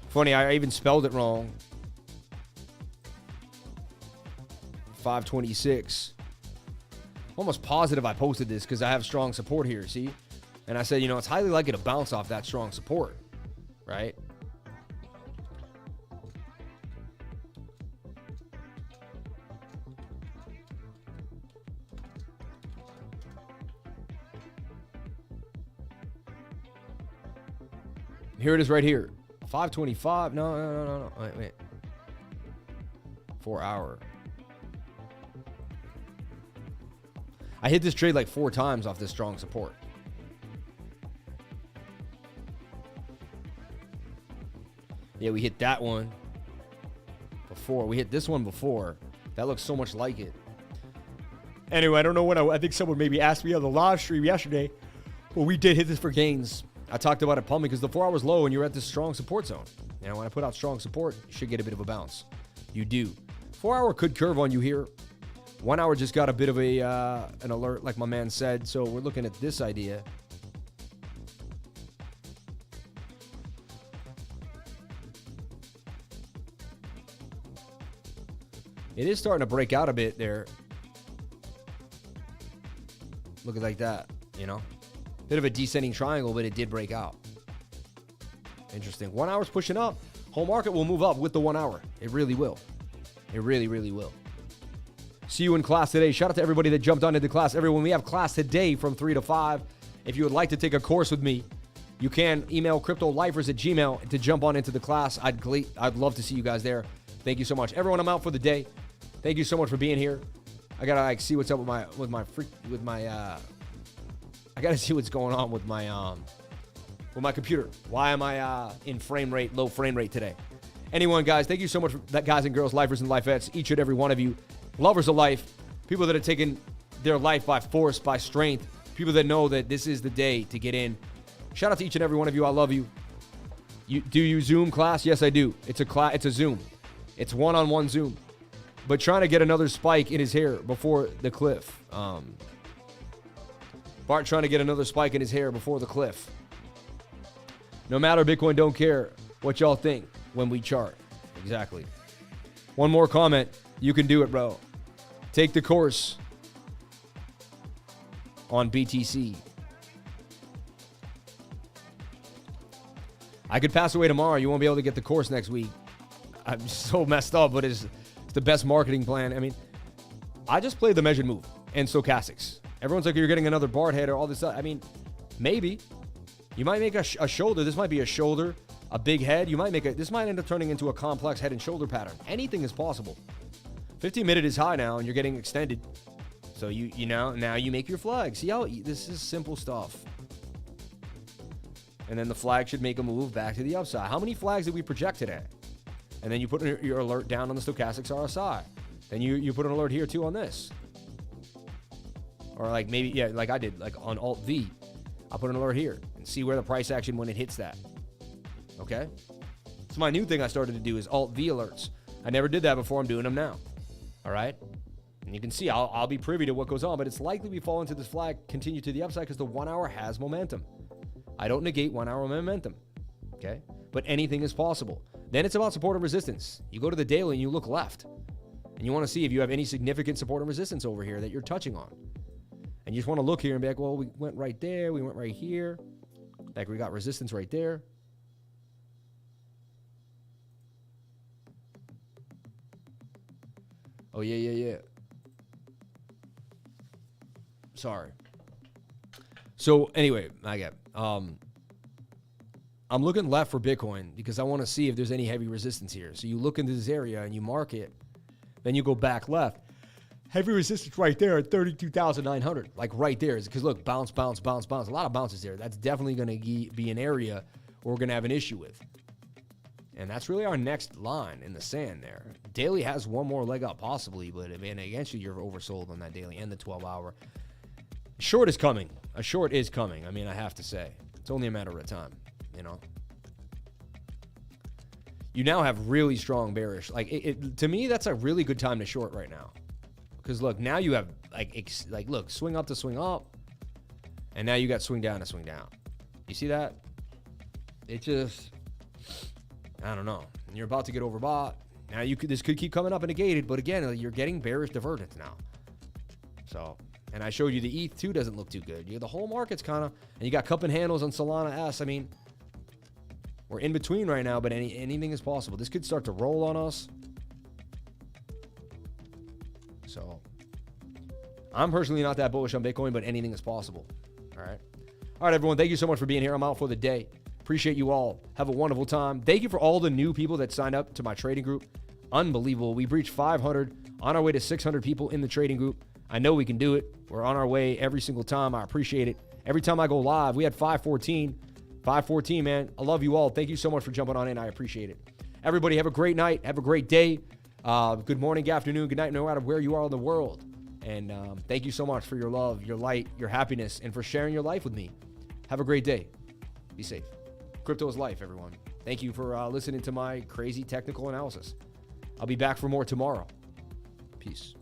Funny, I even spelled it wrong. 526. Almost positive I posted this because I have strong support here, see? And I said, you know, it's highly likely to bounce off that strong support, right? Here it is right here. 525. No. Wait. 4 hour. I hit this trade like 4 times off this strong support. Yeah, we hit that one before. We hit this one before. That looks so much like it. Anyway, I don't know what I think someone maybe asked me on the live stream yesterday, but we did hit this for gains. I talked about it pumping because the 4 hour's low and you're at this strong support zone. You know, when I put out strong support, you should get a bit of a bounce. You do. 4 hour could curve on you here. 1 hour just got a bit of a an alert, like my man said. So we're looking at this idea. It is starting to break out a bit there. Look at like that, you know. Bit of a descending triangle, but it did break out. Interesting. 1 hour's pushing up. Whole market will move up with the 1 hour. It really will. It really, really will. See you in class today. Shout out to everybody that jumped on into class. Everyone, we have class today from 3 to 5. If you would like to take a course with me, you can email cryptolifers@gmail.com to jump on into the class. I'd love to see you guys there. Thank you so much. Everyone, I'm out for the day. Thank you so much for being here. I gotta like see what's up with my I gotta see what's going on with my computer. Why am I in low frame rate today? Anyone, guys, thank you so much for that, guys and girls, lifers and lifettes, each and every one of you, lovers of life, people that have taken their life by force, by strength, people that know that this is the day to get in. Shout out to each and every one of you. I love you. Do you Zoom class? Yes, I do. It's a Zoom. It's one-on-one Zoom. But trying to get another spike in his hair before the cliff. Bart trying to get another spike in his hair before the cliff. No matter, Bitcoin don't care what y'all think when we chart. Exactly. One more comment. You can do it, bro. Take the course on BTC. I could pass away tomorrow. You won't be able to get the course next week. I'm so messed up, but it's the best marketing plan. I mean, I just played the measured move and stochastics. Everyone's like, you're getting another Bart head or all this stuff. I mean, maybe. You might make a shoulder. This might be a shoulder, a big head. This might end up turning into a complex head and shoulder pattern. Anything is possible. 15-minute is high now, and you're getting extended. So you know, now you make your flag. See how this is simple stuff. And then the flag should make a move back to the upside. How many flags did we project today? And then you put your alert down on the stochastics RSI. Then you put an alert here too on this. Or like maybe, yeah, like I did, like on Alt V. I'll put an alert here and see where the price action when it hits that. Okay? So my new thing I started to do is Alt V alerts. I never did that before. I'm doing them now. All right? And you can see I'll be privy to what goes on, but it's likely we fall into this flag, continue to the upside because the 1 hour has momentum. I don't negate 1 hour momentum. Okay? But anything is possible. Then it's about support and resistance. You go to the daily and you look left. And you want to see if you have any significant support and resistance over here that you're touching on. And you just want to look here and be like, well, we went right there. We went right here. Like we got resistance right there. Oh, yeah. Sorry. So anyway, I'm looking left for Bitcoin because I want to see if there's any heavy resistance here. So you look into this area and you mark it. Then you go back left. Heavy resistance right there at 32,900. Like right there. Because look, bounce. A lot of bounces there. That's definitely going to be an area where we're going to have an issue with. And that's really our next line in the sand there. Daily has one more leg up possibly, but against you, you're oversold on that daily and the 12-hour. Short is coming. A short is coming. I mean, I have to say. It's only a matter of time, you know. You now have really strong bearish. Like, to me, that's a really good time to short right now. Because, look, now you have, look, swing up to swing up. And now you got swing down to swing down. You see that? It just, I don't know. And you're about to get overbought. Now this could keep coming up and negated, but again, you're getting bearish divergence now. So, and I showed you the ETH too doesn't look too good. The whole market's kind of, and you got cup and handles on Solana S. I mean, we're in between right now, but anything is possible. This could start to roll on us. So, I'm personally not that bullish on Bitcoin, but anything is possible. All right, everyone. Thank you so much for being here. I'm out for the day. Appreciate you all. Have a wonderful time. Thank you for all the new people that signed up to my trading group. Unbelievable. We reached 500, on our way to 600 people in the trading group. I know we can do it. We're on our way every single time. I appreciate it. Every time I go live, we had 514. 514, man. I love you all. Thank you so much for jumping on in. I appreciate it. Everybody, have a great night. Have a great day. Good morning, good afternoon, good night, no matter where you are in the world. And thank you so much for your love, your light, your happiness, and for sharing your life with me. Have a great day. Be safe. Crypto is life, everyone. Thank you for listening to my crazy technical analysis. I'll be back for more tomorrow. Peace.